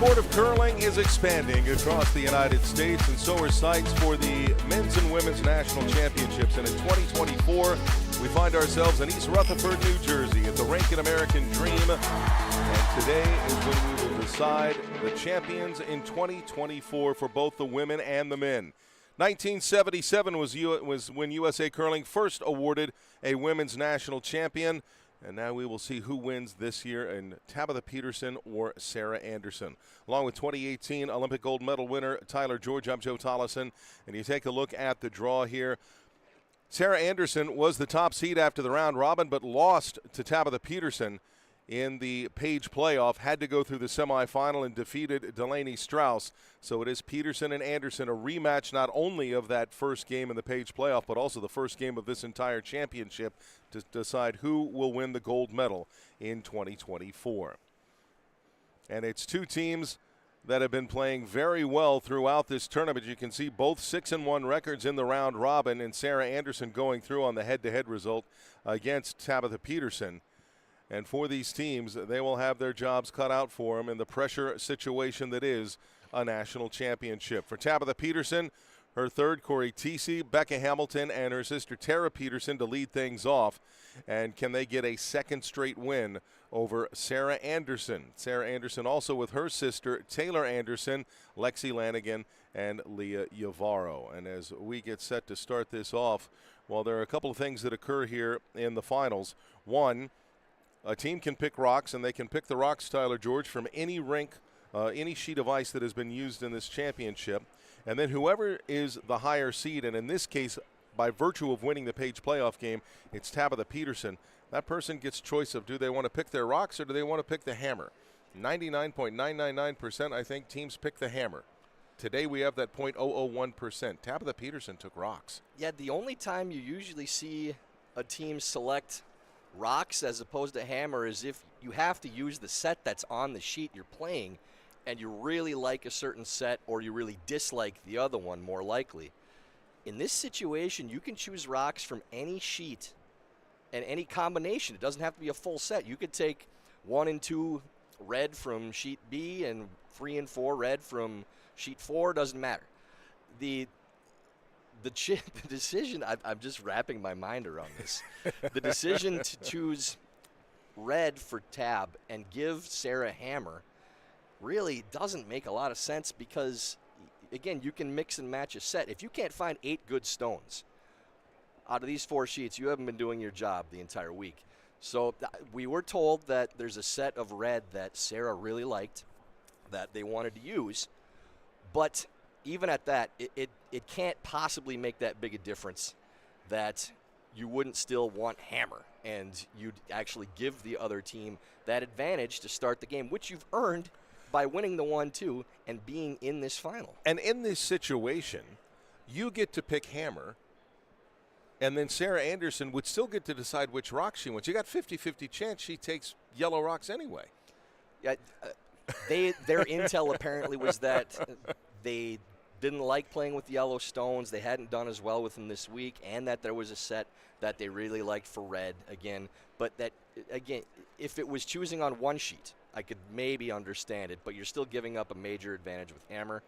sport of curling is expanding across the United States, and so are sites for the men's and women's national championships. And in 2024, we find ourselves in East Rutherford, New Jersey at the Rink American Dream. And today is when we will decide the champions in 2024 for both the women and the men. 1977 was when USA Curling first awarded a women's national champion. And now we will see who wins this year in Tabitha Peterson or Sarah Anderson. Along with 2018 Olympic gold medal winner Tyler George, I'm Joe Tollison. And you take a look at the draw here. Sarah Anderson was the top seed after the round robin, but lost to Tabitha Peterson in the Page playoff, had to go through the semifinal and defeated Delaney Strauss. So it is Peterson and Anderson, a rematch not only of that first game in the Page playoff, but also the first game of this entire championship to decide who will win the gold medal in 2024. And it's two teams that have been playing very well throughout this tournament. You can see both 6-1 records in the round robin, and Sarah Anderson going through on the head-to-head result against Tabitha Peterson. And for these teams, they will have their jobs cut out for them in the pressure situation that is a national championship. For Tabitha Peterson, her third, Corey Teesey, Becca Hamilton, and her sister Tara Peterson to lead things off. And can they get a second straight win over Sarah Anderson? Sarah Anderson also with her sister Taylor Anderson, Lexi Lanigan, and Leah Yavaro. And as we get set to start this off, well, there are a couple of things that occur here in the finals. One, a team can pick rocks, and they can pick the rocks, Tyler George, from any rink, any sheet of ice that has been used in this championship. And then whoever is the higher seed, and in this case, by virtue of winning the Page playoff game, it's Tabitha Peterson. That person gets choice of do they want to pick their rocks or do they want to pick the hammer. 99.999%, I think, teams pick the hammer. Today we have that 0.001%. Tabitha Peterson took rocks. Yeah, the only time you usually see a team select rocks as opposed to hammer is if you have to use the set that's on the sheet you're playing and you really like a certain set or you really dislike the other one, more likely. In this situation, you can choose rocks from any sheet and any combination. It doesn't have to be a full set. You could take 1 and 2 red from sheet B and 3 and 4 red from sheet 4. Doesn't matter. The decision, I'm just wrapping my mind around this. The decision to choose red for Tab and give Sarah hammer really doesn't make a lot of sense because, again, you can mix and match a set. If you can't find 8 good stones out of these 4 sheets, you haven't been doing your job the entire week. So we were told that there's a set of red that Sarah really liked that they wanted to use, but even at that, it can't possibly make that big a difference that you wouldn't still want hammer and you'd actually give the other team that advantage to start the game, which you've earned by winning the 1-2 and being in this final. And in this situation, you get to pick hammer, and then Sarah Anderson would still get to decide which rock she wants. You got 50-50 chance she takes yellow rocks anyway. Yeah, their intel apparently was that they didn't like playing with yellow stones. They hadn't done as well with them this week, and that there was a set that they really liked for red again. But that, again, if it was choosing on one sheet, I could maybe understand it, but you're still giving up a major advantage with hammer.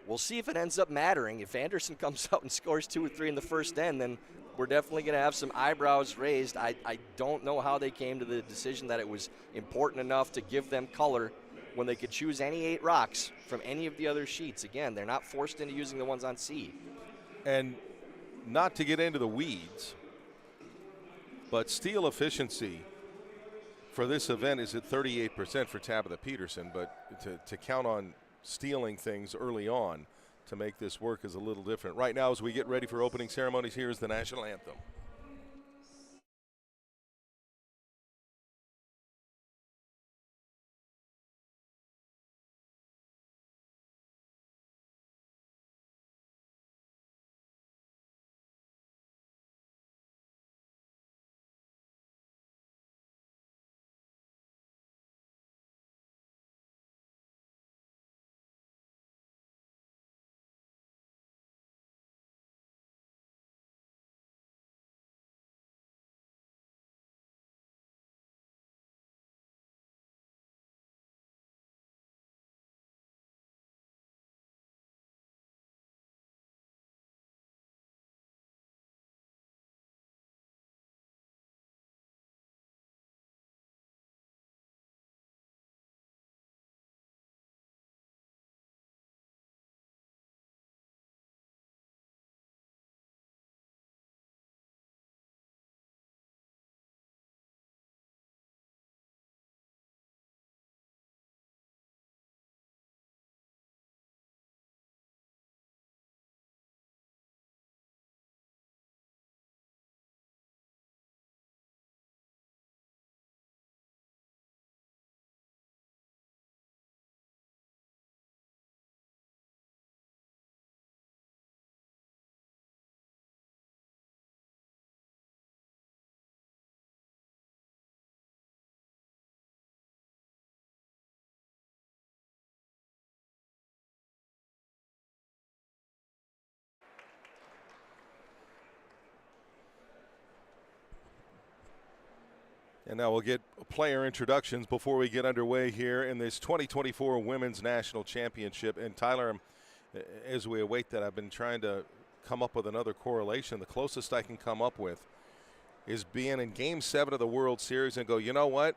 We'll see if it ends up mattering. If Anderson comes out and scores 2 or 3 in the first end, then we're definitely going to have some eyebrows raised. I don't know how they came to the decision that it was important enough to give them color when they could choose any 8 rocks from any of the other sheets. Again, they're not forced into using the ones on C. And not to get into the weeds, but steal efficiency for this event is at 38% for Tabitha Peterson, but to count on stealing things early on to make this work is a little different. Right now, as we get ready for opening ceremonies, here is the national anthem. And now we'll get player introductions before we get underway here in this 2024 Women's National Championship. And Tyler, as we await that, I've been trying to come up with another correlation. The closest I can come up with is being in Game 7 of the World Series and go, you know what?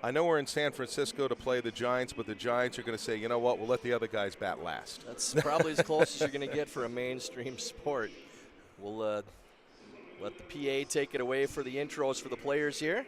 I know we're in San Francisco to play the Giants, but the Giants are going to say, you know what, we'll let the other guys bat last. That's probably as close as you're going to get for a mainstream sport. We'll let the PA take it away for the intros for the players here.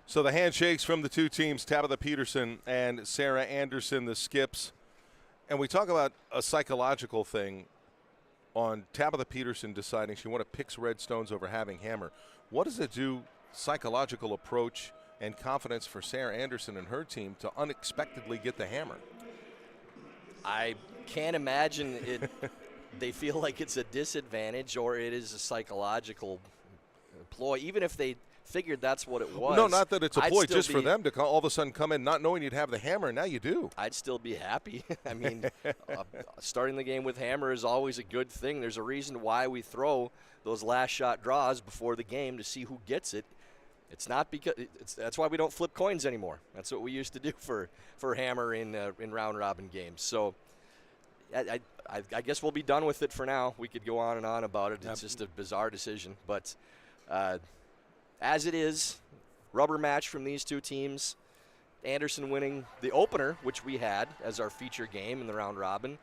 So the handshakes from the two teams, Tabitha Peterson and Sarah Anderson, the skips. And we talk about a psychological thing on Tabitha Peterson deciding she wanted to pick red stones over having hammer. What does it do, psychological approach and confidence for Sarah Anderson and her team to unexpectedly get the hammer? I can't imagine it. They feel like it's a disadvantage or it is a psychological ploy, even if they figured that's what it was. No, not that it's a ploy, just be, for them to all of a sudden come in not knowing you'd have the hammer, and now you do. I'd still be happy. I mean, starting the game with hammer is always a good thing. There's a reason why we throw those last shot draws before the game to see who gets it. It's not because that's why we don't flip coins anymore. That's what we used to do for hammer in round robin games. So I guess we'll be done with it for now. We could go on and on about it. It's just a bizarre decision, but. As it is, rubber match from these two teams. Anderson winning the opener, which we had as our feature game in the round robin,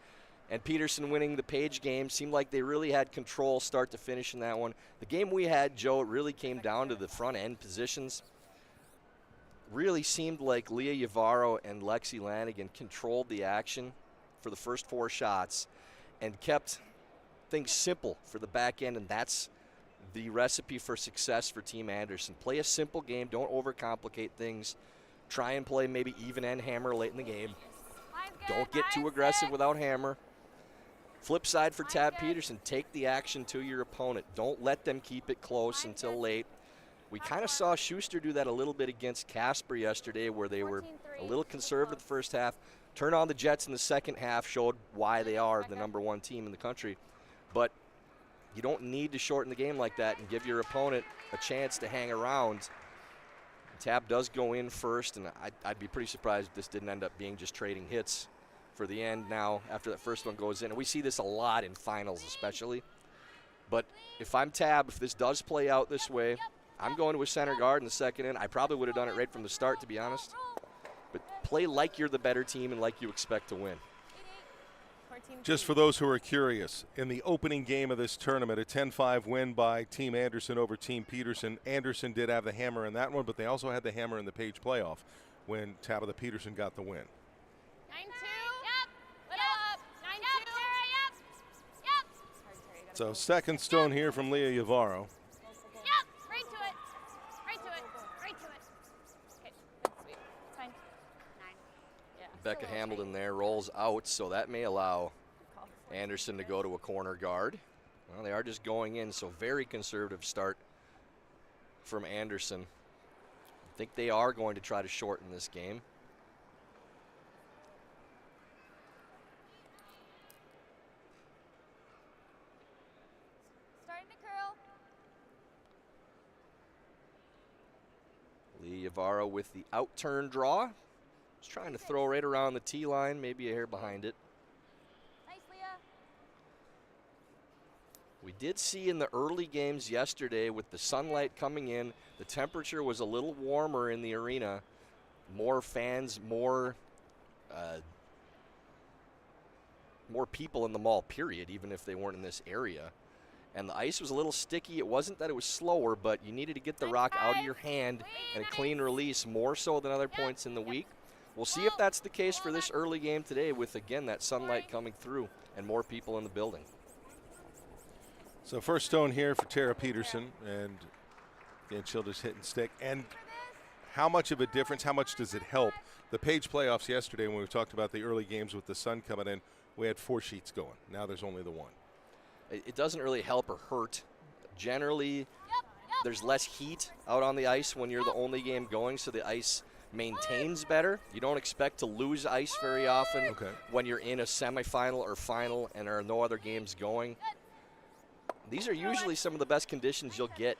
and Peterson winning the Page game. Seemed like they really had control start to finish in that one. The game we had, Joe, it really came down to the front end positions. Really seemed like Leah Yavaro and Lexi Lanigan controlled the action for the first 4 shots and kept things simple for the back end, and that's the recipe for success for Team Anderson. Play a simple game. Don't overcomplicate things. Try and play maybe even end hammer late in the game. Don't get too aggressive without hammer. Flip side for Tab Peterson. Take the action to your opponent. Don't let them keep it close until late. We kind of saw Schuster do that a little bit against Casper yesterday where they were a little conservative the first half. Turn on the Jets in the second half, showed why they are the #1 team in the country. But you don't need to shorten the game like that and give your opponent a chance to hang around. Tab does go in first, and I'd be pretty surprised if this didn't end up being just trading hits for the end now after that first one goes in. And we see this a lot in finals especially. But if I'm Tab, if this does play out this way, I'm going to a center guard in the second end. I probably would have done it right from the start, to be honest. But play like you're the better team and like you expect to win. Just for those who are curious, in the opening game of this tournament, a 10-5 win by Team Anderson over Team Peterson. Anderson did have the hammer in that one, but they also had the hammer in the Page playoff when Tabitha Peterson got the win. 9-2. Yep. Little up. 9-2. Yep. So second stone here from Leah Yavaro. Yep. Right to it. Right to it. Right to it. Okay. That's sweet. It's fine. 9. Yeah. Becca Hamilton there rolls out, so that may allow Anderson to go to a corner guard. Well, they are just going in, so very conservative start from Anderson. I think they are going to try to shorten this game. Starting to curl. Leavara with the out-turn draw. Just trying to throw right around the tee line, maybe a hair behind it. Nice, Leah. We did see in the early games yesterday with the sunlight coming in, the temperature was a little warmer in the arena. More fans, more people in the mall, period, even if they weren't in this area. And the ice was a little sticky. It wasn't that it was slower, but you needed to get the rock out of your hand and a clean release more so than other points in the week. We'll see if that's the case for this early game today with, again, that sunlight coming through and more people in the building. So first stone here for Tara Peterson, and again, she'll just hit and stick. And how much of a difference, how much does it help? The Page playoffs yesterday, when we talked about the early games with the sun coming in, we had 4 sheets going. Now there's only the 1. It doesn't really help or hurt. Generally, there's less heat out on the ice when you're the only game going, so the ice maintains better. You don't expect to lose ice very often when you're in a semifinal or final and there are no other games going. These are usually some of the best conditions you'll get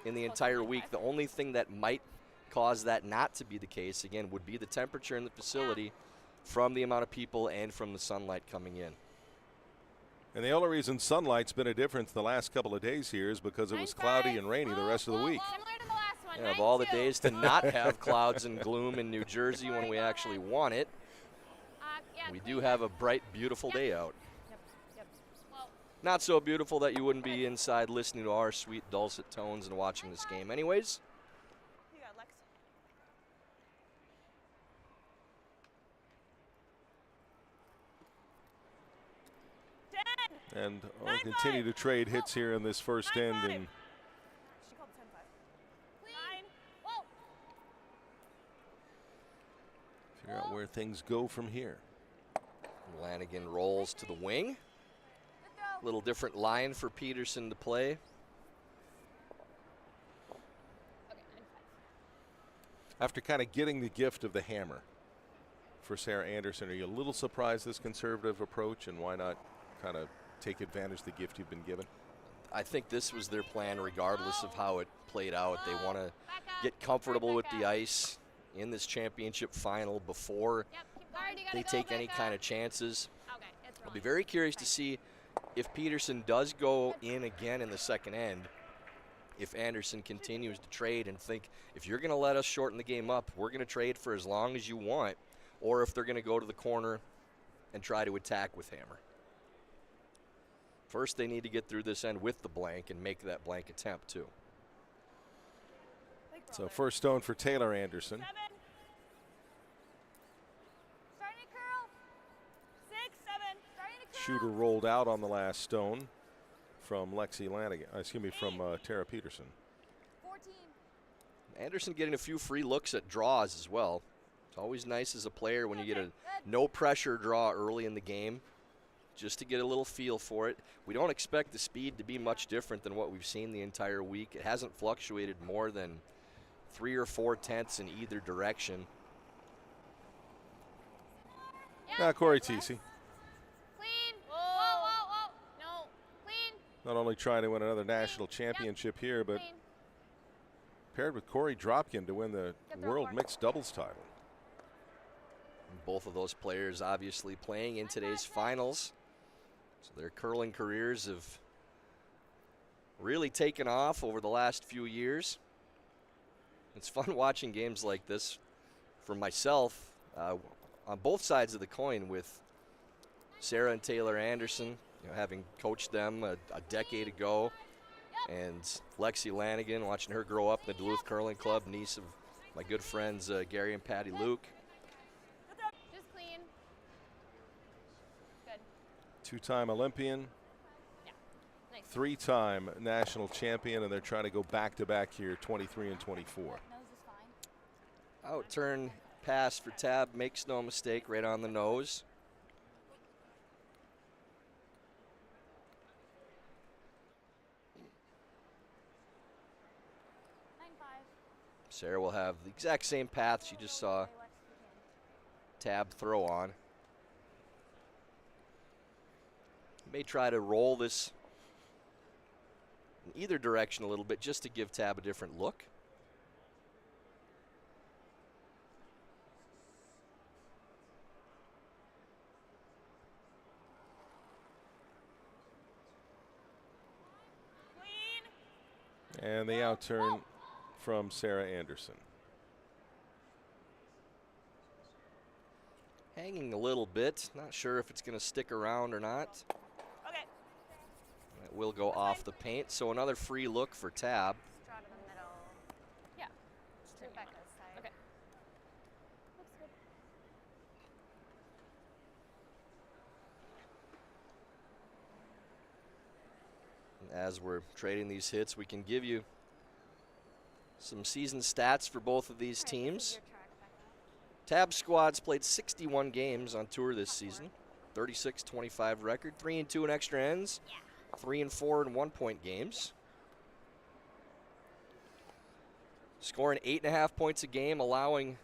in the entire week. The only thing that might cause that not to be the case, again, would be the temperature in the facility from the amount of people and from the sunlight coming in. And the only reason sunlight's been a difference the last couple of days here is because it was cloudy and rainy the rest of the week. Similar to the last one. Yeah, of all the days to not have clouds and gloom in New Jersey when we actually want it, we do have a bright, beautiful day out. Well, Not so beautiful that you wouldn't be inside listening to our sweet dulcet tones and watching this game anyways. You got Lex. And I'll continue to trade hits here in this first end. And She called 10-5. clean. 9. Whoa. figure out where things go from here. Lanigan rolls to the wing. Good throw. Little different line for Peterson to play. Okay, 9-5. After kind of getting the gift of the hammer for Sarah Anderson, are you a little surprised this conservative approach, and why not kind of take advantage of the gift you've been given? I think this was their plan regardless of how it played out. They want to Back up. get comfortable with Back the up. ice in this championship final before Yep, keep going. You gotta they go, take any Becca. kind of chances. Okay, it's I'll be rolling. very curious to see if Peterson does go in again in the second end, if Anderson continues to trade and think, if you're going to let us shorten the game up, we're going to trade for as long as you want, or if they're going to go to the corner and try to attack with hammer. First, they need to get through this end with the blank and make that blank attempt, too. Big So brother. first stone for Taylor Anderson. 7. Starting to curl. 6, 7. Starting to curl. Shooter rolled out on the last stone from Lexi Lanigan, from Tara Peterson. 14. Anderson getting a few free looks at draws as well. It's always nice as a player when you get a no-pressure draw early in the game, just to get a little feel for it. We don't expect the speed to be much different than what we've seen the entire week. It hasn't fluctuated more than 3 or 4 tenths in either direction. Yeah, Now Corey Wes. Teesey, Clean. Whoa, whoa, whoa. No. Clean. not only trying to win another national championship here, but Clean. paired with Corey Dropkin to win the Good throw, World Corey. Mixed Doubles title. Both of those players obviously playing in today's finals. So their curling careers have really taken off over the last few years. It's fun watching games like this for myself on both sides of the coin, with Sarah and Taylor Anderson, having coached them a decade ago, and Lexi Lanigan, watching her grow up in the Duluth Curling Club, niece of my good friends Gary and Patty Luke. Just clean. Good. Two-time Olympian, Yeah. Nice. 3-time national champion, and they're trying to go back-to-back here, 23 and 24. Nose is fine. Out turn pass for Tab, makes no mistake, right on the nose. Sarah will have the exact same path she just saw Tab throw on. May try to roll this in either direction a little bit just to give Tab a different look. And the out turn from Sarah Anderson. Hanging a little bit. Not sure if it's going to stick around or not. Okay. It will go off the paint. So another free look for Tab. Draw to the middle. Yeah. To Becca's side. Okay. Looks good. As we're trading these hits, we can give you some season stats for both of these teams. Tab squad's played 61 games on tour this season. 36-25 record, 3-2 in extra ends, 3-4 in 1-point games. Scoring 8.5 points a game, allowing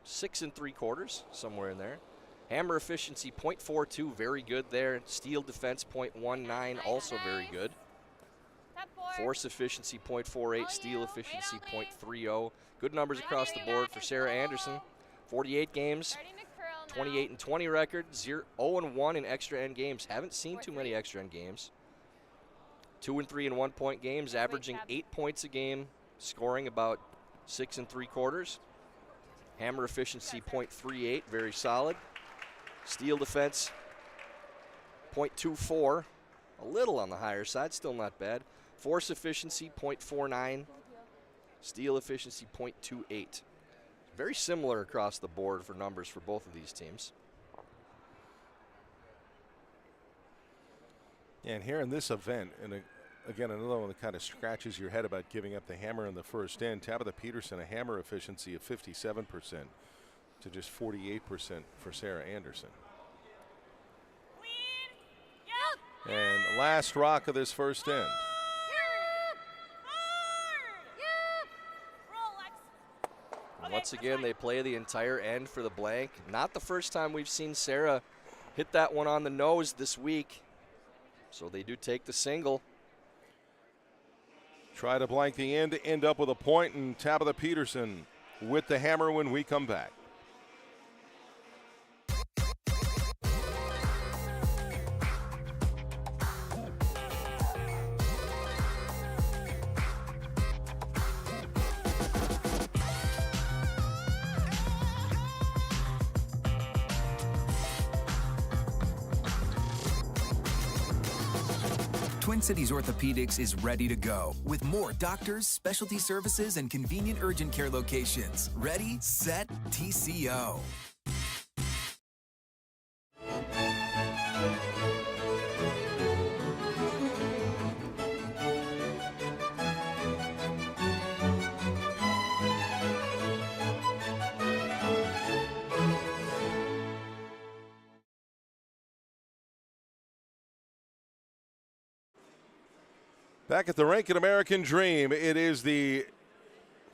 6 3/4, somewhere in there. Hammer efficiency 0.42, very good there. Steal defense 0.19, also very good. Force efficiency 0.48, steal efficiency 0.30. Good numbers across the board for Sarah Anderson. 48 games, 28-20 record, 0-1 in extra end games. Haven't seen too many extra end games. 2 and 3 in 1-point games, averaging 8 points a game, scoring about 6 3/4. Hammer efficiency 0.38, very solid. Steal defense 0.24, a little on the higher side, still not bad. Force efficiency 0.49, steal efficiency 0.28. Very similar across the board for numbers for both of these teams. And here in this event, and again, another one that kind of scratches your head about giving up the hammer in the first end. Tabitha Peterson, a hammer efficiency of 57% to just 48% for Sarah Anderson. And last rock of this first end. Once again, they play the entire end for the blank. Not the first time we've seen Sarah hit that one on the nose this week. So they do take the single. Try to blank the end to end up with a point, and Tabitha Peterson with the hammer when we come back. Twin Cities Orthopedics is ready to go with more doctors, specialty services, and convenient urgent care locations. Ready, set, TCO. Back at the rink at American Dream, it is the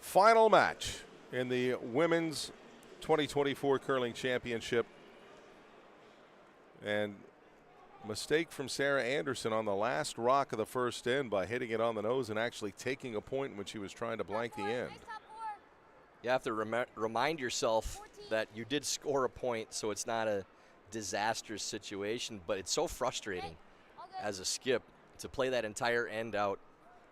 final match in the Women's 2024 Curling Championship. And mistake from Sarah Anderson on the last rock of the first end by hitting it on the nose and actually taking a point when she was trying to blank the end. You have to remind yourself that you did score a point, so it's not a disastrous situation, but it's so frustrating as a skip to play that entire end out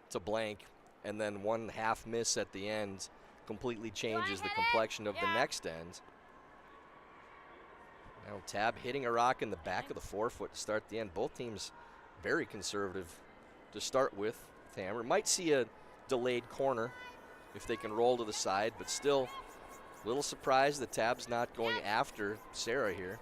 to blank, and then one half miss at the end completely changes the complexion of the next end. Now Tab hitting a rock in the back of the forefoot to start the end. Both teams very conservative to start with. Hammer might see a delayed corner if they can roll to the side, but still a little surprised that Tab's not going after Sarah here.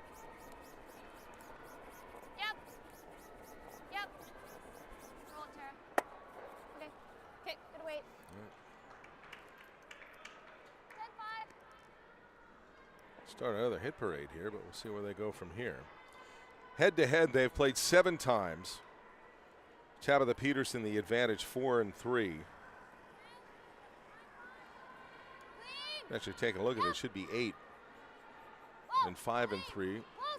Start another hit parade here, but we'll see where they go from here. Head-to-head, they've played 7 times. Tabitha Peterson, the advantage, 4 and 3. Actually, take a look at it. It should be 8 and 5 and 3.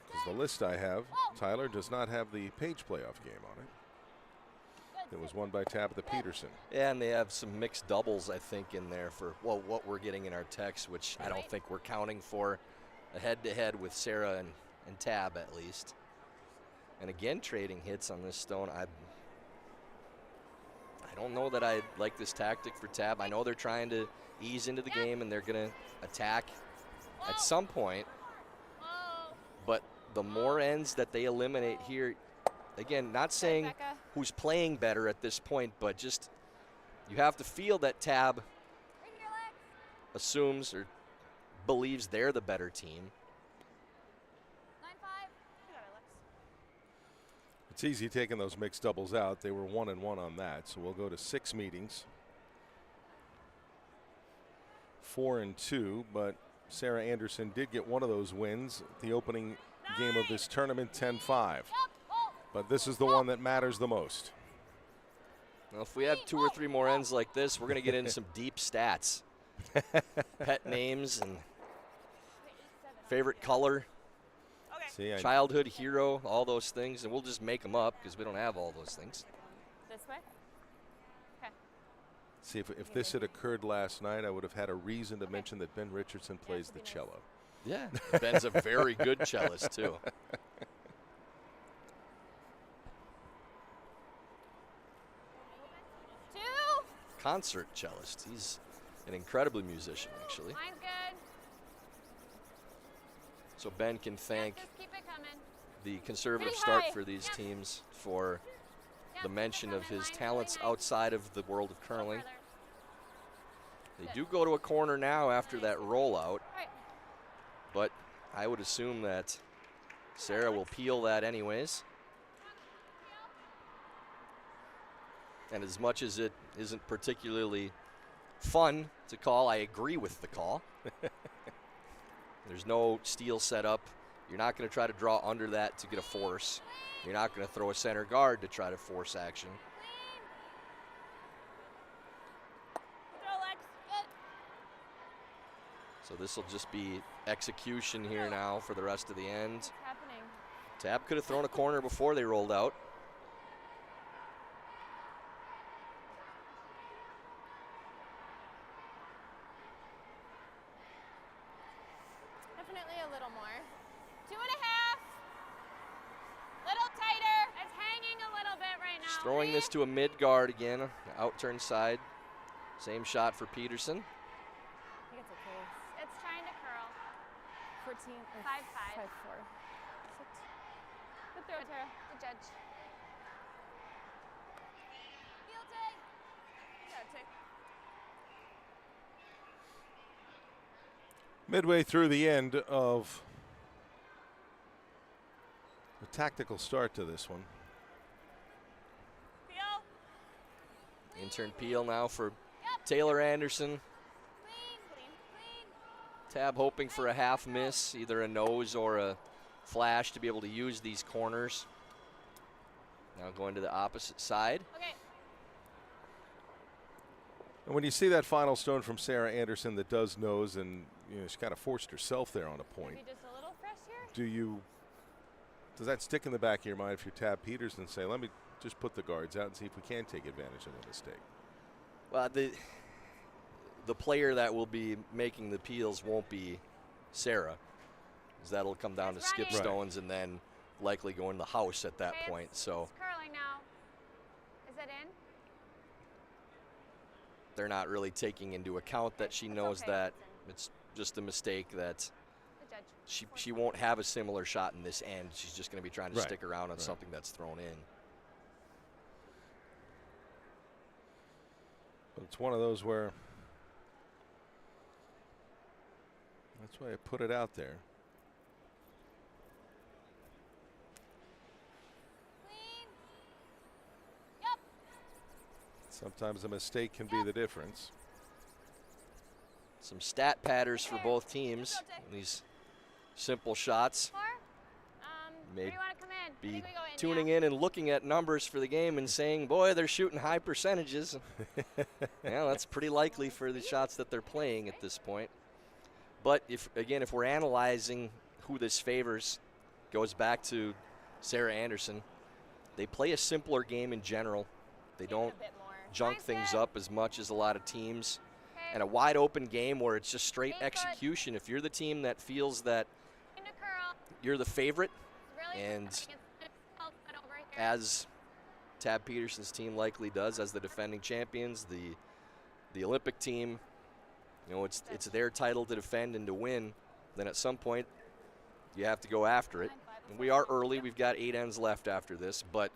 Because the list I have, Tyler, does not have the page playoff game on it. It was won by Tabitha Peterson. Yeah, and they have some mixed doubles, I think, in there for what we're getting in our text, which I don't think we're counting for a head-to-head with Sarah and Tab, at least. And again, trading hits on this stone. I don't know that I like this tactic for Tab. I know they're trying to ease into the game and they're going to attack at some point. But the more ends that they eliminate here, again, not saying who's playing better at this point, but just you have to feel that Tab assumes or believes they're the better team. 9-5. It's easy taking those mixed doubles out. They were 1-1 on that, so we'll go to 6 meetings. 4-2, but Sarah Anderson did get one of those wins at the opening game of this tournament, 10-5. But this is the one that matters the most. Well, if we have 2 or 3 more ends like this, we're going to get into some deep stats. Pet names and favorite color, See, childhood hero, all those things, and we'll just make them up because we don't have all those things. This way? Okay. see if this had occurred last night, I would have had a reason to mention that Ben Richardson plays the cello. Yeah, Ben's a very good cellist, too. Concert cellist. He's an incredible musician, actually. Mine's good. So Ben can thank Just keep it coming. the conservative Pretty start high. for these Yep. teams for Yep, the keep mention it of coming. his Line's talents really nice. outside of the world of Go curling. further. They do go to a corner now after that rollout, Right. but I would assume that Sarah will peel that anyways. And as much as it isn't particularly fun to call, I agree with the call. There's no steal set up. You're not going to try to draw under that to get a force. You're not going to throw a center guard to try to force action. Throw, Lex. Good. So this will just be execution here now for the rest of the end. What's happening? Tab could have thrown a corner before they rolled out. Definitely a little more. 2.5. Little tighter. It's hanging a little bit right now. Just throwing this to a mid guard again, out turn side. Same shot for Peterson. I think it's okay. It's trying to curl. 14. 5-5. 5-4. Good throw, Tara. Good judge. Heel take. Yeah, take. Midway through the end of the tactical start to this one. Heel. Intern peel now for Taylor Anderson. Clean. Clean. Clean. Tab hoping for a half miss, either a nose or a flash to be able to use these corners. Now going to the opposite side. Okay. And when you see that final stone from Sarah Anderson that does nose, and she kind of forced herself there on a point, Maybe just a little fresh here. does that stick in the back of your mind if you're Tab Peterson and say, let me just put the guards out and see if we can take advantage of the mistake? Well, the player that will be making the peels won't be Sarah, because that'll come down to It's skip running. stones and then likely go in the house at that Okay, point. So It's curling now. Is it in? they're not really taking into account that she It's knows okay, that it's it's just a mistake, that Good judge. she won't have a similar shot in this end. She's just going to be trying to Right, stick around on right. something that's thrown in. But it's one of those where that's why I put it out there. Clean. Yup. Sometimes a mistake can be the difference. Some stat patterns for both teams. These simple shots. 4. May Where do you want to come in? I Be think we go in, tuning yeah. in and looking at numbers for the game and saying, boy, they're shooting high percentages. Yeah, that's pretty likely for the shots that they're playing at this point. But if we're analyzing who this favors, goes back to Sarah Anderson. They play a simpler game in general. They Keep it don't a bit more. junk Nice things hit. up as much as a lot of teams. Okay. And a wide open game where it's just straight Stay put. execution. If you're the team that feels that Into curl. you're the favorite, Really and pushing it. Foot over here. as Tab Peterson's team likely does as the defending champions. The Olympic team, you know, it's their title to defend and to win. Then at some point, you have to go after it. And we are early. We've got 8 ends left after this, but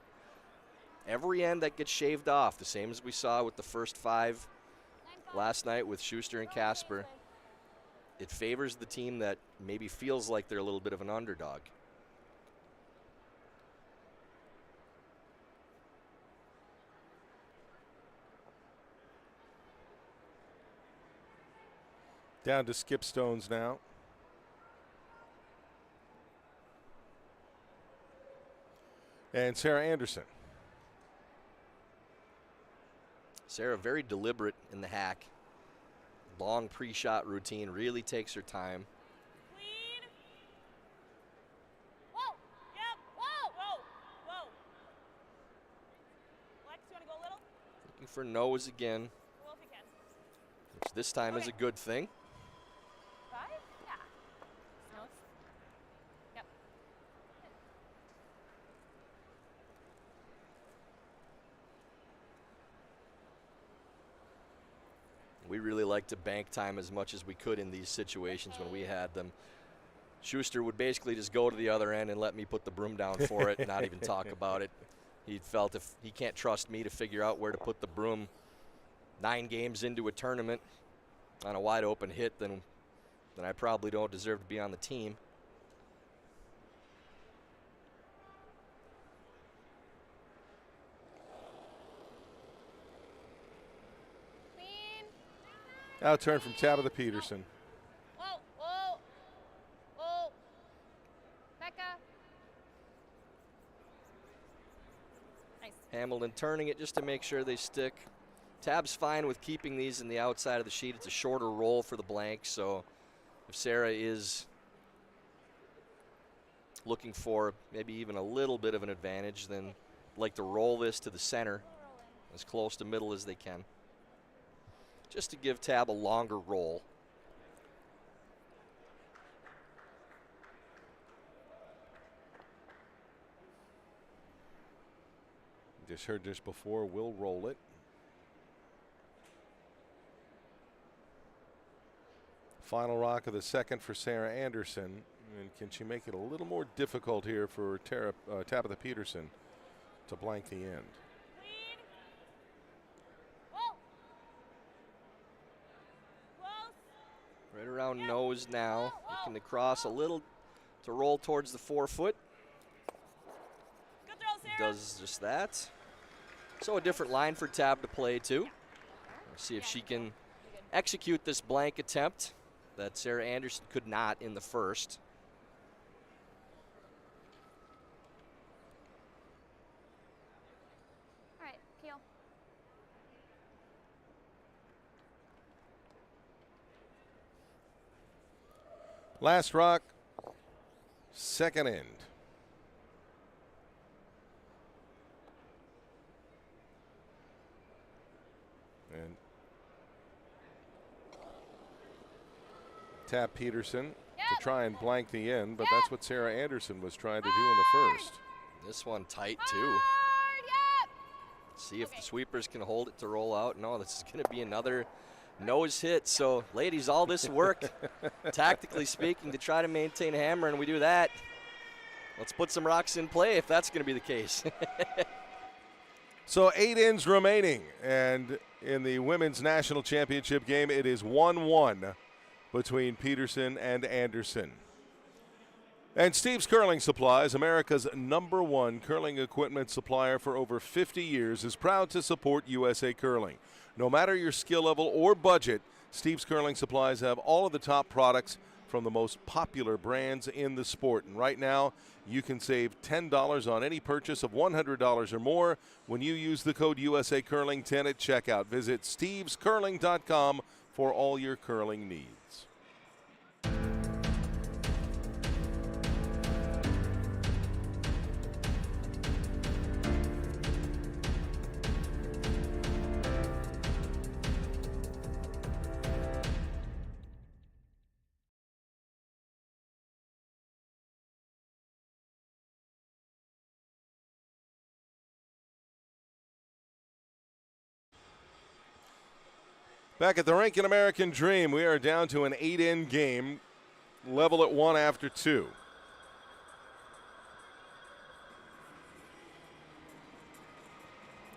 every end that gets shaved off, the same as we saw with the first 5 last night with Schuster and Casper, it favors the team that maybe feels like they're a little bit of an underdog. Down to skip stones now. And Sarah Anderson. Sarah very deliberate in the hack. Long pre-shot routine, really takes her time. Clean. Whoa. Yep. Whoa. Whoa. Whoa. Lex, you want to go a little? Looking for nose again, Well, if you can. which this time is a good thing. 5? Yeah. Nose. Yep. We really like to bank time as much as we could in these situations when we had them. Schuster would basically just go to the other end and let me put the broom down for it, not even talk about it. He felt if he can't trust me to figure out where to put the broom 9 games into a tournament on a wide open hit, then I probably don't deserve to be on the team. Clean. Now turn from Tabitha Peterson. Whoa. Whoa. Whoa. Becca. Nice. Hamilton turning it just to make sure they stick. Tab's fine with keeping these in the outside of the sheet. It's a shorter roll for the blank, so if Sarah is looking for maybe even a little bit of an advantage, then like to roll this to the center as close to middle as they can, just to give Tab a longer roll. Just heard this before. We'll roll it. Final rock of the second for Sarah Anderson. And can she make it a little more difficult here for Tabitha Peterson to blank the end? Clean. Whoa. Close. Right around nose now, looking to cross a little to roll towards the 4-foot. Good throw, Sarah. Does just that. So a different line for Tab to play to. Let's see if she can execute this blank attempt that Sarah Anderson could not in the first. All right. Peel. Last rock, second end. And Tab Peterson to try and blank the end, but that's what Sarah Anderson was trying to do in the first. This one tight too. Hard. Yep. See if the sweepers can hold it to roll out. No, this is going to be another nose hit. So, ladies, all this work, tactically speaking, to try to maintain hammer, and we do that. Let's put some rocks in play if that's going to be the case. So 8 ends remaining, and in the women's national championship game, it is 1-1 between Peterson and Anderson. And Steve's Curling Supplies, America's #1 curling equipment supplier for over 50 years, is proud to support USA Curling. No matter your skill level or budget, Steve's Curling Supplies have all of the top products from the most popular brands in the sport. And right now, you can save $10 on any purchase of $100 or more when you use the code USA Curling 10 at checkout. Visit stevescurling.com for all your curling needs. Back at the Rink in American Dream, we are down to an 8-in game, level at 1 after 2.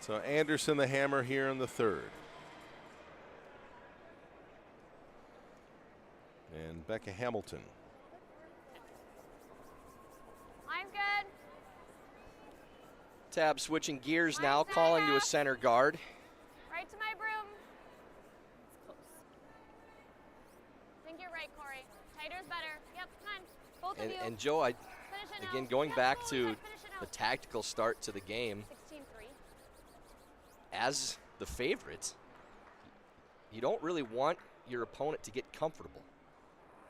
So Anderson the hammer here in the third. And Becca Hamilton. Line's good. Tab switching gears now, calling to a center guard. Right to my broom. It's close. I think you're right, Corey. Tighter's better. Yep, come on. Both of you. And Joe, Finish it again, out. going Yep, back finish to it the out. tactical start to the game, 16-3. as the favorite, you don't really want your opponent to get comfortable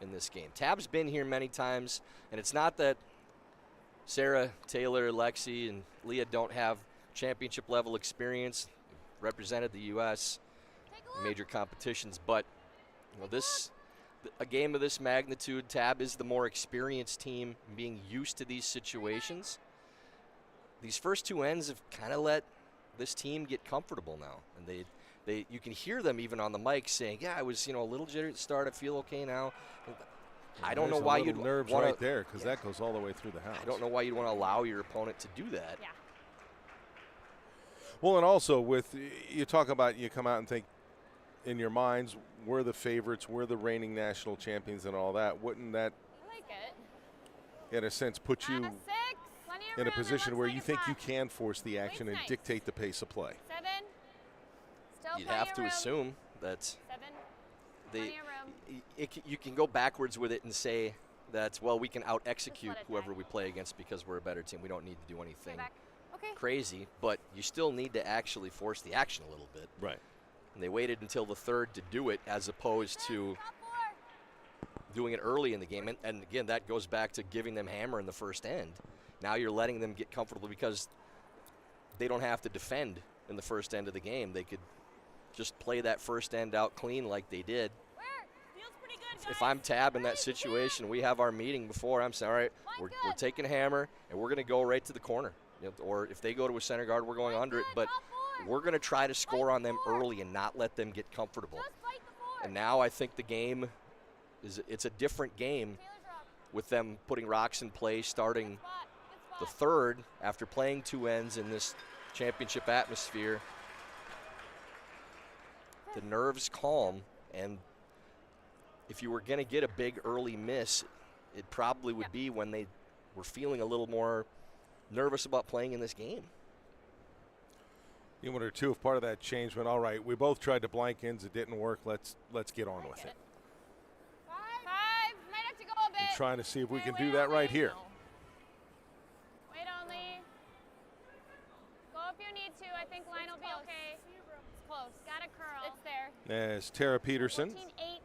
in this game. Tab's been here many times, and it's not that Sarah, Taylor, Lexi, and Leah don't have championship level experience, represented the U.S. in major competitions, but a game of this magnitude, Tab is the more experienced team, being used to these situations. These first two ends have kind of let this team get comfortable now, and you can hear them even on the mic saying, "Yeah, I was a little jittery at the start. I feel okay now." I don't know why you'd nerves wanna, right there, because that goes all the way through the house. I don't know why you'd want to allow your opponent to do that. Yeah. Well, and also with you talk about, you come out and think in your minds, we're the favorites, we're the reigning national champions, and all that. Wouldn't that, I like it. in a sense, put you 6. Plenty of in a room. It position looks where like you a think you top. can force the action and nice. dictate the pace of play? 7. Still You'd plenty have of to room. assume that 7. Plenty of room. you can go backwards with it and say that, well, we can out-execute Just let it whoever die. we play against because we're a better team. We don't need to do anything Back. Okay. crazy, but you still need to actually force the action a little bit. Right. And they waited until the third to do it, as opposed to Top 4. doing it early in the game. And again, that goes back to giving them hammer in the first end. Now you're letting them get comfortable because they don't have to defend in the first end of the game. They could just play that first end out clean like they did. Feels pretty good, guys. If I'm Tab in that situation, we have our meeting before. I'm saying, all right, we're taking hammer, and we're going to go right to the corner. Or if they go to a center guard, we're going under it. But we're going to try to score on them early and not let them get comfortable. Just fight the 4. And now I think the game it's a different game Taylor's rock. with them putting rocks in play, starting Spot. Good the spot. third after playing two ends in this championship atmosphere. The nerves calm, and if you were going to get a big early miss, it probably would be when they were feeling a little more nervous about playing in this game. You wonder too if part of that change went, all right, we both tried to blank ins, it didn't work, let's get on with it. 5. Might have to go a bit. And trying to see if we Okay, can do wait that only. right here. Wait only. Go if you need to. I think line will be okay. It's close. Got a curl. It's there. As Tara Peterson 14-8.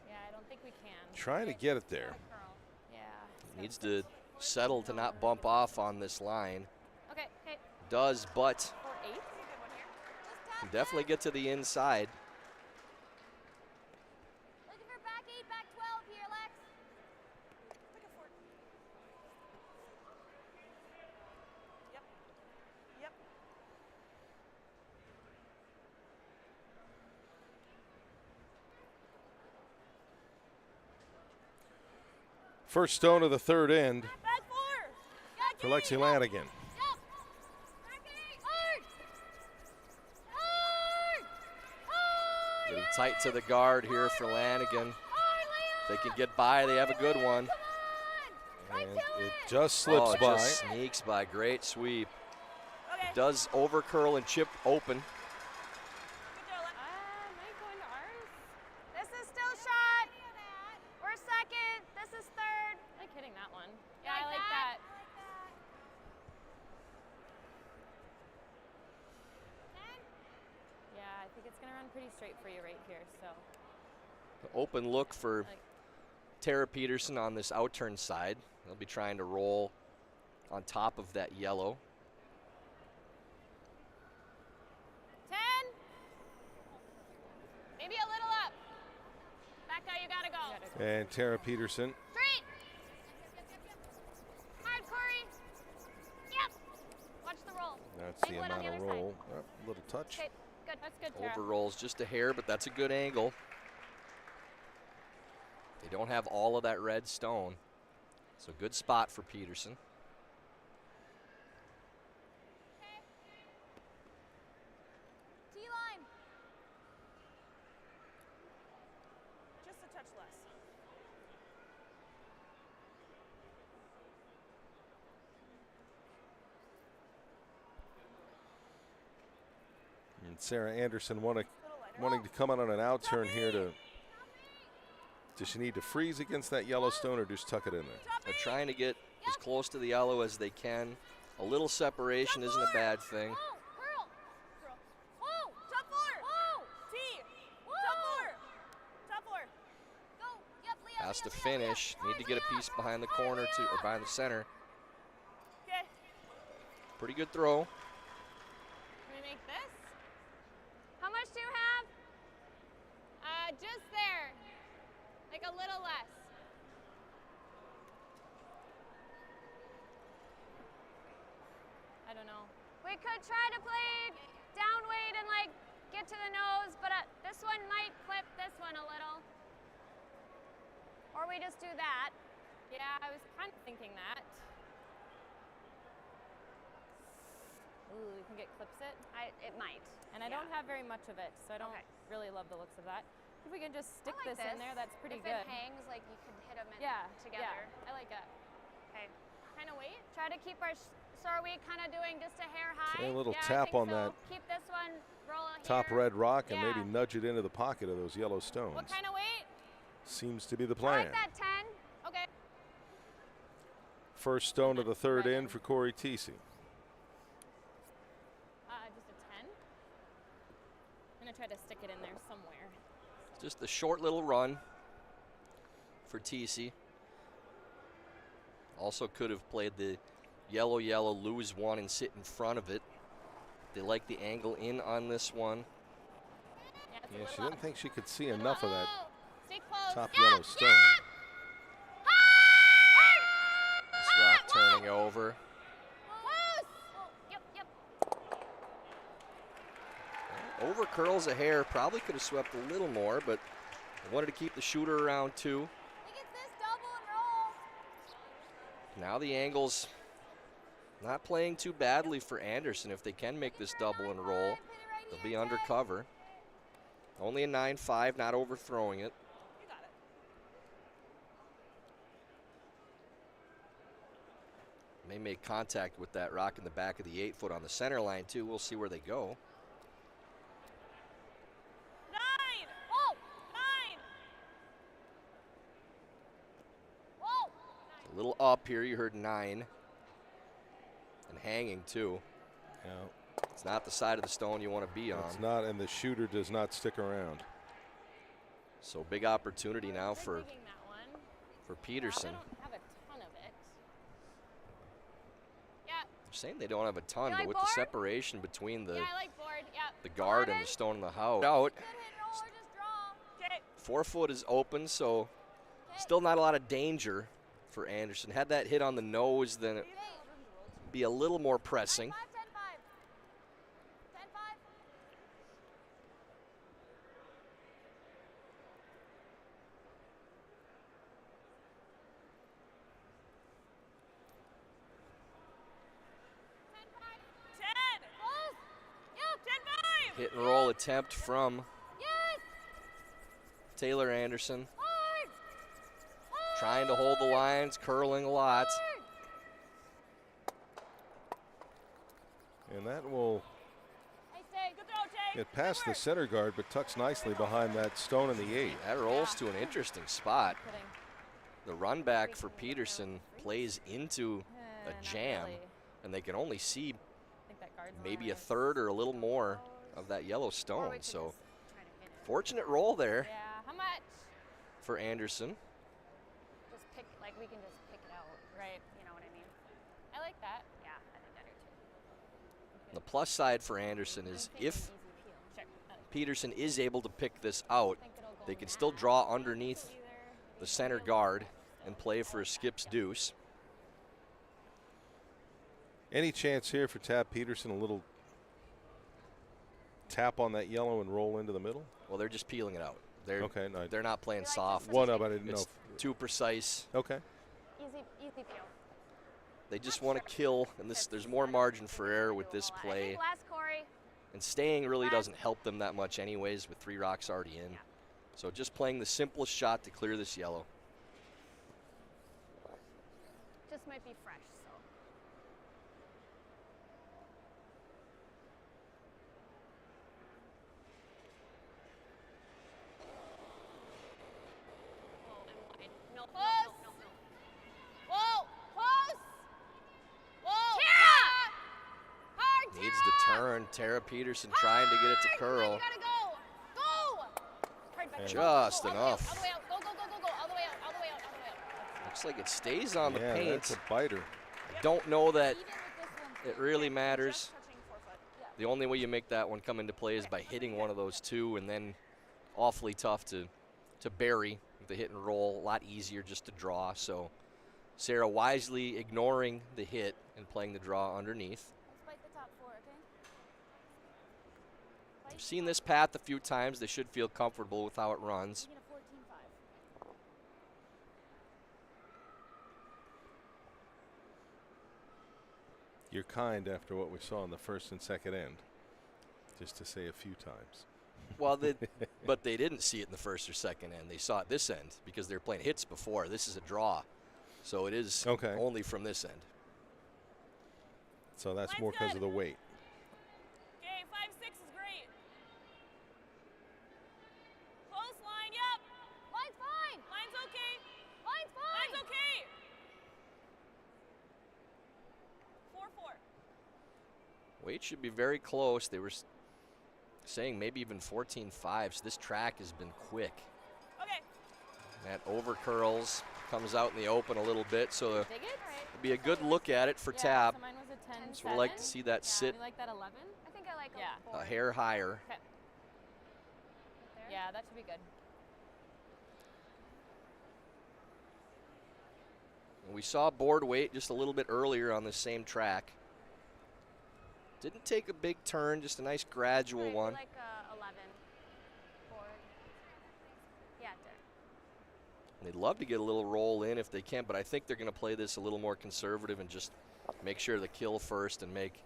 Yeah, I don't think we can. trying to get it there. Got a curl. Yeah. Needs to settle to not bump off on this line. Okay. Okay. Does, but 4-8. can definitely get to the inside. Looking for back 8, back 12 here, Lex. Yep. First stone of the third end Back 4. for Lexi Lanigan. Yep. Back 8. Hard. Hard. Hard. Getting tight to the guard here for Lanigan. Hard, Leah. They can get by. They have a good one. Come on. And Right to it it. just slips It by. just sneaks by. Great sweep. Okay. Does over curl and chip open. Good job, Lex. Might go into ours. This is still shot. We're second. This is third. I like hitting that one. Yeah, I like that. Yeah, I think it's gonna run pretty straight for you right here. So Open look for like Tara Peterson on this outturn side. They'll be trying to roll on top of that yellow. 10. Maybe a little up. Back out, you gotta go. And Tara Peterson Straight. Hard, Corey. Yep. Watch the roll. That's the Angle it on amount of other side. roll. Oh, little touch. Okay, good. good. That's good, Tara. Overrolls just a hair, but that's a good angle. They don't have all of that red stone. So good spot for Peterson. T-line. Just a touch less. And Sarah Anderson Little lighter. wanting to come out on an out turn here to. Does she need to freeze against that Yellowstone or just tuck it in there? They're trying to get as close to the yellow as they can. A little separation isn't a bad thing. Whoa, curl. Curl. Whoa, top four. Whoa. T. Top four. Top four. Go. Yep, Leah. Has to finish. Need to get a piece behind the corner too, or behind the center. Okay. Pretty good throw. Can we make this? How much do you have? Just there. Like a little less. I don't know. We could try to play down weight and like get to the nose, but this one might flip this one a little. Or we just do that. Yeah, I was kind of thinking that. Ooh, you think it clips it? It might. And I don't have very much of it, so I don't really love the looks of that. If we can just stick I like this in there, that's pretty if good. If it hangs, like you could hit them together. Yeah, I like that. Okay. Kind of weight. Try to keep our. So are we kind of doing just a hair high? Okay, a little I tap think on so. that Keep this one. Roll it top here. red rock and Yeah. maybe nudge it into the pocket of those yellow stones. What kind of weight? Seems to be the I plan. like that 10. Okay. First stone of the third in for Corey Teesey. Just a 10. I'm gonna try to stick it in there somewhere. Just a short little run for TC. Also could have played the yellow, lose one and sit in front of it. They like the angle in on this one. Yeah, she didn't think she could see enough of that Stay close. top yellow stone. This rock turning over. Close. Yep, yep. Over curls a hair. Probably could have swept a little more, but I wanted to keep the shooter around too. He gets this double and roll. Now the angle's not playing too badly for Anderson. If they can make this double and roll, they'll be under cover. Only a 9-5, not overthrowing it. You got it. May make contact with that rock in the back of the 8-foot on the center line too. We'll see where they go. 9. Whoa. 9. Whoa. A little up here, you heard 9. And hanging too. Yeah, It's not the side of the stone you want to be on. it's not, and the shooter does not stick around. So big opportunity now Good for digging that one. Peterson. I don't have a ton of it. Yeah. They're saying they don't have a ton, You but like with board? the separation between the Yeah, I like board. Yeah. guard and the stone in the house. Out. Good hit and roll or just draw. Okay. 4-foot is open, so still not a lot of danger for Anderson. Had that hit on the nose, then it'd be a little more pressing. 10-5. 10-5. Hit and roll attempt from Yes. Taylor Anderson. Hard. Trying to hold the lines, curling a lot. And that will Hey, stay. Good throw, Tay. get past the center guard, but tucks nicely behind that stone in the 8. That rolls to an interesting spot. Kidding. The run back for Peterson plays into a Not jam, really. and they can only see I think that guard's maybe a nice. third or a little more of that yellow Or stone. we could So just try to hit it. fortunate roll there Yeah. How much? for Anderson. Just pick, like we can just pick it out. Right. You know what I mean? I like that. Yeah, I think I do too. The plus side for Anderson is if Easy peel. Sure. Peterson is able to pick this out, I think it'll go they can in still that. draw underneath Either. the center guard and play for a skip's deuce. Any chance here for Tab Peterson? A little tap on that yellow and roll into the middle? Well, they're just peeling it out. Okay, no. They're not playing soft. Well, no, but I didn't know. It's too precise. Okay. Easy peel. They just want to kill, and there's more margin for error with this I play. think last, Corey. And staying really doesn't help them that much anyways with 3 rocks already in. Yeah. So just playing the simplest shot to clear this yellow. Just might be fresh, so. Oh, and wide. No, no, no, no, no. Whoa, close. Whoa. Tara! Hard, Tara! Needs to turn. Tara Peterson trying to get it to curl. You gotta go. Go! Hard back. Just Go, enough. All the way out. Go, go, go, go, go. All the way out. All the way out. All the way out. Looks like it stays on the Yeah, paint. that's a biter. Don't know that Even with this one, it really just matters. touching forefoot. Yeah. The only way you make that one come into play is by hitting one of those 2, and then awfully tough to bury with the hit and roll. A lot easier just to draw. So Sarah wisely ignoring the hit and playing the draw underneath. Let's bite the top 4, okay? I've seen this path a few times. They should feel comfortable with how it runs. You get a 14-5. You're kind after what we saw in the first and second end, just to say a few times. Well, but they didn't see it in the first or second end. They saw it this end because they were playing hits before. This is a draw. So it is Okay. only from this end. So that's Line's more because good. of the weight. Okay, 5-6 is great. Close line, yep. Line's fine. Line's okay. Line's fine. Line's okay. 4-4. Weight should be very close. They were saying maybe even 14-5. So this track has been quick. Okay. That over curls, comes out in the open a little bit. So it'll Dig it? be a good look at it for Yeah, Tab. so mine was a 10. So we'd like to see that sit You like that 11? I think I like Yeah. a 4. a hair higher. There. Yeah, that should be good. And we saw board weight just a little bit earlier on this same track. Didn't take a big turn, just a nice gradual Right, we one. like 11 forward. Yeah, there. They'd love to get a little roll in if they can, but I think they're going to play this a little more conservative and just make sure to kill first and make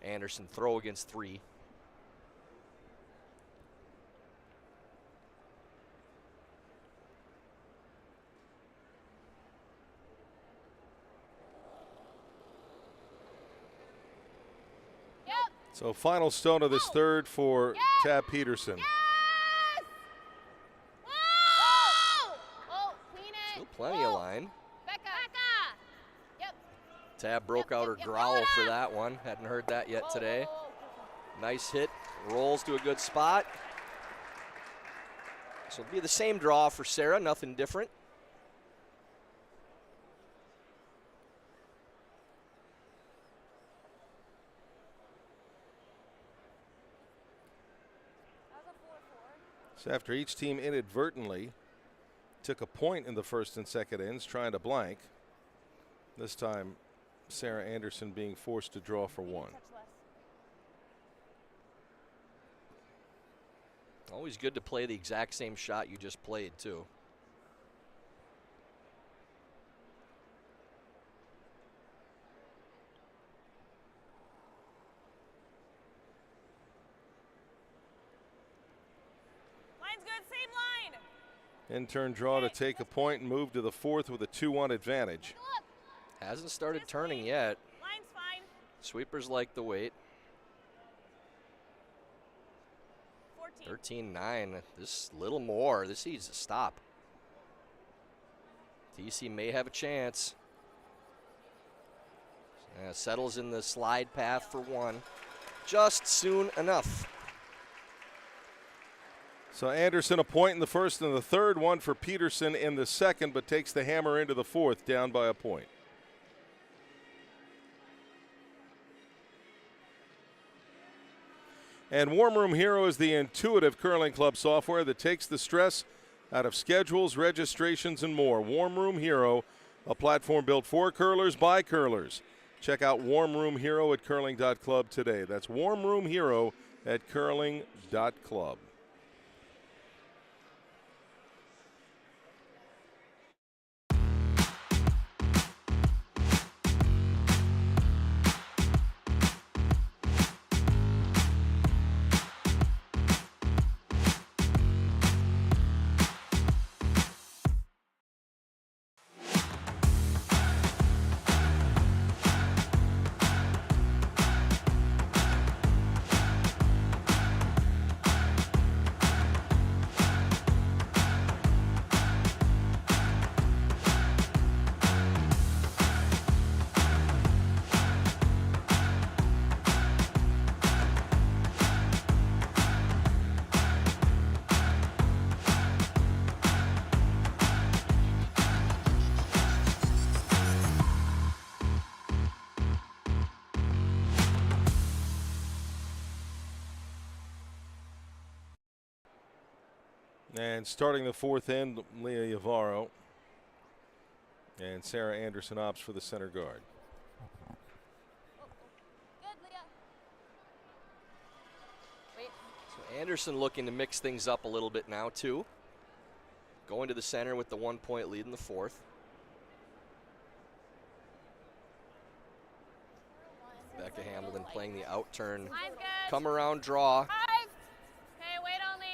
Anderson throw against 3. Yep. So final stone of this third for Tab Peterson. Yes! Whoa! Oh, clean it. Still plenty of line. Becca. Yep. Tab broke out her yep, growl yep. for that one. Hadn't heard that yet Whoa, today. whoa, whoa. Nice hit. Rolls to a good spot. So it'll be the same draw for Sarah, nothing different. That was a 4-4. So after each team inadvertently took a point in the first and second ends trying to blank, this time Sarah Anderson being forced to draw for 1. Touch less. Always good to play the exact same shot you just played, too. Line's good, same line. In turn draw to take a point and move to the fourth with a 2-1 advantage. Hasn't started turning yet. Line's fine. Sweepers like the weight. 14. 13-9. This little more. This needs to stop. TC may have a chance. Settles in the slide path for 1. Just soon enough. So Anderson a point in the first and the third, 1 for Peterson in the second, but takes the hammer into the fourth, down by a point. And Warm Room Hero is the intuitive curling club software that takes the stress out of schedules, registrations, and more. Warm Room Hero, a platform built for curlers by curlers. Check out Warm Room Hero at curling.club today. That's Warm Room Hero at curling.club. And starting the fourth end, Leah Yavaro and Sarah Anderson opts for the center guard. Good, Leah. Wait. So Anderson looking to mix things up a little bit now, too. Going to the center with the 1-point lead in the fourth. Becca Hamilton playing the out turn, Line's good. come around draw. 5. Okay, wait only.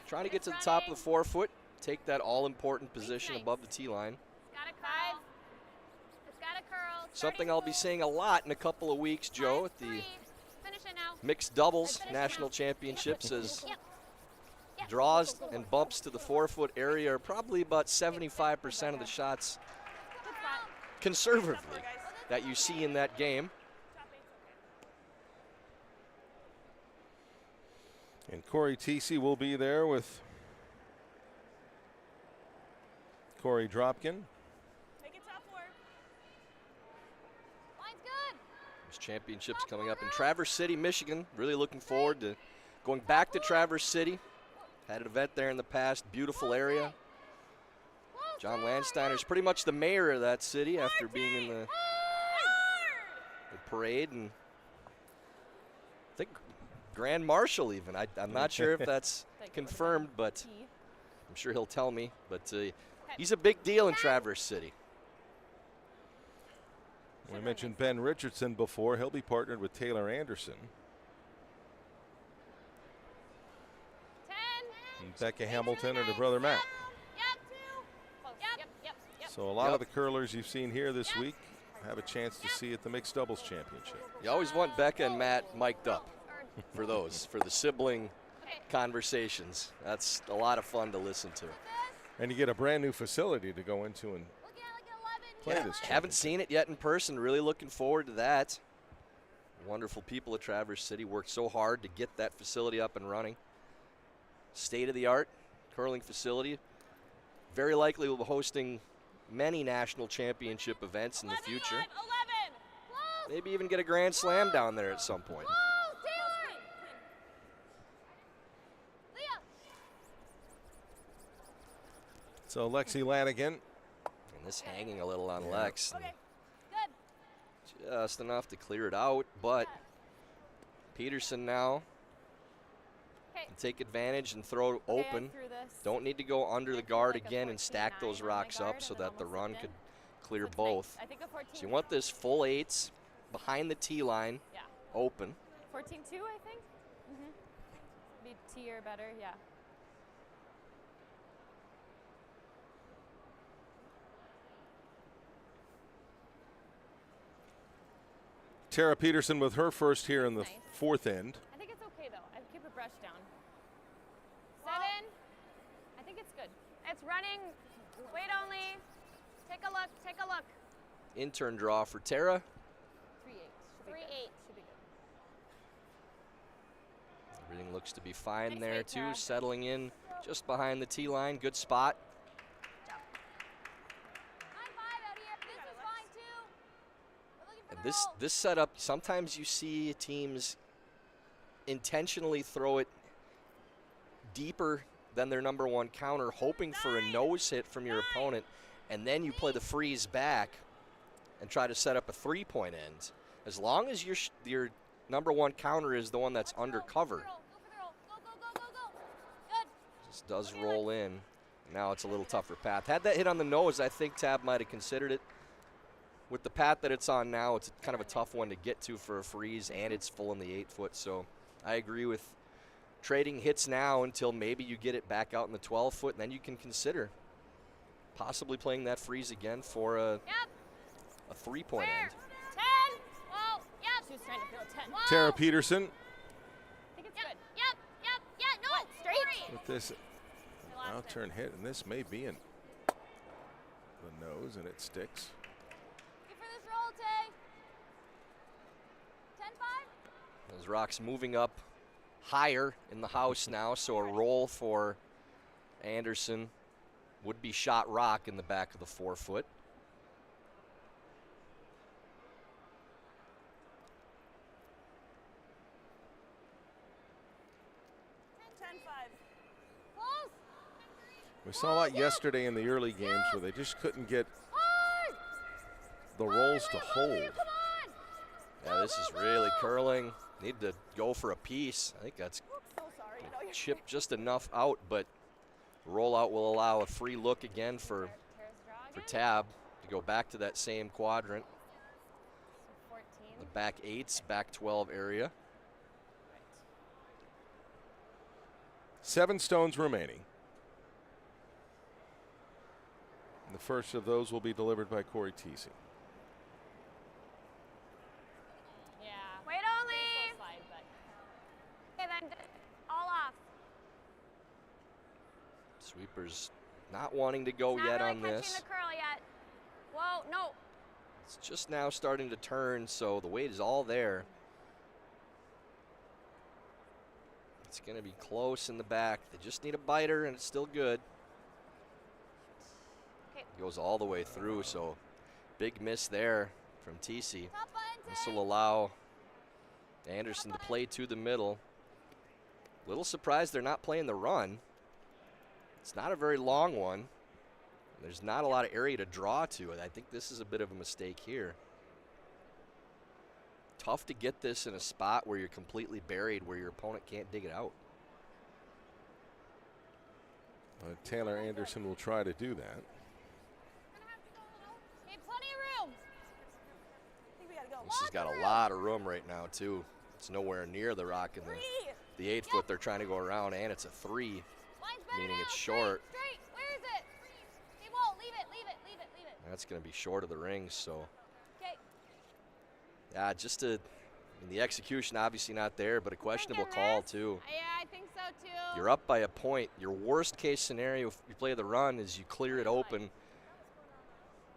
Trying to get to the It's top of the running. forefoot, take that all-important position Nice. above the tee line. It's got a curl. It's got a curl. Something I'll be seeing a lot in a couple of weeks, Joe, at the 5-3. Finish it now. mixed doubles Finish it national now. championships as Yep. Yep. draws and bumps to the forefoot area are probably about 75% of the shots Good spot. conservatively that you see in that game. And Corey Teesey will be there with Corey Dropkin. Make it top 4. Line's good. There's championships coming up in Traverse City, Michigan. Really looking forward to going back to Traverse City. Had an event there in the past, beautiful area. John Landsteiner's pretty much the mayor of that city after being in the parade, and I think Grand Marshal even. I'm not sure if that's confirmed, but I'm sure he'll tell me. But he's a big deal in Traverse City. We mentioned Ben Richardson before. He'll be partnered with Taylor Anderson. 10. And Becca Hamilton and her brother Matt. Yep. Close. Yep. So a lot Yep. of the curlers you've seen here this week have a chance to see at the mixed doubles championship. You always want Becca and Matt mic'd up for those, for the sibling Okay. conversations. That's a lot of fun to listen to. And you get a brand new facility to go into and Look at like 11. play Yeah, this haven't championship. seen it yet in person. Really looking forward to that. Wonderful people at Traverse City worked so hard to get that facility up and running. State-of-the-art curling facility. Very likely will be hosting many national championship events in the future. 11. Close. Maybe even get a Grand Slam down there at some point. Close. Taylor. Leah. So Lexi Lanigan, And this hanging a little on Lex. Okay. Good. Just enough to clear it out, but Peterson now Okay. can take advantage and throw Okay, I open. threw this. Don't need to go under the I threw guard like a again and stack 14-9 those on my rocks guard up so and then that the almost run slipped could in. clear That's nice. both. I think a 14. So you want this full eights behind the tee line Yeah. open. 14-2, I think. Be T or better, yeah. Tara Peterson with her first here in the Nice. fourth end. I think it's okay though. I keep a brush down. 7. I think it's good. It's running. Wait only. Take a look. Take a look. Intern draw for Tara. 3-8. 3-8. Should be good. Everything looks to be fine Nice there weight, too. Tara. Settling in just behind the tee line. Good spot. I'm 5 out here. This is fine too. We're looking for And the roll. this setup, sometimes you see teams intentionally throw it deeper than their number one counter, hoping for a nose hit from your opponent, and then you play the freeze back and try to set up a three-point end. As long as your number one counter is the one that's under cover, Curl. This does roll in. Now it's a little tougher path. Had that hit on the nose, I think Tab might have considered it. With the path that it's on now, it's kind of a tough one to get to for a freeze, and it's full in the 8-foot. So I agree with trading hits now until maybe you get it back out in the 12-foot, and then you can consider possibly playing that freeze again for a 3-point end. 10. Whoa. Yep. She was trying to feel a 10. Whoa. Tara Peterson I think it's good. Yep. Yeah. No. Straight. with this I lost it. out-turn hit, and this may be in the nose, and it sticks. Good for this roll, Tay. 10-5. Those rocks moving up higher in the house now, so a roll for Anderson would be shot rock in the back of the 4-foot. Close. We saw a lot yesterday in the early games where they just couldn't get the rolls to hold. Come on. Yeah, this is really curling. Need to go for a piece. I think that's So sorry. No, you're chipped just enough out, but rollout will allow a free look again for Tara's draw again. Tab to go back to that same quadrant, 14. the back 8s, back 12 area. 7 stones remaining. And the first of those will be delivered by Corey Teesey. Yeah. Wait only. Slide, but. Okay, then all off. Sweepers not wanting to go Not yet really on catching this. the curl yet. Whoa, no. It's just now starting to turn, so the weight is all there. It's going to be close in the back. They just need a biter, and it's still good. Okay. Goes all the way through, so big miss there from TC. top button, This Tay. will allow Anderson to play to the middle. Little surprised they're not playing the run. It's not a very long one. There's not a lot of area to draw to. I think this is a bit of a mistake here. Tough to get this in a spot where you're completely buried, where your opponent can't dig it out. Taylor Anderson will try to do that. Okay, plenty of room. I think we gotta go. This has got a lot of room right now, too. It's nowhere near the rock in 3. the 8-foot they're trying to go around, and it's a 3. Line's better Meaning now. it's short. Straight. Where is it? He won't. Leave it. That's going to be short of the rings, so. Okay. Yeah, just a, I mean, the execution obviously not there, but a questionable Thinking call this. too. Yeah, I think so too. You're up by a point. Your worst case scenario if you play the run is you clear it open.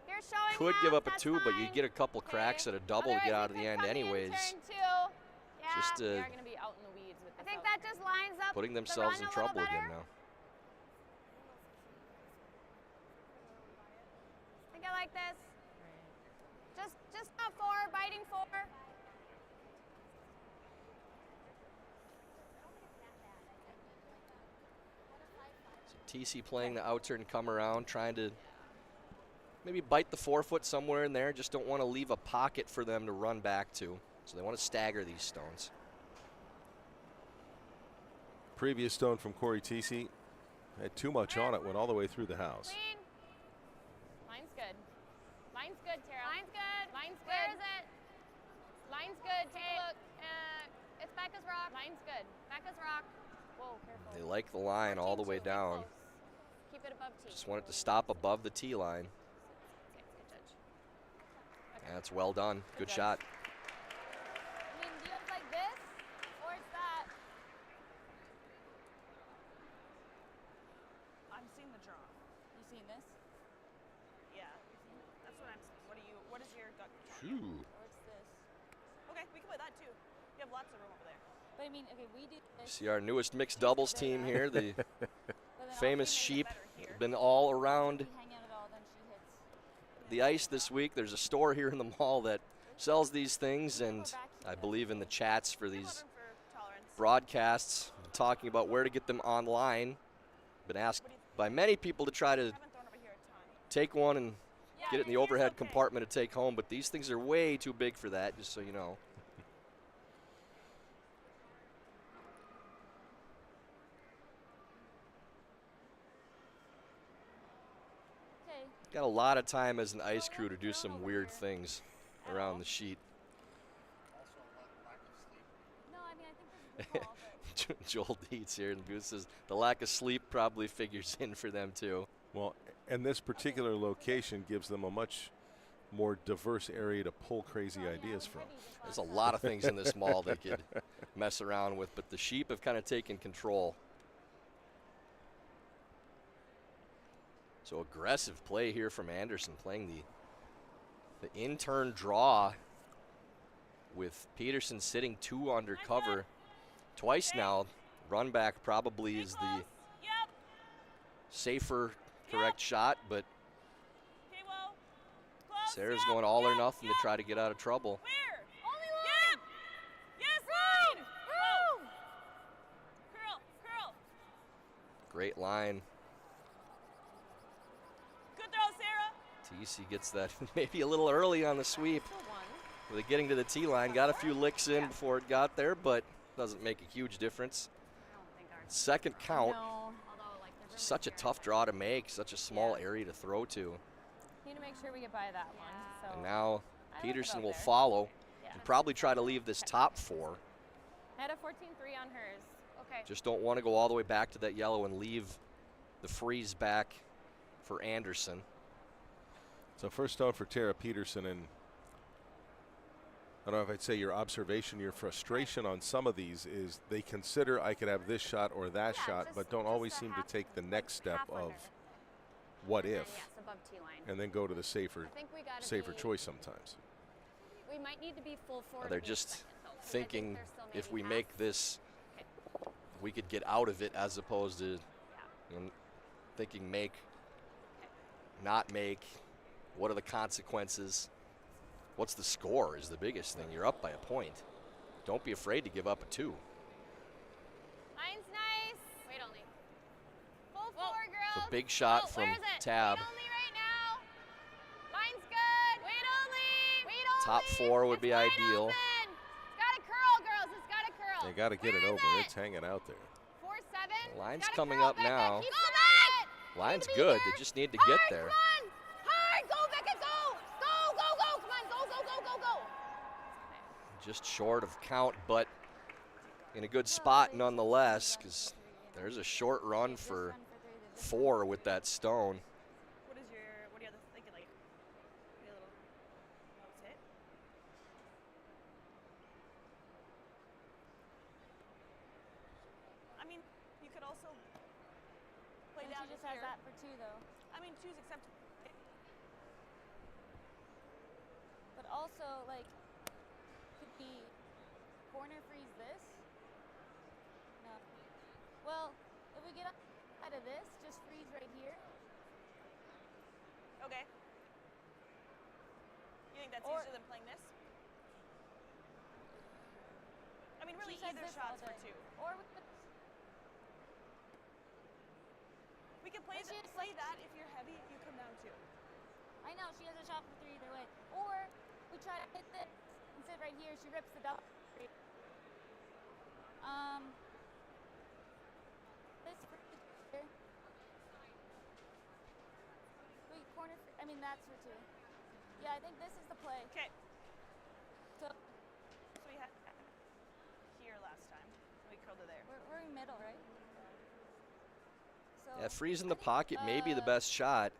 You're showing Could half, give up a that's 2, but you fine. get a couple cracks at a double to get out of the end anyways. Yeah, Just We to are gonna be out in the weeds with I this. think that just lines up. putting the themselves run in a little trouble again better. now. I think I like this. Just not 4, biting 4. So TC playing the out turn, come around, trying to maybe bite the 4-foot somewhere in there. Just don't want to leave a pocket for them to run back to. So they want to stagger these stones. Previous stone from Corey Teesey had too much on it, went all the way through the house. Clean. Mine's good. Mine's good, Tara. Mine's good. Mine's Where good. is it? Mine's good. Take Okay. a look. It's back as rock. Mine's good. Back as rock. Whoa, careful. They like the line all the way 14-2, get down. close. Keep it above T. Just want it to stop above the tee line. Okay, good judge. That's well done. Good judge. shot. I mean, do you have like this? Or it's that? I'm seeing the draw. You seen this? Yeah. That's what I'm. What is your gut? Ooh. Or it's this? Okay, we can play that too. You have lots of room over there. But I mean, okay, we do this. See our newest mixed doubles team here, the but then famous also sheep. better here. Been all around if we hang out at all, then she hits. the ice this week. There's a store here in the mall that sells these things, and I believe in the chats for We have these room for tolerance. broadcasts, talking about where to get them online. Been asked by many people to try to I haven't thrown over here a ton. take one and Yeah, get it in the here's overhead okay. compartment to take home, but these things are way too big for that, just so you know. Got a lot of time as an ice crew to do some weird things around the sheet. No, I mean, I think this is the ball, but Joel Dietz here in the booth says the lack of sleep probably figures in for them too. Well, and this particular location gives them a much more diverse area to pull crazy ideas from. There's a lot of things in this mall they could mess around with, but the sheep have kind of taken control. So aggressive play here from Anderson, playing the in-turn draw with Peterson sitting 2 under cover twice now. Run back probably is the Yep. safer correct shot, but Okay, well. Close. Sarah's Yep, going all or yep, nothing to yep. try to get out of trouble. Where? only Yep. one. Yes, line. Boom. Curl, curl. Great line. Good throw, Sarah. TC gets that maybe a little early on the sweep. Still one. With it getting to the tee line, got a few licks in before it got there, but doesn't make a huge difference. I don't think ours. Second count. No. Although, like, there's Such a room tough here. draw to make, such a small Yeah. area to throw to. Need to make sure we get by that one. So. And now I like it Peterson out will there. follow Yeah. and probably try to leave this top 4. I had a 14-3 on hers. Okay. Just don't want to go all the way back to that yellow and leave the freeze back for Anderson. So first stone for Tara Peterson, and I don't know if I'd say your observation, your frustration on some of these is they consider I could have this shot or that Yeah, shot, just- but don't just always a seem to half- take the next step half under. of what And then, if, yes, above T line. and then go to the safer I think we got safer choice sometimes. We might need to be full forward. They're to be just second, though. I think thinking they're still if maybe we make half. this, we could get out of it, as opposed to Yeah. thinking make, not make. What are the consequences? What's the score is the biggest thing. You're up by a point. Don't be afraid to give up a 2. Line's nice. Wait only. Full forward, girls. So big shot from Where is it? Tab. Wait only right now. Line's good. Wait only. Wait only. Top 4 would It's be wide ideal. open. It's got to curl, girls. It's got to curl. They got to get Where it is over. it? It's hanging out there. 4-7. The line's Gotta coming curl, up Becca. now. Keep going. Line's Need to be good. there. They just need to Hard, get there. Come on. Hard. Go, Becca. Go. Go, go, go. Come on. Go, go, go, go, go. Just short of count, but in a good spot nonetheless, because there's a short run for 4 with that stone. What is your, what are you thinking, like, maybe a little nose hit? I mean, you could also play And down she just here. has that for 2, though. I mean, 2's acceptable. But also, like, could be corner freeze this. No. Well, if we get out of this, just freeze right here. Okay. You think that's Or- easier than playing this? I mean, really, She says either this shot's all for day. 2. Or we could, We can play, But she just play like- that if you're heavy, you come down 2. I know she has a shot for 3 either way. Or we try to hit this and sit right here. She rips the double. This for here. Wait, corner. I mean, that's for 2. Yeah, I think this is the play. Okay. So So we had here last time. We curled it there. we're in middle, right? So Yeah, freeze in I the think, pocket may be the uh, best shot.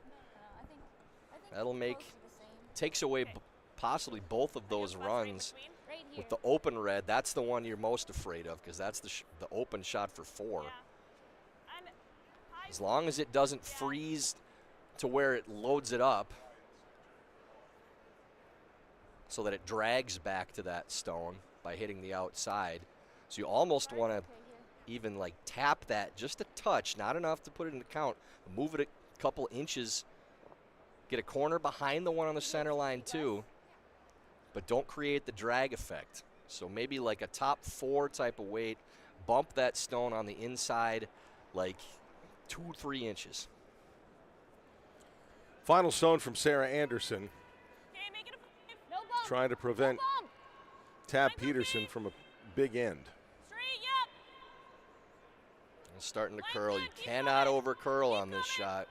I think That'll it's make- close to the same. Takes away Okay. possibly both of those Any spots right in runs. between? Right here. With the open red, that's the one you're most afraid of, because that's the open shot for 4. Yeah. And I As long as it doesn't freeze to where it loads it up so that it drags back to that stone by hitting the outside. So you almost Right, want to okay, here. even like tap that just a touch, not enough to put it into count. Move it a couple inches, get a corner behind the one on the center line too, but don't create the drag effect. So maybe like a top 4 type of weight, bump that stone on the inside like 2-3 inches. Final stone from Sarah Anderson, Okay, make it a 5. No bump. trying to prevent No bump. Tab Peterson from a big end. Straight, yep. It's starting to Line's curl. good, You keep cannot coming. over curl Keep on this coming. shot.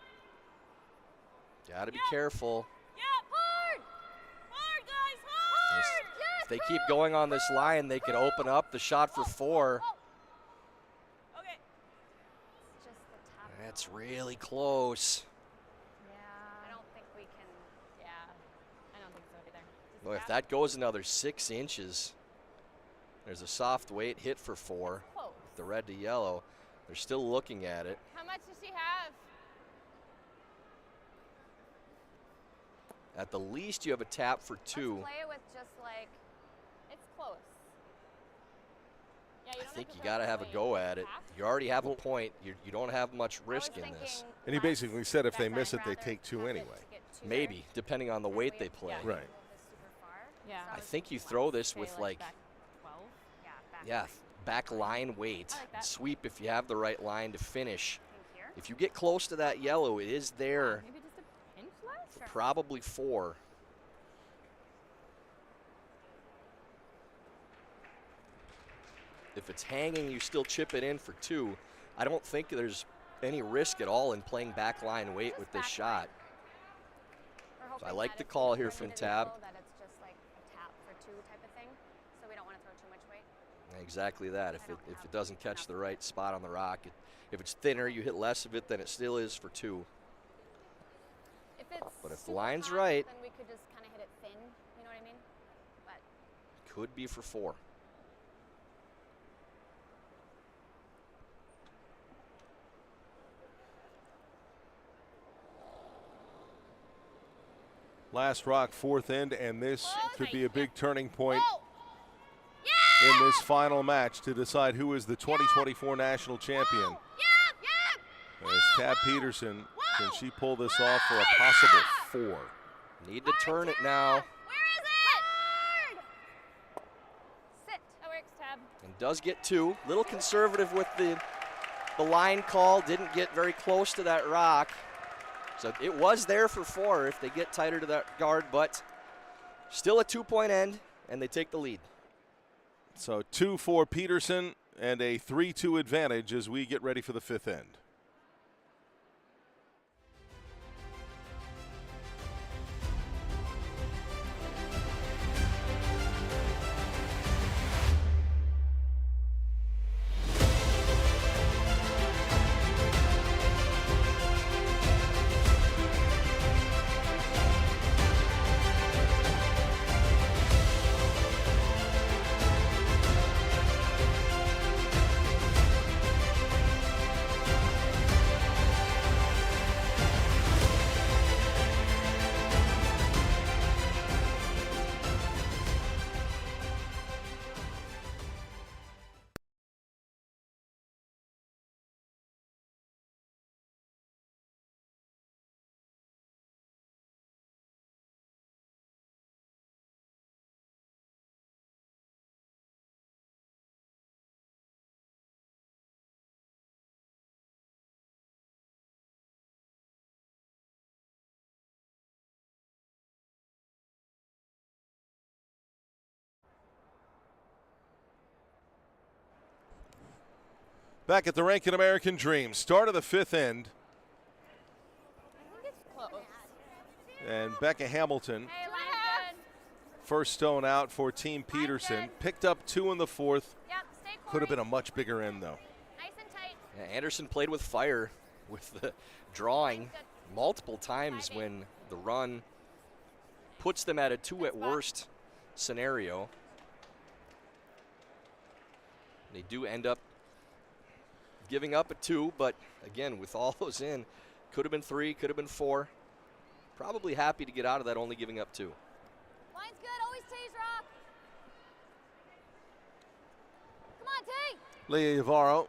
Gotta be careful. Yep. Hard. Hard, guys. Hard. If they keep going on this line, they could open up the shot for 4. Okay. It's just the top. That's really close. Yeah. I don't think we can. Yeah. I don't think so either. Boy, if that goes another 6 inches, there's a soft weight hit for 4. Close. The red to yellow. They're still looking at it. How much does she have? At the least, you have a tap for 2. Let's play it with just like. It's close. Yeah, I don't think have you to got to break have a away. go at it. Have You already have a point. You don't have much risk in this. And he basically said if they miss it, they take 2 anyway. Maybe, depending on the weight they play. Yeah. Right. Yeah. I think you throw this Say, with like, back 12. Yeah. Back yeah, line. back line weight. I like that. Sweep if you have the right line to finish. Think here. If you get close to that yellow, it is there. Maybe just a pinch less? For probably 4. If it's hanging, you still chip it in for 2. I don't think there's any risk at all in playing back line weight with this shot. So I like the call here from Tab. That it's just like a tap for 2 type of thing, so we don't want to throw too much weight. Exactly that. If it doesn't catch the right spot on the rock, if it's thinner, you hit less of it than it still is for 2. If it's But if the super line's hot, right- then we could just kind of hit it thin. You know what I mean? But Could be for 4. Last rock, 4th end, and this could be a big turning point oh, in this final match to decide who is the 2024 national champion. As Tab Peterson, can she pull this off for a possible 4? Need to turn it now. where is it? Sit. That works, Tab. And does get 2. Little conservative with the line call. Didn't get very close to that rock. So it was there for 4 if they get tighter to that guard, but still a 2-point end, and they take the lead. So 2 for Peterson and a 3-2 advantage as we get ready for the 5th end. Back at the Rink and American Dream, start of the 5th end, I think it's close. and Becca Hamilton, Hey, line's good. first stone out for Team Peterson, picked up 2 in the 4th. Yep, stay Could have been Corey. a much bigger end though. Nice and tight. Yeah, Anderson played with fire with the drawing multiple times when the run puts them at a 2 at worst scenario. They do end up giving up a 2, but again, with all those in, could have been 3, could have been 4. Probably happy to get out of that, only giving up 2. Line's good. Always tease rock. Come on, T. Leah Yavaro,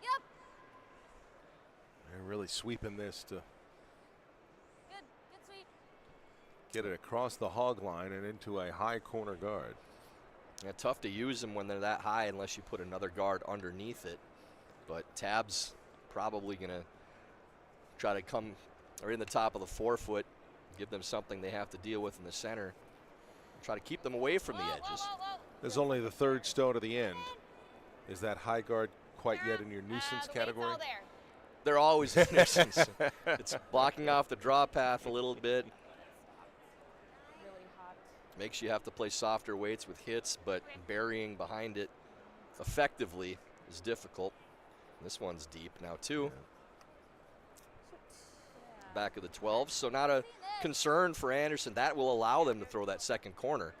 Yep. they're really sweeping this to Good. Good sweep. get it across the hog line and into a high corner guard. Yeah, tough to use them when they're that high unless you put another guard underneath it. But Tab's probably going to try to come or in the top of the 4-foot, give them something they have to deal with in the center. Try to keep them away from the edges. There's only the 3rd stone to the end. Is that high guard quite yet in your nuisance The weight's category? all there. They're always Anderson's. It's blocking off the draw path a little bit. Really hot. Makes you have to play softer weights with hits, but burying behind it effectively is difficult. This one's deep now, too. Back of the 12, so not a concern for Anderson. That will allow them to throw that second corner.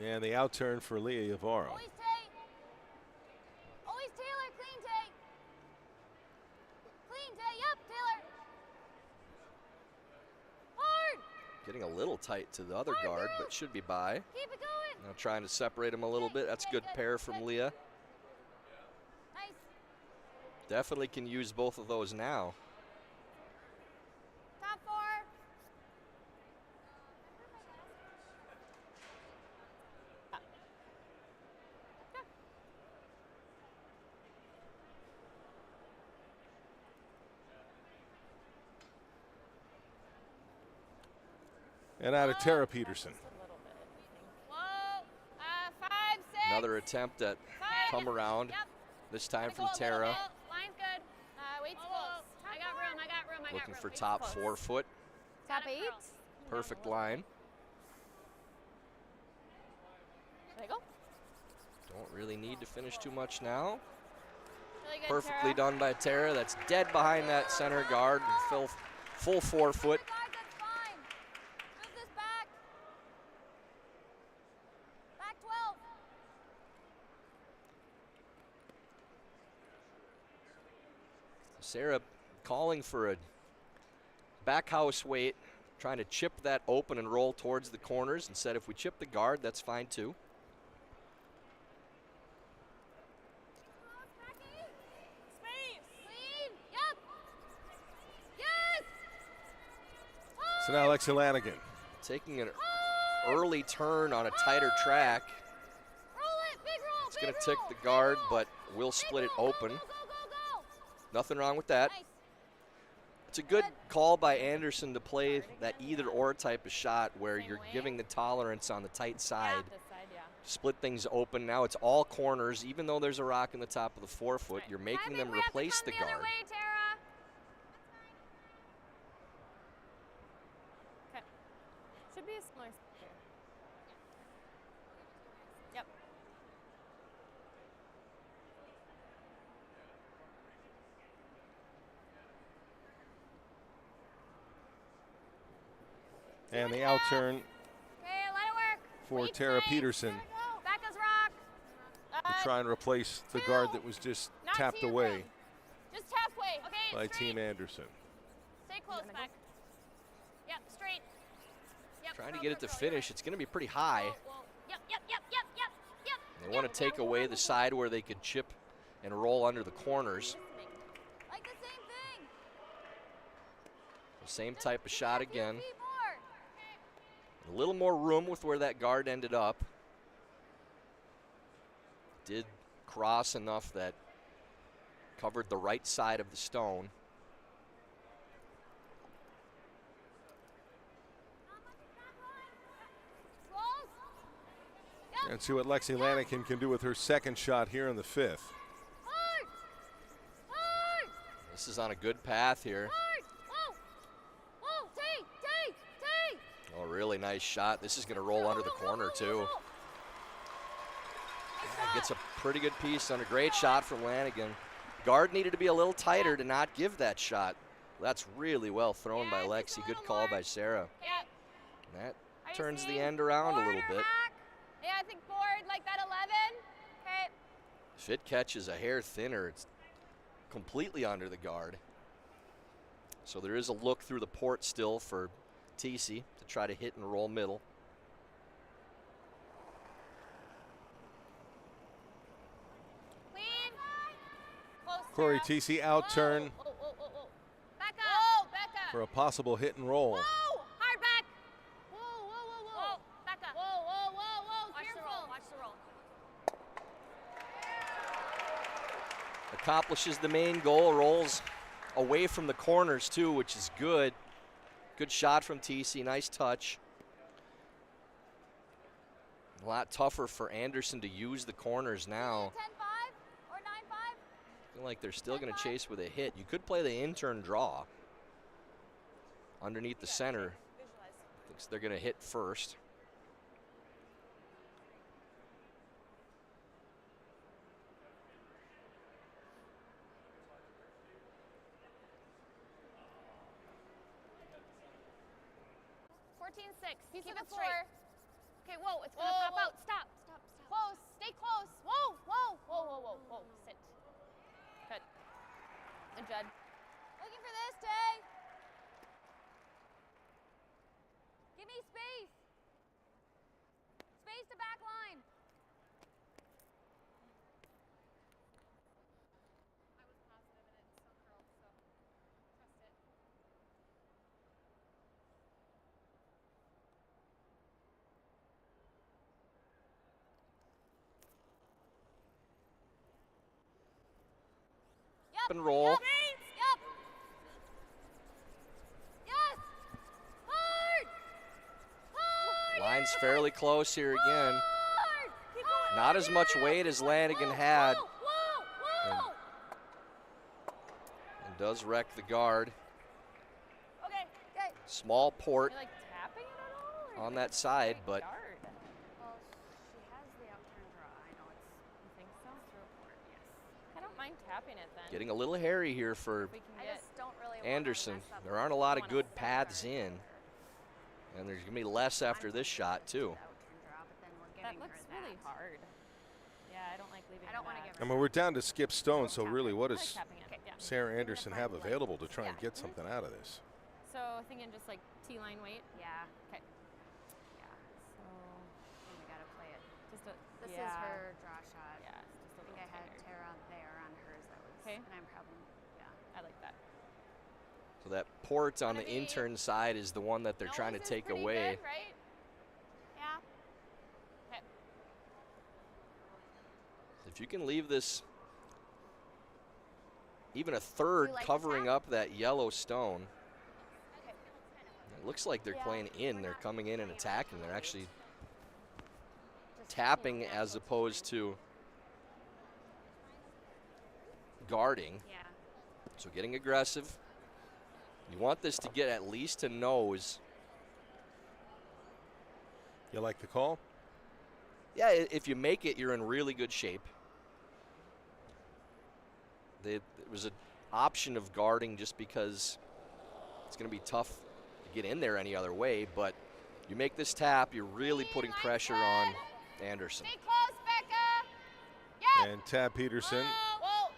And the out turn for Leah Yavaro. Always Tate. Always Taylor. Clean Tate. Clean Tate. Yep, Taylor. Hard. Getting a little tight to the other Hard, guard, girl. but should be by. Keep it going. Now trying to separate him a little bit. That's a good pair from Leah. Nice. Definitely can use both of those now. Top 4. And out of Tara Peterson. Whoa. 5, 6. Another attempt at come around, Yep. this time Go from a little Tara. bit. Line's good. Weight's close. I got room. I got room. Looking for top 4 foot. Top 8. Perfect line. There you go. Don't really need to finish too much now. Really good, Perfectly Tara. done by Tara. That's dead behind that center guard. Full 4 foot. That's fine. Move this back. Back 12. Sarah calling for a back house weight, trying to chip that open and roll towards the corners. And said if we chip the guard, that's fine too. Space. Clean. Yep. Yes. So now Lexi Lanigan. Taking an early turn on a tighter track. Roll it. Big roll. It's going to tick the guard, but we'll split it open. Go, go, go, go. Nothing wrong with that. Nice. It's a good call by Anderson to play that either-or type of shot where you're giving the tolerance on the tight side. This side, yeah. Split things open. Now it's all corners. Even though there's a rock in the top of the 4 foot, you're making them replace the guard. Way, Tara. Okay. Should be a similar here. Yep. And the out turn Okay, let it work. for Weight Tara space. Peterson There we go. Back us rock. to try and replace the guard that was just Not tapped to your away room. Just halfway. Okay, by straight. Team Anderson. Stay close back. Yep, straight. Yep. Trying to throw, get it to throw, throw. finish. It's going to be pretty high. Whoa, whoa. Yep, yep, yep, yep, yep, yep. They want to take away the side where they could chip and roll under the corners. Like the same thing. The same type of shot again. Feet more. A little more room with where that guard ended up. Did cross enough that covered the right side of the stone. Close. Yep. And see what Lexi Lanigan can do with her second shot here in the 5th. Hard. Hard. This is on a good path here. Hard. Whoa. Whoa. Take. Take. Take. Oh, really nice shot. This is going to roll under the corner too. Yeah, gets a pretty good piece on a great shot from Lanigan. Guard needed to be a little tighter to not give that shot. That's really well thrown by Yeah, just Lexi. a Good little call more. by Sarah. Yep. And that Are you turns the seeing end around a board little or bit. hack? Yeah, I think board like that 11. Okay. If it catches a hair thinner, it's completely under the guard. So there is a look through the port still for TC to try to hit and roll middle. Clean. Close. Corey Tara. TC out turn Whoa, whoa, whoa, whoa. Back up. Whoa, back up. for a possible hit and roll. Whoa, hard back. Whoa, whoa, whoa, whoa. Back up. Whoa, whoa, whoa, whoa. Watch the roll. Watch the roll. Accomplishes the main goal, rolls away from the corners too, which is good. Good shot from TC, nice touch. A lot tougher for Anderson to use the corners now. 10-5 or 9-5? I feel like they're still going to chase with a hit. You could play the intern draw underneath the center. Visualize. Thinks they're going to hit first. Keep Keep it it straight. 4. Okay, whoa, it's gonna Whoa, pop whoa. out. Stop. Close. Stay close. Whoa, whoa, whoa, whoa, whoa, whoa. Sit. Good. And Judd. Looking for this, Tay. Give me space. Space to back line. I was positive and it still curled, so trust it. Yep. And roll. Yep. Yep. Yes. Hard. Hard. Line's fairly close here again. Hard. Keep going. Not as much weight as Lanigan had. Whoa, whoa, whoa. And does wreck the guard. Okay. Okay. Small port You're like tapping it at all? Or on is that it side, like but yard? Well, she has the outturn draw. I know it's You think so? through a port, yes. I don't mind tapping it then. getting a little hairy here for If we can I get just don't really Anderson. want to mess up There aren't a lot of wanna good set paths guard. in, and there's going to be less after this shot, too. the outturn draw, but then we're that giving looks her really that. hard. Yeah, I don't like leaving I don't it wanna back. give I mean, we're down to Skip Stone, so really, what I like does tapping it. Yeah. Sarah Anderson have available to try and Yeah. get something out of this? So thinking just like T-line weight. Yeah, Okay. yeah. So And we gotta play it. just a This yeah. is her draw shot. Yeah, it's just a I think little I had tighter. Tara there on hers. That was. 'Kay. And I'm probably. Yeah. I like that. So that port on Gonna the be- intern side is the one that they're trying to Nose is take pretty away. Good, right? Yeah. Okay. If you can leave this even a third You like the covering tap? up that yellow stone, Okay. it looks like they're Yeah. playing in. They're coming in and attacking. They're actually Just, tapping you know, as natural opposed to guarding. Yeah. So getting aggressive. You want this to get at least to nose. You like the call? Yeah, if you make it, you're in really good shape. There was an option of guarding just because it's going to be tough to get in there any other way, but you make this tap, you're really putting pressure on Anderson. Stay close, Becca. Yep. And Tab Peterson Whoa.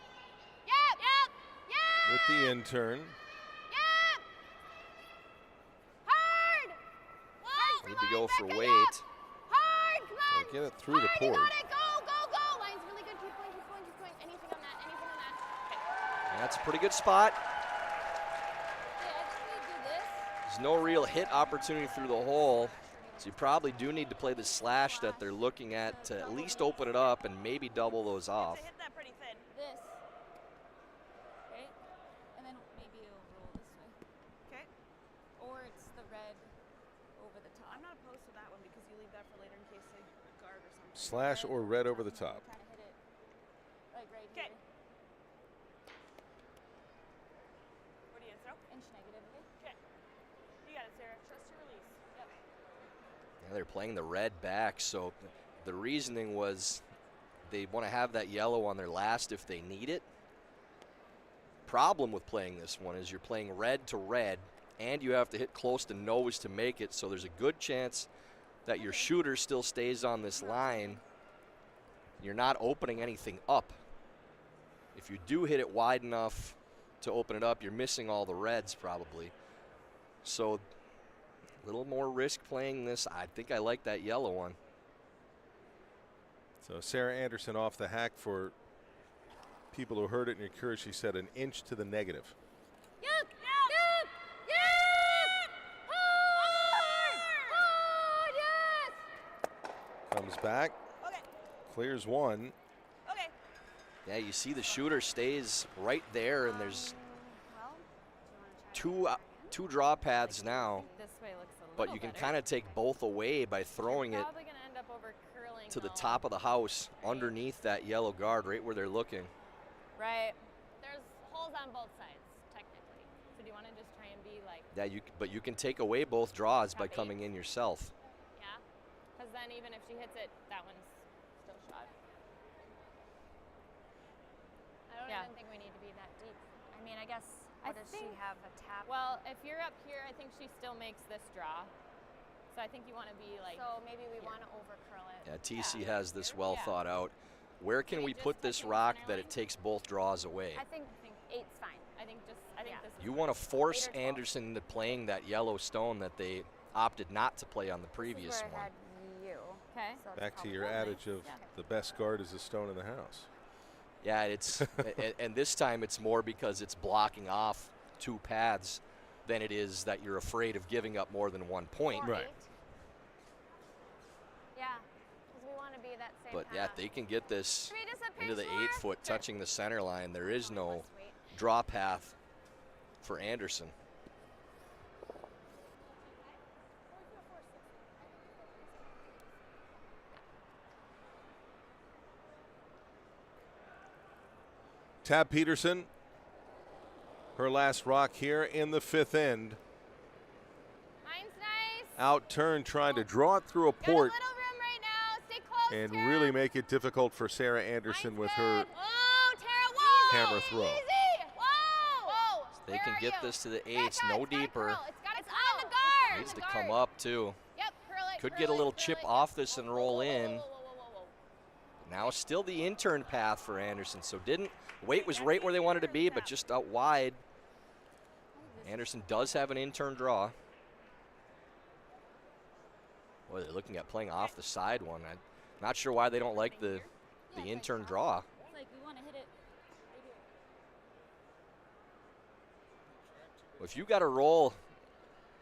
Yep. Yep. Yep. with the intern. Yep. Hard. Whoa. Need to go for Becca, weight. yep. Hard. Come on. Get it through the Hard, you port. got it. Go, go, go. Line's really good. Keep going, keep going, keep going. Anything on that. Anything on that. Okay. That's a pretty good spot. Yeah, I think we do this. There's no real hit opportunity through the hole, so you probably do need to play the slash that they're looking at to at least open it up and maybe double those off. To hit that pretty thin. This. Okay. And then maybe it'll roll this way. Okay. Or it's the red over the top. I'm not opposed to that one because you leave that for later in case they guard or something. Slash or red over the top. Trying to hit it like right 'Kay. here. What do you throw? Inch negative, okay? Okay. You got it, Sarah. Trust your release. Yep. Yeah, they're playing the red back, so the reasoning was they want to have that yellow on their last if they need it. Problem with playing this one is you're playing red to red, and you have to hit close to nose to make it, so there's a good chance that your shooter still stays on this line. You're not opening anything up. If you do hit it wide enough to open it up, you're missing all the reds probably. So a little more risk playing this. I think I like that yellow one. So Sarah Anderson off the hack. For people who heard it and you're curious, she said an inch to the negative. Yep! Yep! Yep! Hard! Hard! Yes! Comes back, Okay. clears one. Okay. Yeah, you see the shooter stays right there, and there's Well, do you want to try two draw paths now, This way looks a little but you can better. kind of take both away by throwing it. Probably gonna end up over to the top of the house underneath that yellow guard, right where they're looking. Right. There's holes on both sides, technically. So do you want to just try and be like, Yeah, but you can take away both draws by Top 8. coming in yourself. yeah? Because then even if she hits it, that one's still shot. I don't Yeah. even think we need to be that deep. I mean, I guess, what does she think- have, a tap? Well, if you're up here, I think she still makes this draw. So I think you want to be like, So maybe we want to over curl it. Yeah, TC Yeah. has this well Yeah. thought out. Where can Maybe we just put this touching the rock center that line? it takes both draws away? I think 8's fine. I think Yeah. this is You want to force 8 or 12. Anderson into playing that yellow stone that they opted not to play on the previous This is where I one. had you. Okay. So it's Back to probably your fine. adage of Yeah. the best guard is a stone in the house. Yeah, it's and this time it's more because it's blocking off 2 paths than it is that you're afraid of giving up more than 1 point. Or Right. 8. Yeah, because we want to be that same But yeah, path. they can get this Should we just have into the pace more? 8-foot, Sure. touching the center line. There is no Let's wait. draw path for Anderson. Tab Peterson, her last rock here in the 5th end. Mine's nice. Out turn, trying to draw it through a Got a port little room right now. Stay close, and Tara. really make it difficult for Sarah Anderson Mine's with good. her Oh, Tara, whoa. hammer throw. Easy. Whoa. Whoa. They Where can are get you? this to the Back 8s, up, no it's gotta deeper. curl. It's on the guard. Needs The to come guard. up too. Yep, curl it. Could curl get a it, little curl chip it. off this and Whoa, roll whoa, whoa, in. whoa, whoa, whoa, whoa. Now still the intern path for Anderson. So weight was right where they wanted to be, but just out wide. Anderson does have an intern draw. Boy, they're looking at playing off the side one. I'm not sure why they don't like the intern draw. It's like we want to hit it. If you got to roll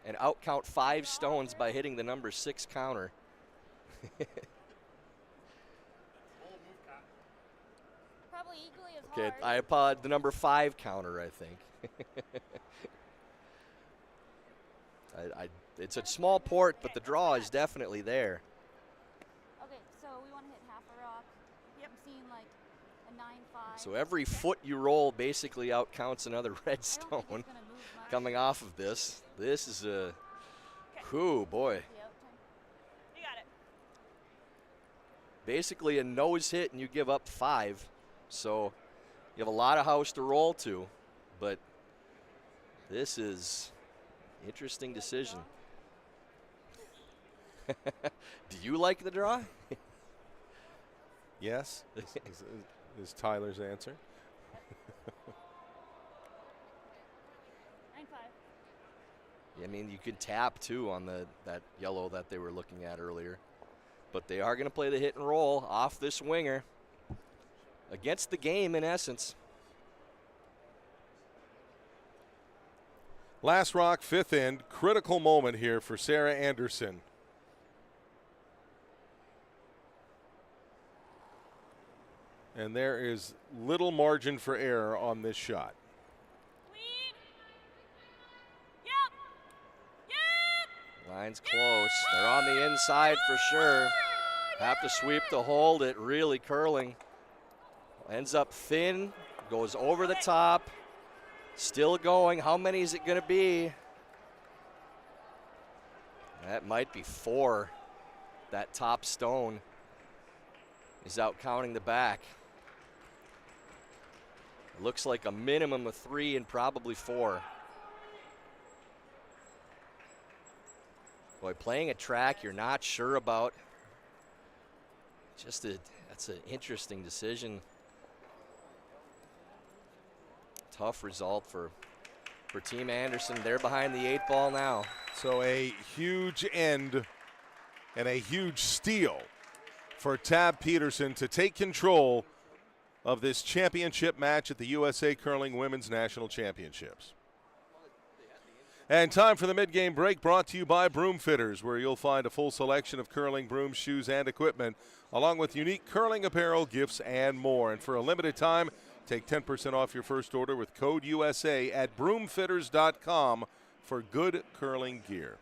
and outcount 5 stones by hitting the number 6 counter, Probably equally as okay, hard. I apologize. The number 5 counter, I think. It's a small port, but the draw is definitely there. Okay, so we want to hit half a rock. Yep. I'm seeing like a 9-5. So every foot you roll basically outcounts another red I don't think stone it's gonna move much. coming off of this. This is a, whew, boy. The out turn. You got it. Basically a nose hit and you give up 5. So you have a lot of house to roll to, but this is interesting decision. Do you like the draw? Yes, is Tyler's answer. 9-5. I mean, you can tap too on that yellow that they were looking at earlier. But they are going to play the hit and roll off this winger against the game in essence. Last rock, 5th end, critical moment here for Sarah Anderson. And there is little margin for error on this shot. Lead. Yep. Yep. Line's close. They're on the inside for sure. Have to sweep to hold it, really curling. Ends up thin, goes over the top. Still going. How many is it going to be? That might be 4. That top stone is out counting the back. Looks like a minimum of 3 and probably 4. Boy, playing a track you're not sure about. That's an interesting decision. Tough result for Team Anderson. They're behind the 8 ball now. So a huge end and a huge steal for Tab Peterson to take control of this championship match at the USA Curling Women's National Championships. And time for the mid-game break, brought to you by Broom Fitters, where you'll find a full selection of curling brooms, shoes, and equipment, along with unique curling apparel, gifts, and more. And for a limited time, take 10% off your first order with code USA at broomfitters.com for good curling gear.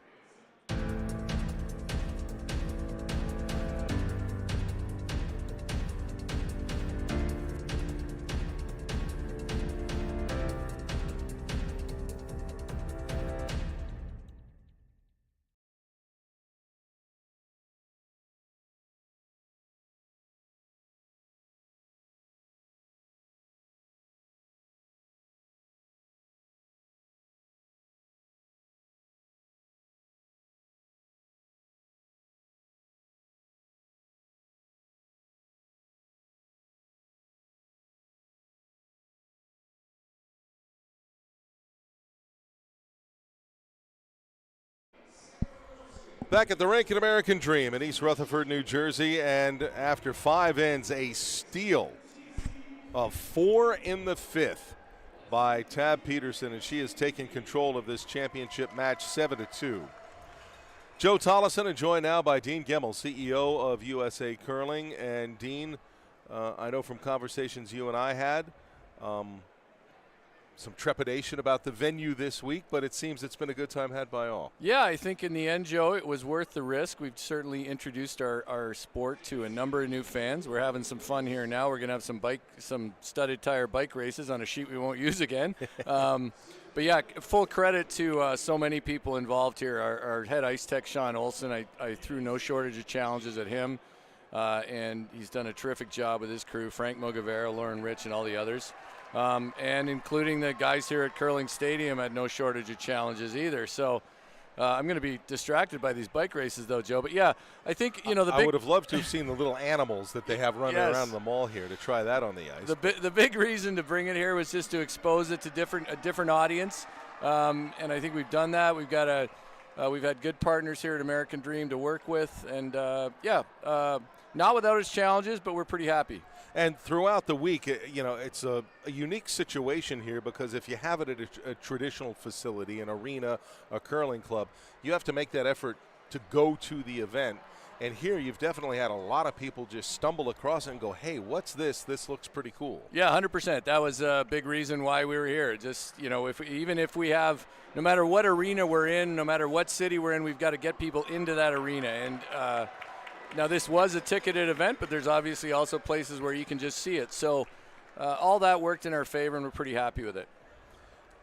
Back at the Rink, an American Dream in East Rutherford, New Jersey, and after 5 ends, a steal of 4 in the 5th by Tab Peterson, and she has taken control of this championship match 7-2. Joe Tollison, and joined now by Dean Gemmell, CEO of USA Curling. And Dean, I know from conversations you and I had, some trepidation about the venue this week, but it seems it's been a good time had by all. Yeah, I think in the end, Joe, it was worth the risk. We've certainly introduced our sport to a number of new fans. We're having some fun here now. We're going to have some studded tire bike races on a sheet we won't use again. But yeah, full credit to so many people involved here. Our head ice tech, Sean Olson, I threw no shortage of challenges at him, and he's done a terrific job with his crew, Frank Mogavera, Lauren Rich, and all the others. And including the guys here at Curling Stadium had no shortage of challenges either. So I'm going to be distracted by these bike races, though, Joe. But yeah, I think I would have loved to have seen the little animals that they have running Yes. around the mall here to try that on the ice. The big reason to bring it here was just to expose it to a different audience, and I think we've done that. We've had good partners here at American Dream to work with, and not without its challenges, but we're pretty happy. And throughout the week, it's a unique situation here, because if you have it at a traditional facility, an arena, a curling club, you have to make that effort to go to the event. And here you've definitely had a lot of people just stumble across it and go, hey, what's this? This looks pretty cool. Yeah, 100%. That was a big reason why we were here. Just, even if we have, no matter what arena we're in, no matter what city we're in, we've got to get people into that arena. And now, this was a ticketed event, but there's obviously also places where you can just see it. So all that worked in our favor, and we're pretty happy with it.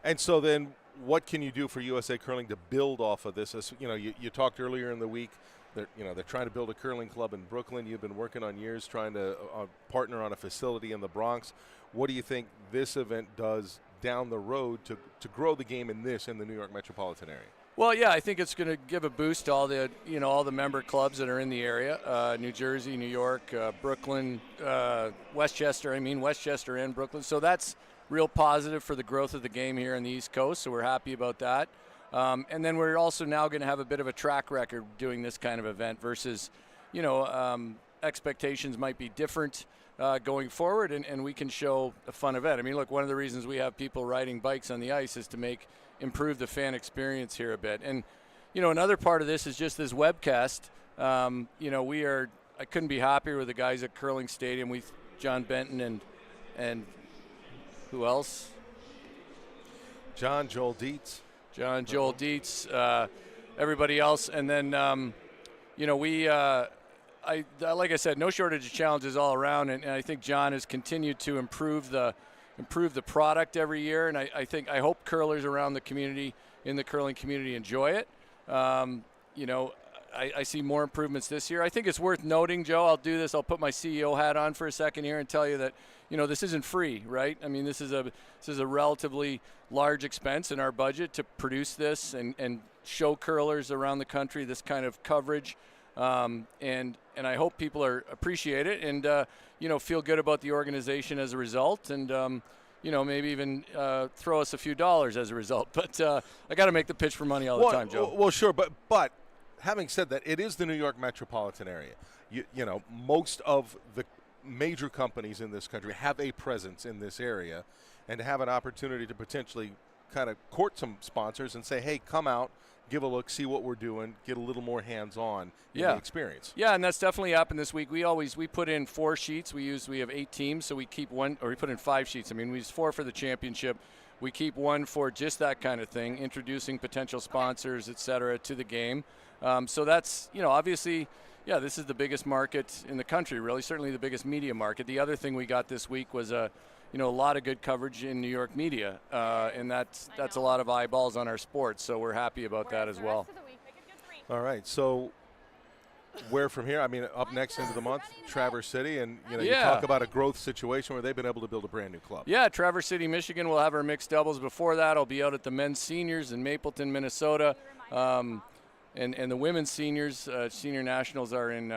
And so then what can you do for USA Curling to build off of this? As, you talked earlier in the week, they're trying to build a curling club in Brooklyn. You've been working on years trying to partner on a facility in the Bronx. What do you think this event does down the road to grow the game in the New York metropolitan area? Well, yeah, I think it's going to give a boost to all the member clubs that are in the area, New Jersey, New York, Brooklyn, Westchester and Brooklyn. So that's real positive for the growth of the game here on the East Coast, so we're happy about that. And then we're also now going to have a bit of a track record doing this kind of event versus, expectations might be different going forward, and we can show a fun event. I mean, look, one of the reasons we have people riding bikes on the ice is to improve the fan experience here a bit. And, another part of this is just this webcast. I couldn't be happier with the guys at Curling Stadium. John Benton and who else? Joel Dietz, everybody else. And then, like I said, no shortage of challenges all around. And I think John has continued to improve the product every year, and I hope curlers around the community, in the curling community, enjoy it. I see more improvements this year. I think it's worth noting, Joe, I'll put my CEO hat on for a second here and tell you that, this isn't free, right? I mean, this is a relatively large expense in our budget to produce this and show curlers around the country this kind of coverage. And I hope people appreciate it and, feel good about the organization as a result, and, maybe even throw us a few dollars as a result. But I got to make the pitch for money all the time, Joe. Well, sure, but having said that, it is the New York metropolitan area. Most of the major companies in this country have a presence in this area, and to have an opportunity to potentially kind of court some sponsors and say, hey, come out, give a look, see what we're doing, get a little more hands-on in the experience. Yeah, and that's definitely happened this week. We put in 4 sheets. We have 8 teams, so we keep one, or we put in 5 sheets. I mean, we use 4 for the championship. We keep 1 for just that kind of thing, introducing potential sponsors, et cetera, to the game. So that's, obviously, yeah, this is the biggest market in the country, really, certainly the biggest media market. The other thing we got this week was a lot of good coverage in New York media, and that's a lot of eyeballs on our sports, so we're happy about that as well. All right, so where from here? I mean, up next into the month, Traverse City, and you talk about a growth situation where they've been able to build a brand new club. Yeah, Traverse City, Michigan. We'll have our mixed doubles. Before that, I'll be out at the men's seniors in Mapleton, Minnesota. And the women's seniors, senior nationals, are in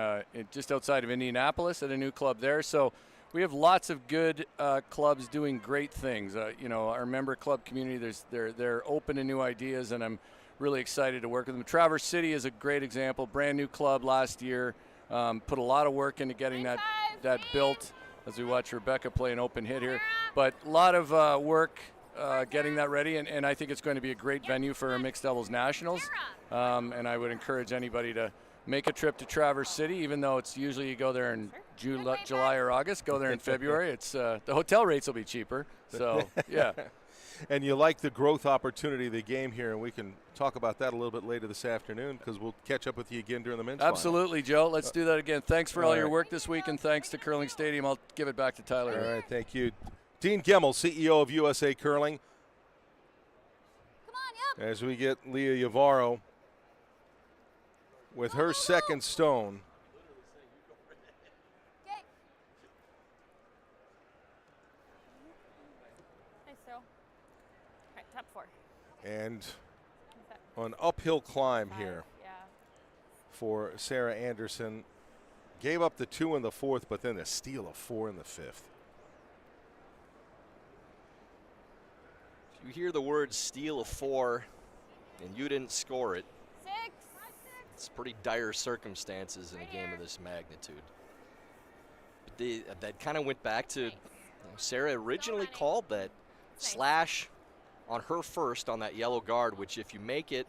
just outside of Indianapolis at a new club there. So we have lots of good clubs doing great things. Our member club community, they're open to new ideas, and I'm really excited to work with them. Traverse City is a great example. Brand new club last year. Put a lot of work into getting that built, as we watch Rebecca play an open hit here. But a lot of work getting that ready, and I think it's going to be a great venue for our mixed doubles nationals. And I would encourage anybody to make a trip to Traverse City, even though it's usually you go there in July or August. Go there in February. It's the hotel rates will be cheaper. So yeah. And you like the growth opportunity of the game here, and we can talk about that a little bit later this afternoon because we'll catch up with you again during the men's Absolutely, Joe. Let's do that again. Thanks for all your work this week, and thanks to Curling Stadium. I'll give it back to Tyler. All right, thank you. Dean Gemmel, CEO of USA Curling. Come on, yep. As we get Leah Yavaro with her second stone. Okay. Nice throw. All right, top 4. And an uphill climb here Yeah. for Sarah Anderson. Gave up the 2 in the 4th, but then a steal of 4 in the 5th. You hear the word steal of 4 and you didn't score it. 6. It's pretty dire circumstances in a game of this magnitude. But that kind of went back to Sarah originally called that slash on her first on that yellow guard, which if you make it,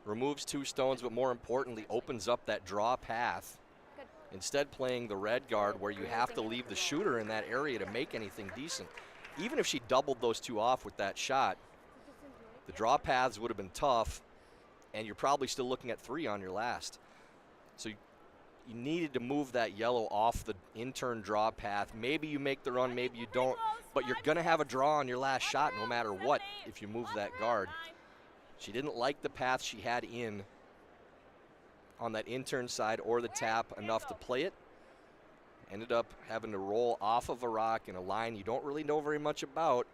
removes 2 stones, but more importantly, opens up that draw path. Instead playing the red guard where you have to leave the shooter in that area to make anything decent. Even if she doubled those 2 off with that shot, the draw paths would have been tough, and you're probably still looking at 3 on your last. So you needed to move that yellow off the in-turn draw path. Maybe you make the run, maybe you don't, but you're going to have a draw on your last shot no matter what if you move that guard. She didn't like the path she had in on that in-turn side or the tap enough to play it. Ended up having to roll off of a rock in a line you don't really know very much about.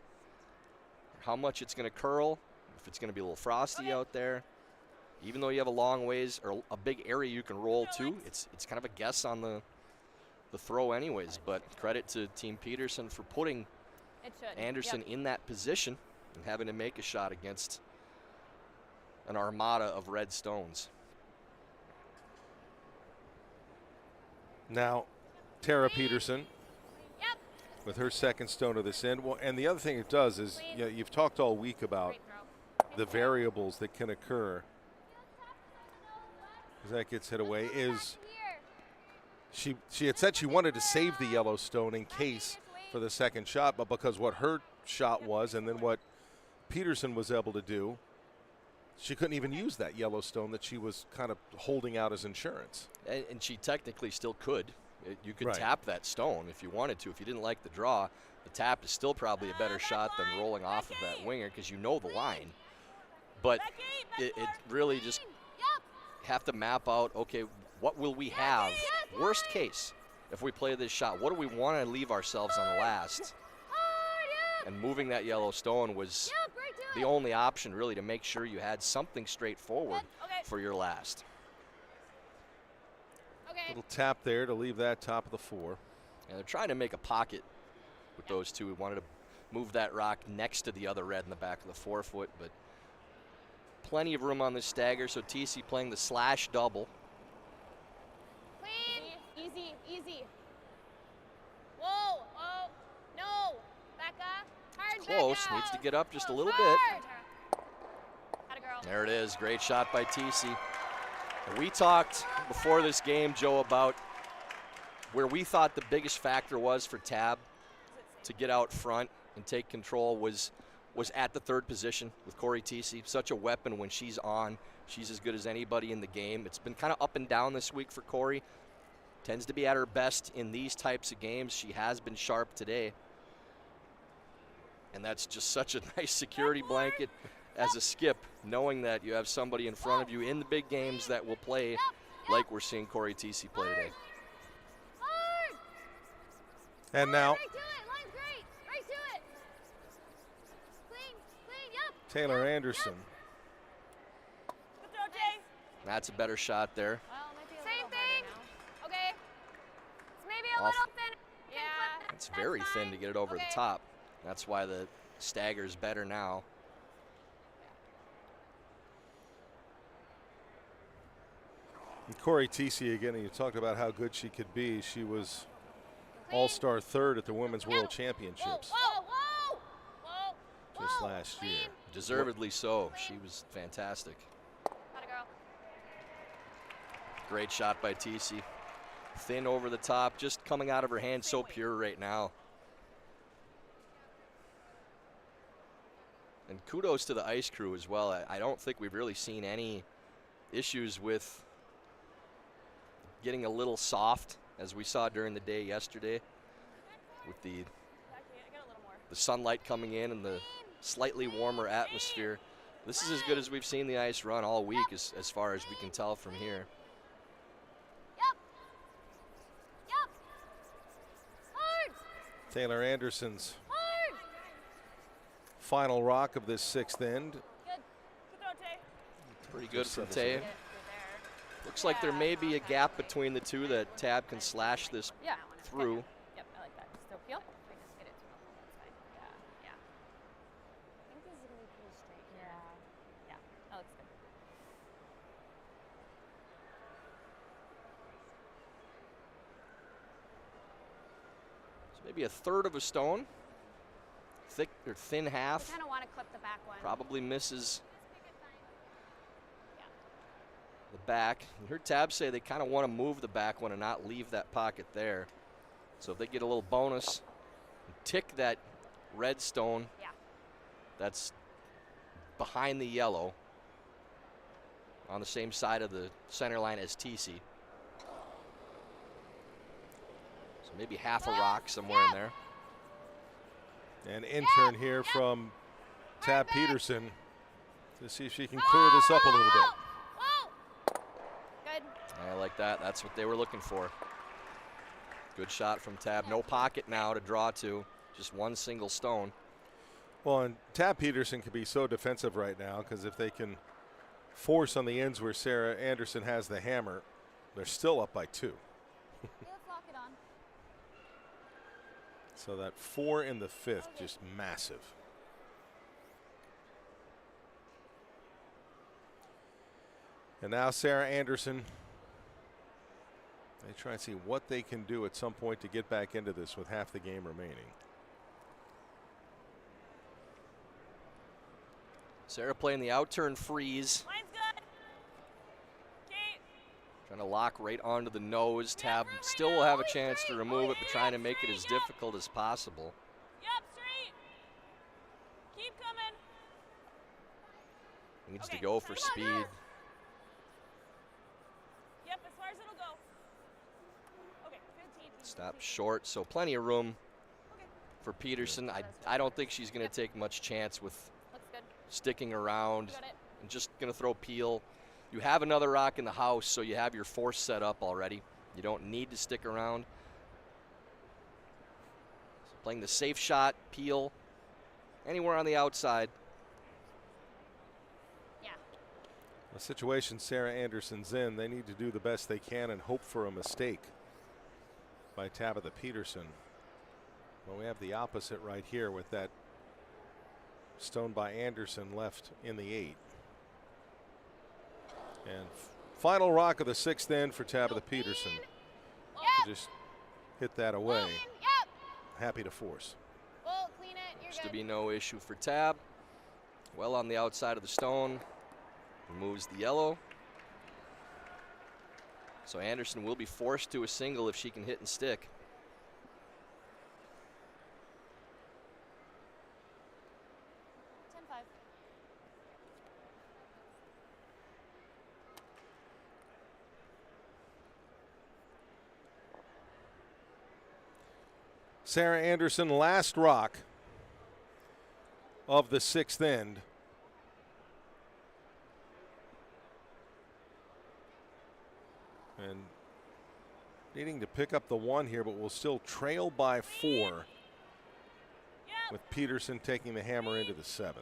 How much it's going to curl, if it's going to be a little frosty out there. Even though you have a long ways or a big area you can roll to, it's kind of a guess on the throw anyways. But credit to Team Peterson for putting Anderson in that position and having to make a shot against an armada of red stones. Now, Tara Peterson with her second stone of this end. Well, and the other thing it does is, you know, you've talked all week about the variables that can occur as that gets hit away. Is she had said she wanted to save the yellow stone in case for the second shot, but because what her shot was and then what Peterson was able to do, she couldn't even use that yellow stone that she was kind of holding out as insurance. And she technically still could. You could tap that stone if you wanted to. If you didn't like the draw, the tap is still probably a better shot than rolling off of that winger because you know the line. But it really just have to map out, okay, what will we have? Worst case, if we play this shot, what do we want to leave ourselves on the last? And moving that yellow stone was the only option really to make sure you had something straightforward for your last. Little tap there to leave that top of the 4. And they're trying to make a pocket with those 2. We wanted to move that rock next to the other red in the back of the 4-foot, but plenty of room on this stagger, so TC playing the slash double. Clean. Easy, easy. Whoa, oh, no. Becca, hard, Close, Becca. needs to get up just a little bit. Hard. Atta girl. There it is, great shot by TC. We talked before this game, Joe, about where we thought the biggest factor was for Tab to get out front and take control was at the 3rd position with Corey TC. Such a weapon when she's on. She's as good as anybody in the game. It's been kind of up and down this week for Corey. Tends to be at her best in these types of games. She has been sharp today. And that's just such a nice security blanket as a skip, knowing that you have somebody in front of you in the big games that will play like we're seeing Corey TC play today. And now Right to it, line great. Right to it. Clean, yep. Taylor Anderson. Good throw, Jay. That's a better shot there. Well, it might be a Same little thing. harder now. Okay. It's maybe a Off. little thin. Yeah. It's very thin to get it over the top. That's why the stagger's better now. And Corey Tisi again, and you talked about how good she could be. She was All-Star third at the Women's World Championships just last year. Deservedly so. She was fantastic. Gotta go. Great shot by TC. Thin over the top, just coming out of her hand, so pure right now. And kudos to the ice crew as well. I don't think we've really seen any issues with getting a little soft, as we saw during the day yesterday, with the sunlight coming in and the slightly warmer atmosphere. This is as good as we've seen the ice run all week, as far as we can tell from here. Taylor Anderson's final rock of this sixth end. Pretty good from Tay. Looks like there may be a gap between the two that Tab can slash this through. Yep, I like that. Just peel. Just get it to the hole. That's fine. Yeah. I think this is gonna be pretty straight. Yeah. That looks good. So maybe a third of a stone. Thick or thin half. I kind of want to clip the back one. Probably misses the back. You heard Tab say they kind of want to move the back one and not leave that pocket there. So if they get a little bonus and tick that red stone that's behind the yellow on the same side of the center line as TC. So maybe half a rock somewhere in there. An intern here from Tab Peterson to see if she can clear this up a little bit. Good. I like that. That's what they were looking for. Good shot from Tab. No pocket now to draw to. Just one single stone. Well, and Tab Peterson could be so defensive right now, because if they can force on the ends where Sarah Anderson has the hammer, they're still up by 2. So that 4 in the 5th, just massive. And now Sarah Anderson, they try and see what they can do at some point to get back into this with half the game remaining. Sarah playing the outturn freeze. Line's good. Kate. Trying to lock right onto the nose. Tab still will have a chance to remove it, but trying to make it as difficult as possible. Yep, straight. Keep coming. Needs to go for speed. Yep, as far as it'll go. Okay, 15. Stop short, so plenty of room for Peterson. I don't think she's going to take much chance with sticking around and just going to throw peel. You have another rock in the house, so you have your force set up already. You don't need to stick around. So playing the safe shot, peel, anywhere on the outside. Yeah. The situation Sarah Anderson's in, they need to do the best they can and hope for a mistake by Tabitha Peterson. Well, we have the opposite right here with that stone by Anderson left in the 8. And final rock of the 6th end for Tabitha Peterson. To just hit that away. Happy to force. Looks to be no issue for Tab. Well on the outside of the stone. Removes the yellow. So Anderson will be forced to a single if she can hit and stick. Sarah Anderson, last rock of the 6th end. And needing to pick up the 1 here, but will still trail by 4 with Peterson taking the hammer into the 7th.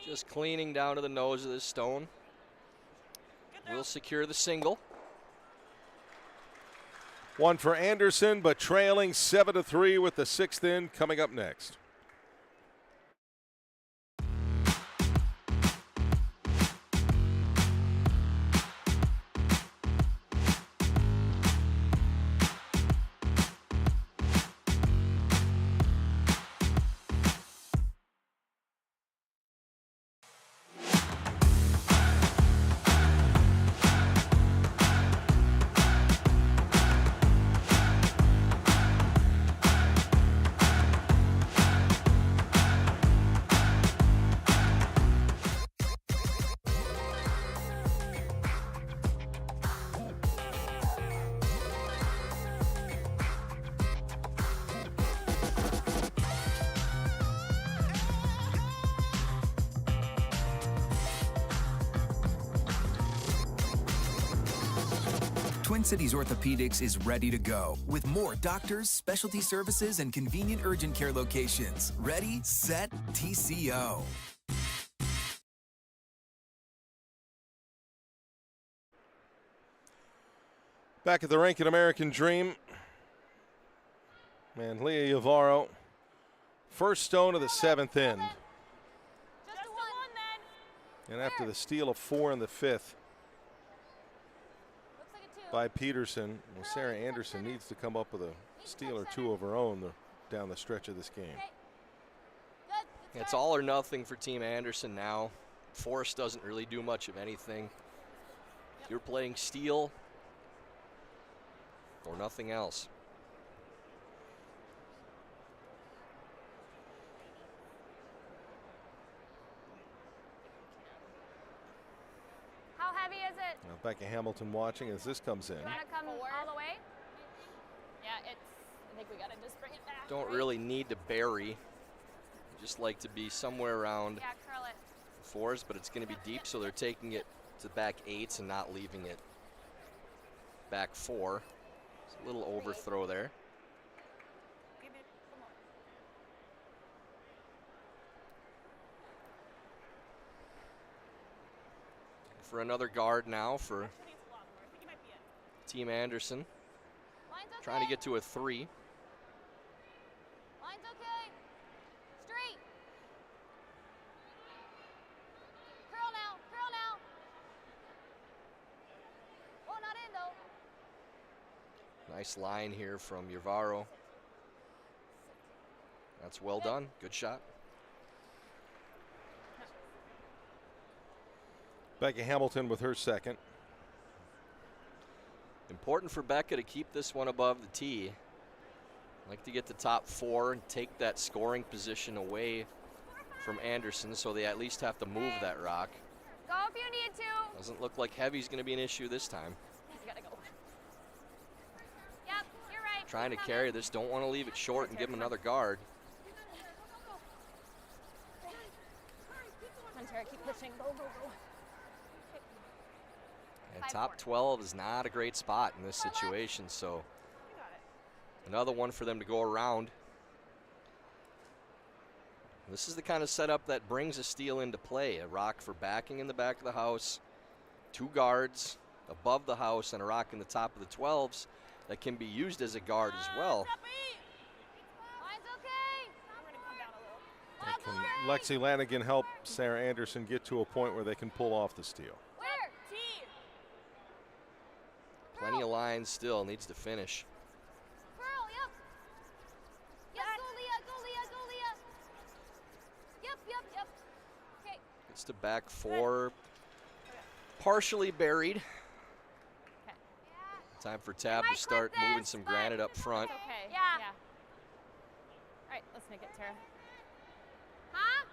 Just cleaning down to the nose of this stone. Will secure the single. 1 for Anderson, but trailing 7-3 with the 6th end coming up next. Twin Cities Orthopedics is ready to go with more doctors, specialty services, and convenient urgent care locations. Ready, set, TCO. Back at the rink at American Dream. And Leah Yavaro, first stone of the 7th inning. Just the one then. And after the steal of 4 in the 5th Looks like a 2. by Peterson, well, Sarah Anderson needs to come up with a steal or 2 of her own down the stretch of this game. Okay. Good. Good It's start. all or nothing for Team Anderson now. Force doesn't really do much of anything. You're playing steal or nothing else. How heavy is it? Now Becca Hamilton watching as this comes in. You want to come all the way? Yeah, I think we gotta just bring it back. Don't right? really need to bury. Just like to be somewhere around Yeah, curl it. 4s, but it's going to be deep, so they're taking it to back 8s and not leaving it back 4. It's a little overthrow there. Give it. Come on. For another guard now for Actually, it's a lot more. I think you might be it. Team Anderson. Line's okay. Trying to get to a 3. Line's okay. Straight. Curl now. Curl now. Oh, not in though. Nice line here from Yavaro. That's well done. Good shot. Becca Hamilton with her second. Important for Becca to keep this one above the tee. Like to get the top 4 and take that scoring position away from Anderson, so they at least have to move that rock. Go if you need to. Doesn't look like heavy's going to be an issue this time. You gotta go. Yep, you're right. Trying to Keep carry coming. this. Don't want to leave it short and give him another guard. Come on, Tara, keep pushing. Go, go, go. And 5-4. top 12 is not a great spot in this situation, so You got it. another one for them to go around. This is the kind of setup that brings a steal into play. A rock for backing in the back of the house, 2 guards above the house, and a rock in the top of the 12s that can be used as a guard as well. Line's okay. We're gonna come down a little. And can Lexi Lanigan help Sarah Anderson get to a point where they can pull off the steal? Where? T. Plenty of lines still, needs to finish. Curl. Yep. Yep. Go Leah. Go Leah. Go Leah. Yep. Yep. Yep. Okay. Gets to back 4, partially buried. Yeah. Time for Tab might to start clip moving this, some but granite up front. It's okay. Yeah. All right, let's make it, Tara. Huh?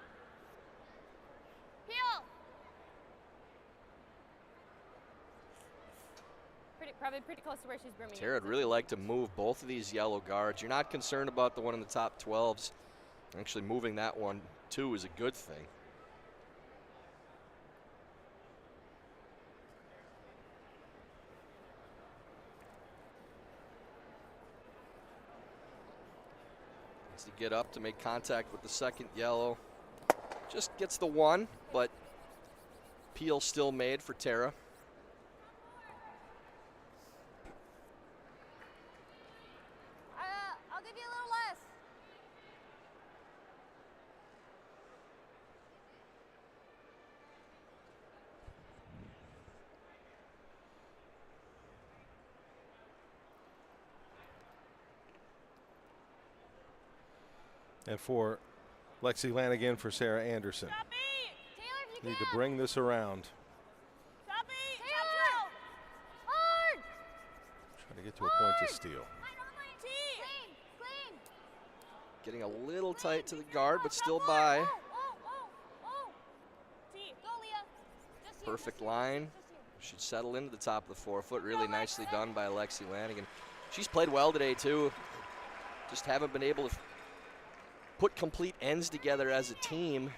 Peel. Probably pretty close to where she's brimming. Tara would really like to move both of these yellow guards. You're not concerned about the one in the top 12s. Actually, moving that one too is a good thing. Needs to get up to make contact with the second yellow. Just gets the 1, but peel still made for Tara. I'll give you a little less. And for Lexi Lanigan for Sarah Anderson. Tappy. Taylor, if you Need can. to bring this around. Tappy. Taylor. Hard. Trying to get to a point to steal. T. Clean. Clean. Getting a little tight to the guard, but still by. T. Go, Leah. Just you, Perfect just you, line. just you. Should settle into the top of the 4-foot. Really nicely done by Lexi Lanigan. She's played well today, too. Just haven't been able to put complete ends together as a team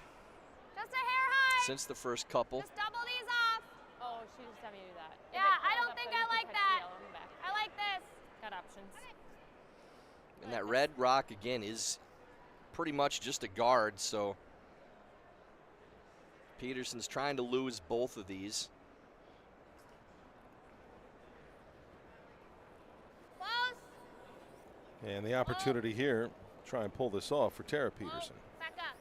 Just a hair high. since the first couple. Just double these off. Oh, she just have you do that. If Yeah, it I curls don't up, think though, I you can like catch the that. yellow in the back. I like this. Got options. And that red rock, again, is pretty much just a guard, so Peterson's trying to lose both of these. Close. And the opportunity here, try and pull this off for Tara Peterson. Back up.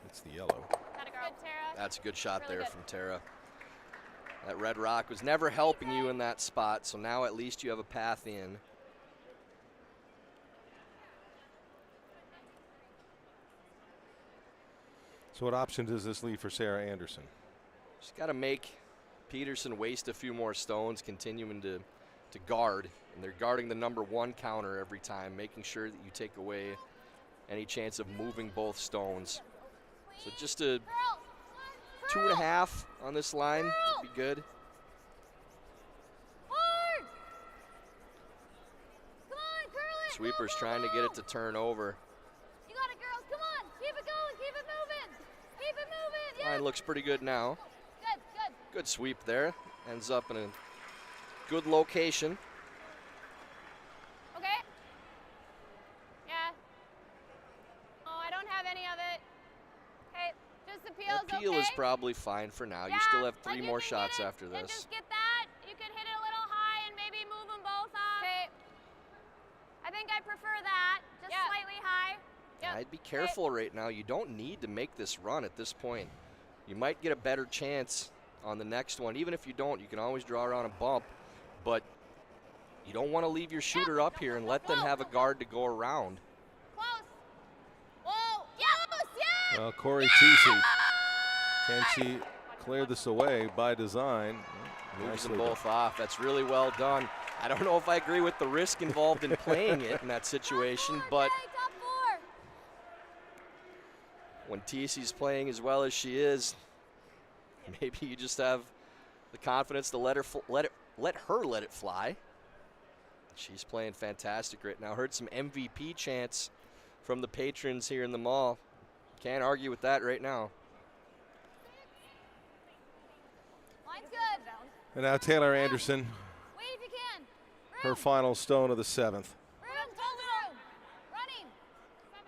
It's the yellow. Gotta go. Good, Tara. That's a good shot Really there good. from Tara. That red rock was never helping you in that spot, so now at least you have a path in. So what option does this leave for Sarah Anderson? Just got to make Peterson waste a few more stones, continuing to guard. And they're guarding the #1 counter every time, making sure that you take away any chance of moving both stones. So just a 2.5 on this line would be good. Hard. Come on, curl it. Sweeper's Go, go, trying to go. get it to turn over. You got it, girls. Come on. Keep it going. Keep it moving. Keep it moving. Yeah. Line looks pretty good now. Good, good. Good sweep there. Ends up in a good location. Okay. Yeah. Oh, I don't have any of it. Okay. Just the peel's That peel okay. is probably fine for now. Yeah, You still have 3 like you more can shots get it after and this. just get that. You can hit it a little high and maybe move them both off. Okay. I think I prefer that. Just slightly high. Yep. I'd be careful right now. You don't need to make this run at this point. You might get a better chance on the next one. Even if you don't, you can always draw around a bump. But you don't want to leave your shooter up here and let them have a guard to go around. Close. Whoa. Yes. Yes. Well, Corey Teesey, can she clear this away by design? Moves Nicely them done. both off. That's really well done. I don't know if I agree with the risk involved in playing it in that situation, but Okay, top 4. when TC's playing as well as she is, maybe you just have the confidence to let her let it fly. She's playing fantastic right now. Heard some MVP chants from the patrons here in the mall. Can't argue with that right now. Line's good. And now Taylor Anderson, Wait if you can. her final stone of the 7th. Room, room. Running. 7.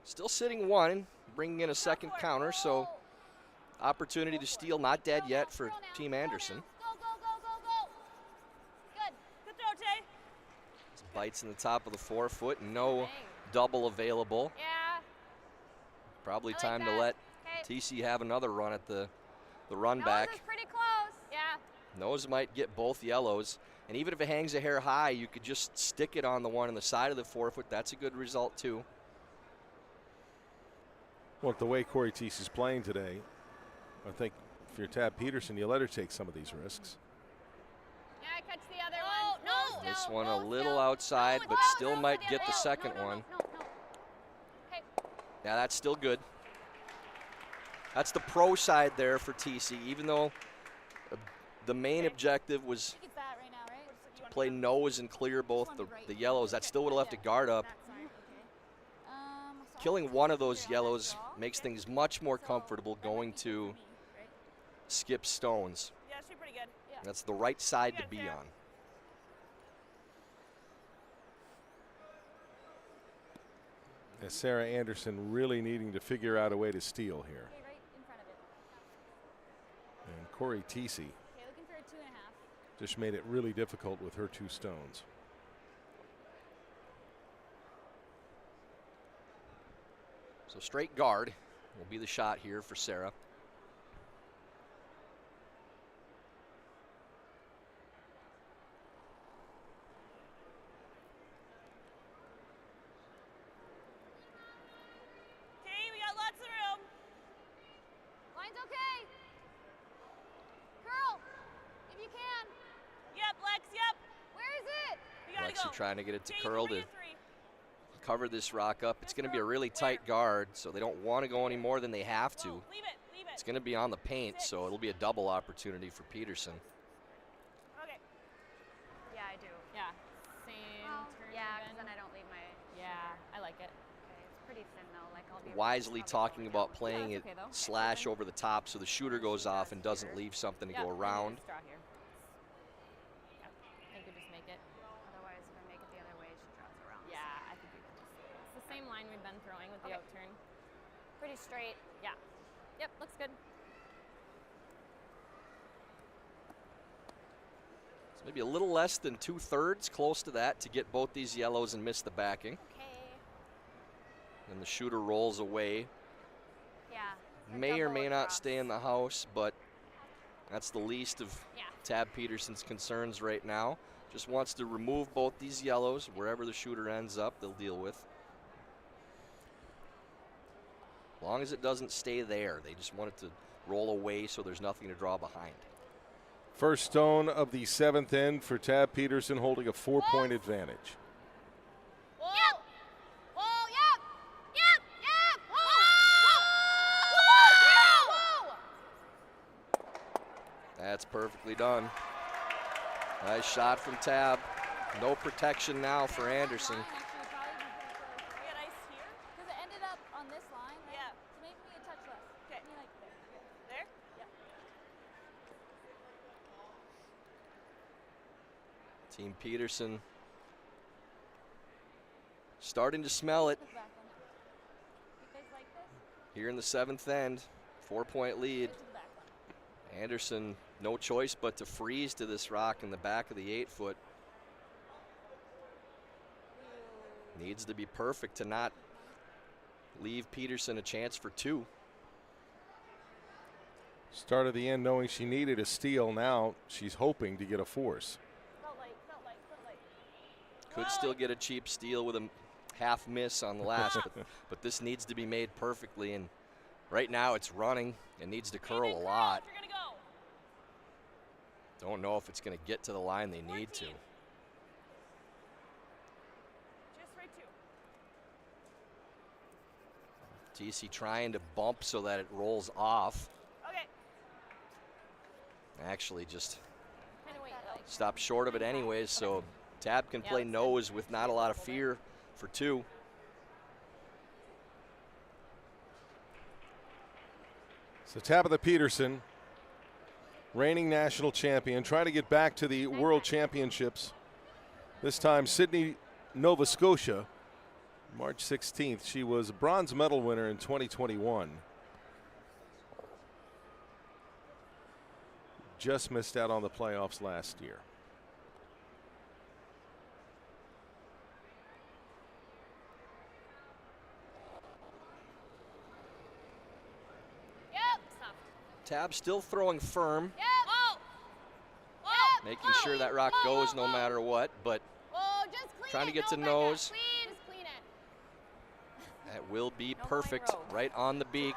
Still sitting 1, bringing in a second counter, so opportunity to steal not dead yet for Team Anderson. Go, go, go, go, go. Good. Good throw, Tay. Bites in the top of the 4-foot, no double available. Yeah. Probably I like time to that. let Okay. TC have another run at the run Nose back. is pretty close. Yeah. Nose might get both yellows. And even if it hangs a hair high, you could just stick it on the one on the side of the 4-foot. That's a good result too. Well, the way Corey Teesey's playing today, I think if you're Tab Peterson, you let her take some of these risks. Yeah, catch the other one. No. This still, one a no, little still. outside, No, but no, still no, might no, get the no, second no, one. No. Okay. Yeah, that's still good. That's the pro side there for TC, even though the main objective was It's that right now, right? play nose and clear both the yellows. That still would have left a guard up. So Killing one of those yellows makes things much more comfortable going to skip stones. Yeah, she's pretty good. That's the right side to be on. As Sarah Anderson really needing to figure out a way to steal here. Okay, right in front of it. And Corey Teesey Okay, looking for a 2.5. just made it really difficult with her 2 stones. So straight guard will be the shot here for Sarah. Okay, we got lots of room. Line's okay. Curl, if you can. Yep, Lex, yep. Where is it? We gotta Lexi go. trying to get it to Jay, curl bring to it 3. cover this rock up. It's going to be a really tight guard, so they don't want to go any more than they have to. Whoa, leave it, leave it. It's going to be on the paint, so it'll be a double opportunity for Peterson. Okay. Yeah, I do. Yeah. Same turn Yeah, even. because then I don't leave my. Yeah, I like it. Okay, it's pretty thin though. Like I'll be wisely talking about playing Yeah, it that's okay, though. slash over the top so the shooter goes off and doesn't leave something to Yeah, go around. Draw here. Yeah, I think we just make it. Otherwise, if I make it the other way, she draws around. Yeah, I think we can just. It's the same line we've been throwing with the Okay. out turn. Pretty straight. Yeah. Yep, looks good. So maybe a little less than 2/3, close to that, to get both these yellows and miss the backing. Okay. And the shooter rolls away. Yeah. May or double may not across. stay in the house, but that's the least of Yeah. Tab Peterson's concerns right now. Just wants to remove both these yellows. Wherever the shooter ends up, they'll deal with. As long as it doesn't stay there, they just want it to roll away so there's nothing to draw behind. First stone of the 7th end for Tab Peterson, holding a 4-point advantage. Whoa. Yep. Whoa. Yep. Yep. Yep. Whoa. Whoa. That's perfectly done. Nice shot from Tab. No protection now for Anderson. Line actually probably be better for- We got ice here. Because it ended up on this line, right? Yeah. So maybe a touch less. Okay. Maybe like there. There. Yeah. Team Peterson starting to smell it This back one. You guys like this? here in the 7th end. 4-point lead. This is the back one. Anderson, no choice but to freeze to this rock in the back of the 8-foot. Needs to be perfect to not leave Peterson a chance for 2. Start of the end knowing she needed a steal. Now she's hoping to get a force. Felt like. Could still get a cheap steal with a half miss on the last, but this needs to be made perfectly. And right now it's running and needs to curl a lot. You're gonna go. Don't know if it's going to get to the line they need to. 14. Just right two. TC trying to bump so that it rolls off. Okay. Actually just Kind of wait, like. stopped short of it anyways, so Tab can Yeah, play that's good. nose with not a lot of fear for 2. So Tabitha Peterson, reigning national champion, trying to get back to the World Championships. This time Sydney, Nova Scotia, March 16th. She was a bronze medal winner in 2021. Just missed out on the playoffs last year. Yep. Soft. Tab still throwing firm, Yep. Whoa. Whoa. making sure that rock goes no matter what, but Whoa. Just clean trying it. to get to Don't break it. nose. Clean. Just clean it. that will be No perfect line road. right on the beak.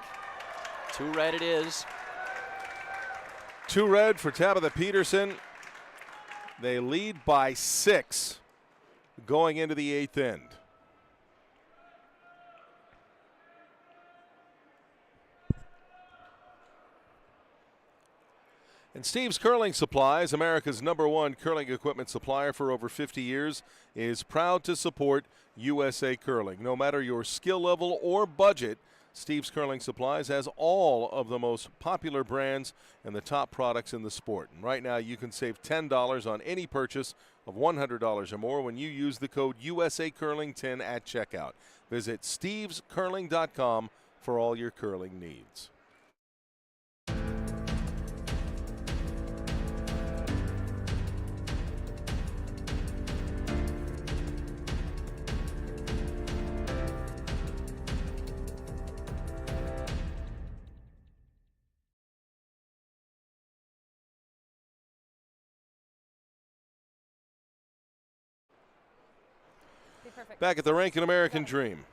2 red it is. 2 red for Tabitha Peterson. They lead by 6 going into the 8th end. And Steve's Curling Supplies, America's #1 curling equipment supplier for over 50 years, is proud to support USA Curling. No matter your skill level or budget, Steve's Curling Supplies has all of the most popular brands and the top products in the sport. And right now you can save $10 on any purchase of $100 or more when you use the code USACurling10 at checkout. Visit stevescurling.com for all your curling needs. Be perfect. Back at the rink, an American Dream.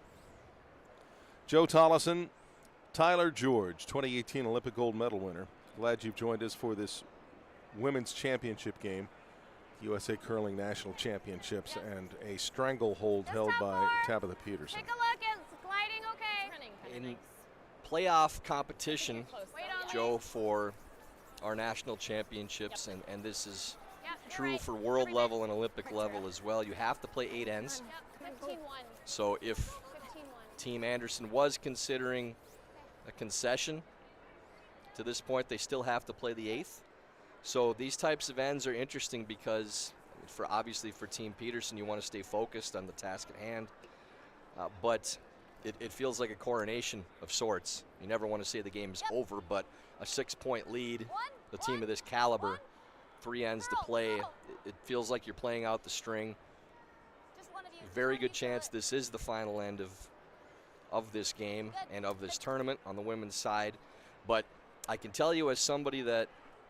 Joe Tollison, Tyler George, 2018 Olympic gold medal winner. Glad you've joined us for this women's championship game, USA Curling National Championships, and a stranglehold held by Tabitha Peterson. Take a look. It's gliding. Okay. Running kind of In nice. playoff competition, Close. Wait though, on yeah. Joe, for our national championships, and this is Yep. you're true right. for world Everything. level and Olympic level as well. You have to play 8 ends. Yep. 15-1. So if 15-1. Team Anderson was considering a concession. To this point, they still have to play the 8th. So these types of ends are interesting because, obviously for Team Peterson, you want to stay focused on the task at hand. But it feels like a coronation of sorts. You never want to say the game's over, but a 6-point lead, the team of this caliber, 3 ends to play, it feels like you're playing out the string. Very good chance this is the final end of this game and of this tournament on the women's side. But I can tell you, as somebody that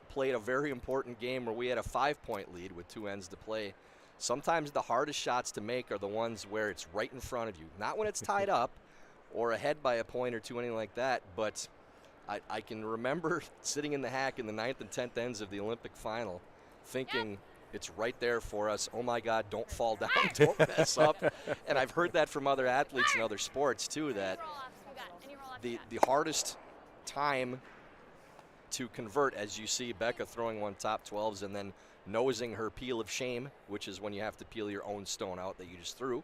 played a very important game where we had a 5-point lead with 2 ends to play, sometimes the hardest shots to make are the ones where it's right in front of you. Not when it's tied up or ahead by a point or 2, anything like that, but I can remember sitting in the hack in the 9th and 10th ends of the Olympic final thinking, it's right there for us. Oh my God, don't fall down, don't mess up. And I've heard that from other athletes in other sports too, that the hardest time to convert, as you see Becca throwing one top 12s and then nosing her peel of shame, which is when you have to peel your own stone out that you just threw.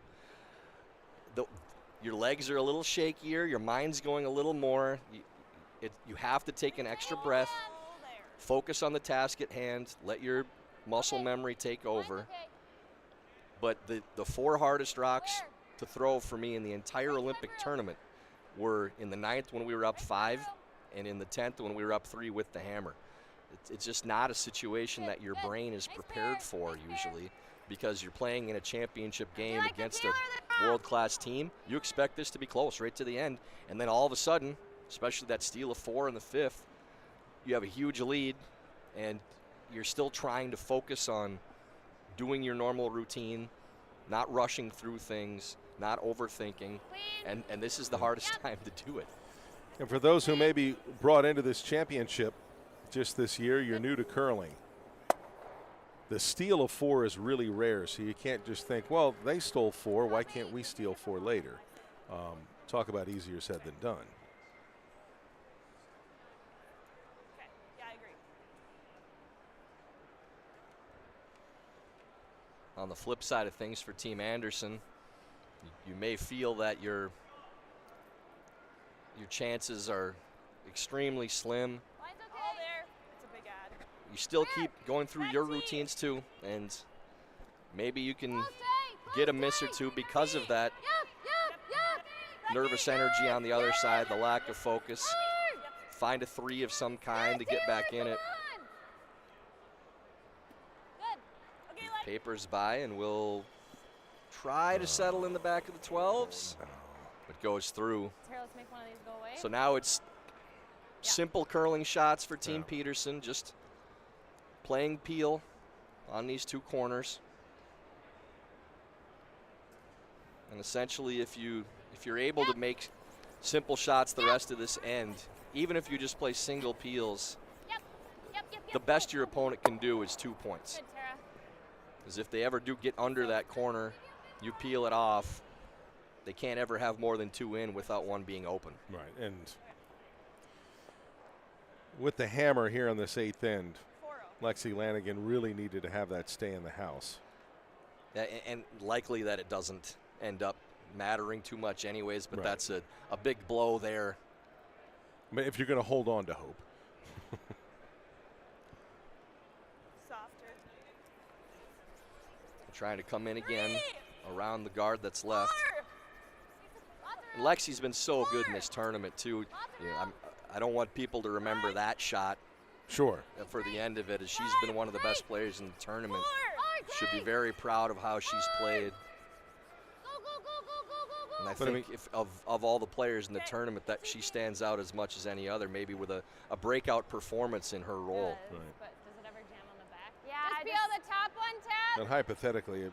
Your legs are a little shakier, your mind's going a little more. You have to take an extra breath, focus on the task at hand, let your muscle memory take over. But the 4 hardest rocks to throw for me in the entire Olympic tournament were in the 9th when we were up 5 and in the 10th when we were up 3 with the hammer. It's just not a situation that your brain is prepared for usually, because you're playing in a championship game against a world-class team. You expect this to be close right to the end, and then all of a sudden, especially that steal of 4 in the 5th, you have a huge lead and you're still trying to focus on doing your normal routine, not rushing through things, not overthinking, and this is the hardest time to do it. And for those who may be brought into this championship just this year, you're new to curling. The steal of 4 is really rare, so you can't just think, well, they stole 4, why can't we steal 4 later? Talk about easier said than done. Okay. Yeah, I agree. On the flip side of things for Team Anderson, you may feel that your chances are extremely slim. All there. It's a big ad. You still keep going through your routines too, and maybe you can get a miss or 2 because of that nervous energy on the other side, the lack of focus. Find a 3 of some kind to get back in it. Papers by, and we'll try to settle in the back of the 12s. It goes through. Here, let's make one of these go away. So now it's simple curling shots for Team Peterson, just playing peel on these 2 corners. And essentially, if you're able to make simple shots the rest of this end, even if you just play single peels, the best your opponent can do is 2 points. Good, Tara. Because if they ever do get under that corner, you peel it off, they can't ever have more than 2 in without 1 being open. Right, and with the hammer here on this 8th end, Lexi Lanigan really needed to have that stay in the house. And likely that it doesn't end up mattering too much anyways, but that's a big blow there. I mean, if you're going to hold on to hope. Softer. Trying to come in again around the guard that's left. And Lexi's been so good in this tournament too. I don't want people to remember that shot. Sure. For the end of it, as she's been one of the best players in the tournament. Should be very proud of how she's played. And I think of all the players in the tournament, that she stands out as much as any other, maybe with a breakout performance in her role. But does it ever jam on the back? Yeah, just peel the top one, Tab. And hypothetically,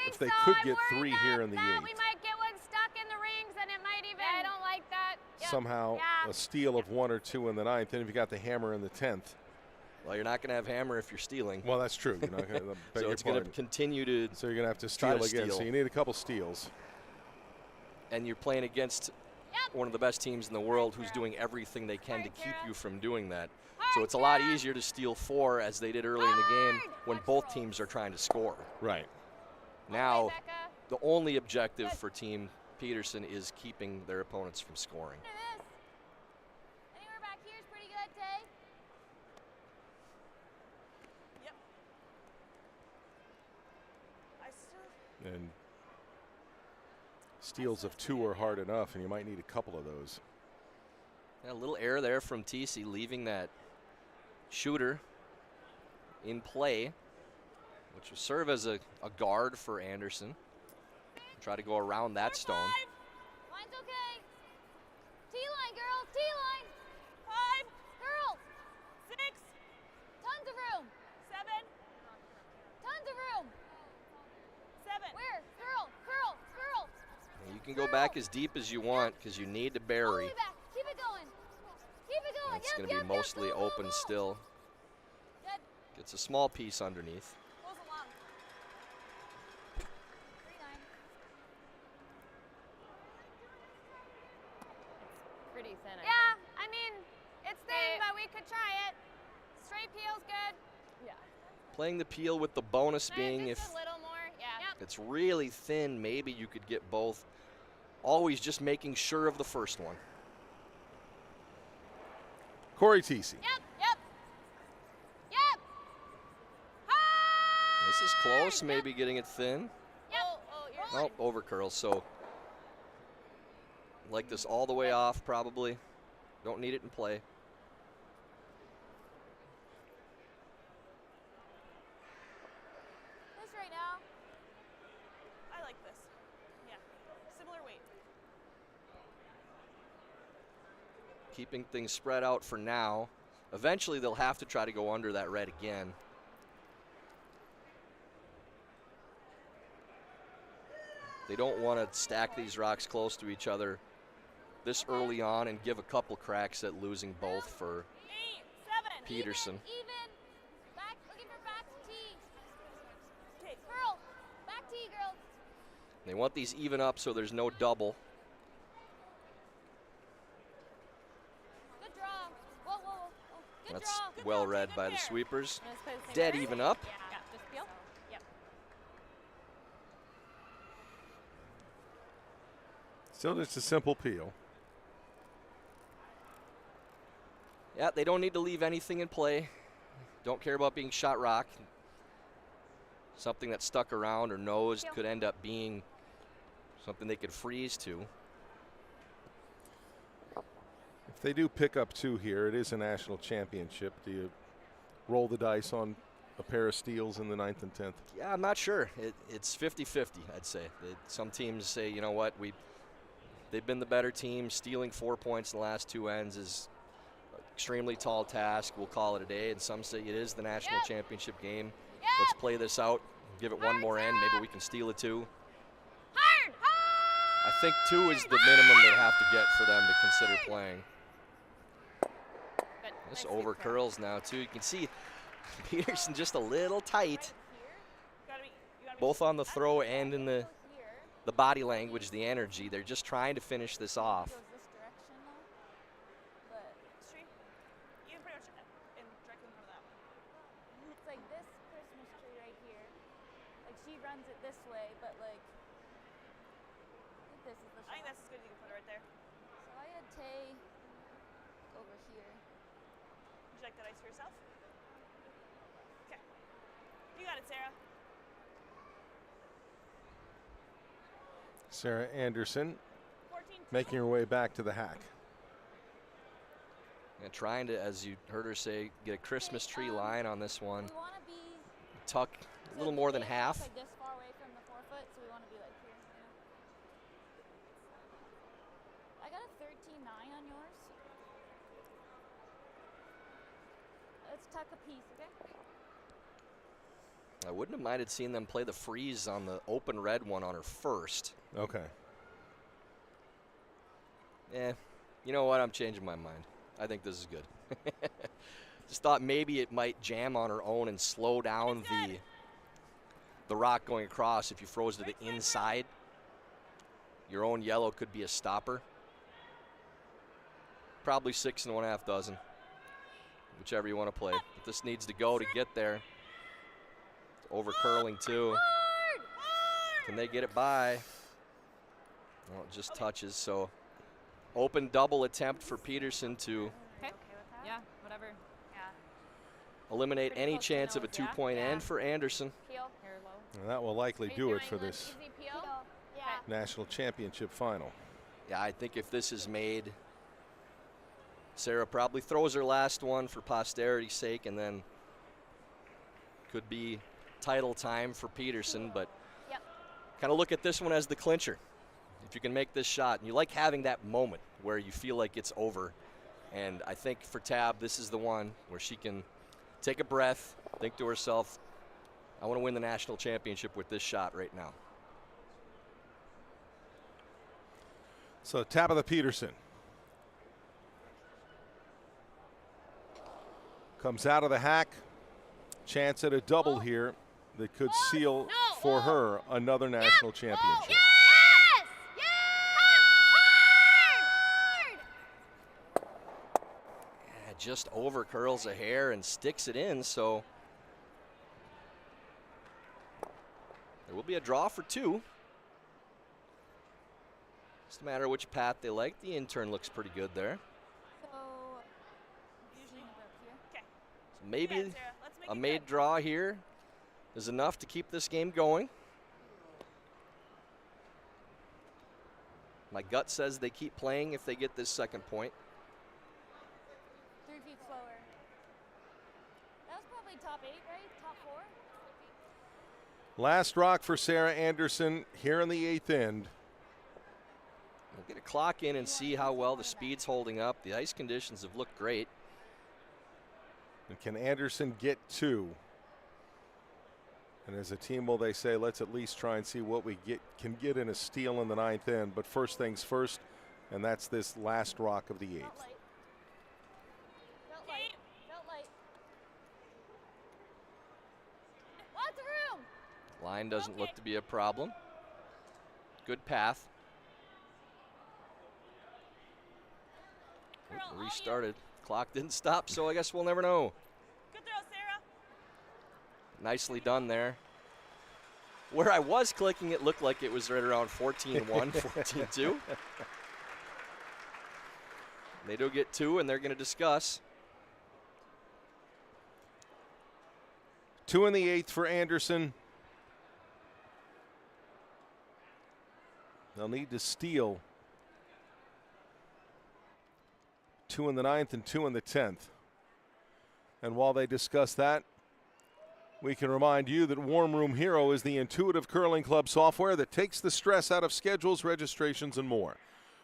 if they so. could I'm get worried 3 here in the 8th, we might get one stuck in the rings, and it might even. Yeah, I don't like that. somehow a steal of 1 or 2 in the 9th, and if you got the hammer in the 10th. Well, you're not going to have hammer if you're stealing. Well, that's true. You're not going to. So it's going to continue to. So you're going to have to steal again. So you need a couple steals. And you're playing against one of the best teams in the world, who's doing everything they can to keep you from doing that. So it's a lot easier to steal 4, as they did early in the game, when both teams are trying to score. Right. Now, the only objective for Team Peterson is keeping their opponents from scoring. Under this. Anywhere back here is pretty good, Tay. Yep. I still. And steals of 2 are hard enough, and you might need a couple of those. A little error there from TC, leaving that shooter in play, which will serve as a guard for Anderson. Try to go around that stone. Line's okay. T-line, girls. T-line. 5, Girls. 6, Tons of room. 7, Tons of room. 7. Where? Girl. Girl. Girl. You can go back as deep as you want because you need to All the bury. way back. Keep it going. Keep it going. It's Yep, going to be yep, yep. mostly Go, go, open go. still. Good. Gets a small piece underneath. Goes along. 3-9. Pretty thin. I Yeah, think. I mean, it's thin, but we could try it. Straight peel's good. Yeah. Playing the peel with the bonus being Just if a little more. Yeah. Yep. it's really thin, maybe you could get both. Always just making sure of the first one. Corey Teesey. Yep. Yep. Yep. Hard. This is close, maybe getting it thin. Yep. Oh, you're Nope, over curls. So like this all the way off, probably. Don't need it in play. This right now. I like this. Yeah. Similar weight. Keeping things spread out for now. Eventually, they'll have to try to go under that red again. They don't want to stack these rocks close to each other this early on and give a couple cracks at losing both for 8, 7. Peterson. Even. Back. Looking for back T. Okay. Girl. Back T, girls. They want these even up so there's no double. Good draw. Whoa, whoa, whoa. Good That's draw. Good well draw, read good by the pair. sweepers. I'm gonna suppose the same Dead way. even up. Yeah. Just peel. Yep. Still just a simple peel. Yeah, they don't need to leave anything in play. Don't care about being shot rock. Something that stuck around or nosed could end up being something they could freeze to. If they do pick up 2 here, it is a national championship. Do you roll the dice on a pair of steals in the 9th and 10th? Yeah, I'm not sure. It's 50-50, I'd say. Some teams say, you know what, they've been the better team. Stealing 4 points in the last 2 ends is an extremely tall task. We'll call it a day. And some say it is the national championship game. Let's play this out. Give it one more end. Maybe we can steal a 2. Hard. I think 2 is the minimum they have to get for them to consider playing. But This nice over sweep curl. curls now, too. You can see Peterson just a little tight, You gotta be both on the throw and in Here. the body language, the energy. They're just trying to finish this off. Goes this direction though. But straight. You can pretty much in directly in front of that one. it's like this Christmas tree right here. Like she runs it this way, but like I think this is the I think shot. that's as good as you can put it right there. So I had Tay over here. Would you like that ice for yourself? Okay. You got it, Sarah. Sarah Anderson 14. making her way back to the hack. And trying to, as you heard her say, get a Christmas tree line on this one. We want to be Tuck a little more than half. Like this far away from the forefoot, so we want to be like here. I got a 13-9 on yours. Let's tuck a piece, okay? I wouldn't have minded seeing them play the freeze on the open red one on her first. Okay. You know what? I'm changing my mind. I think this is good. Just thought maybe it might jam on her own and slow down the rock going across. If you froze to the inside, your own yellow could be a stopper. Probably 6 1/2 dozen, whichever you want to play. But this needs to go to get there. It's over curling too. Can they get it by? Well, it just touches, so open double attempt for Peterson to Okay. Yeah, whatever. Yeah. eliminate Pretty any close to chance of a nose, yeah? two-point Yeah. end for Anderson. Peel. Hair low. And that will likely Are you do it doing for one this easy peel? Yeah. national championship final. Yeah, I think if this is made, Sarah probably throws her last one for posterity's sake, and then could be title time for Peterson, but Yep. kind of look at this one as the clincher. If you can make this shot, and you like having that moment where you feel like it's over, and I think for Tab, this is the one where she can take a breath, think to herself, I want to win the national championship with this shot right now. So Tabitha Peterson comes out of the hack. Chance at a double here that could seal for her another national championship. Yes! Yes! Hard! Yeah, just over curls a hair and sticks it in, so there will be a draw for two. Just a matter of which path they like. The intern looks pretty good there. So, usually move up here. Okay. So maybe Sarah, let's make a it made good. draw here is enough to keep this game going. My gut says they keep playing if they get this second point. 3 feet slower. That was probably top 8, right? Top 4? Last rock for Sarah Anderson here in the 8th end. We'll get a clock in and see how well the speed's holding up. The ice conditions have looked great. And can Anderson get 2? And as a team, will they say, let's at least try and see what we can get in a steal in the 9th end. But first things first, and that's this last rock of the 8th. Felt light. Felt light. Felt light. Lots of room! Line doesn't look to be a problem. Good path. Girl, all you. Restarted. Clock didn't stop, so I guess we'll never know. Good throw, Sarah. Nicely done there. Where I was clicking, it looked like it was right around 14-1, 14-2. They do get 2, and they're going to discuss. 2 in the 8th for Anderson. They'll need to steal 2 in the 9th and 2 in the 10th. And while they discuss that, we can remind you that Warm Room Hero is the intuitive curling club software that takes the stress out of schedules, registrations, and more.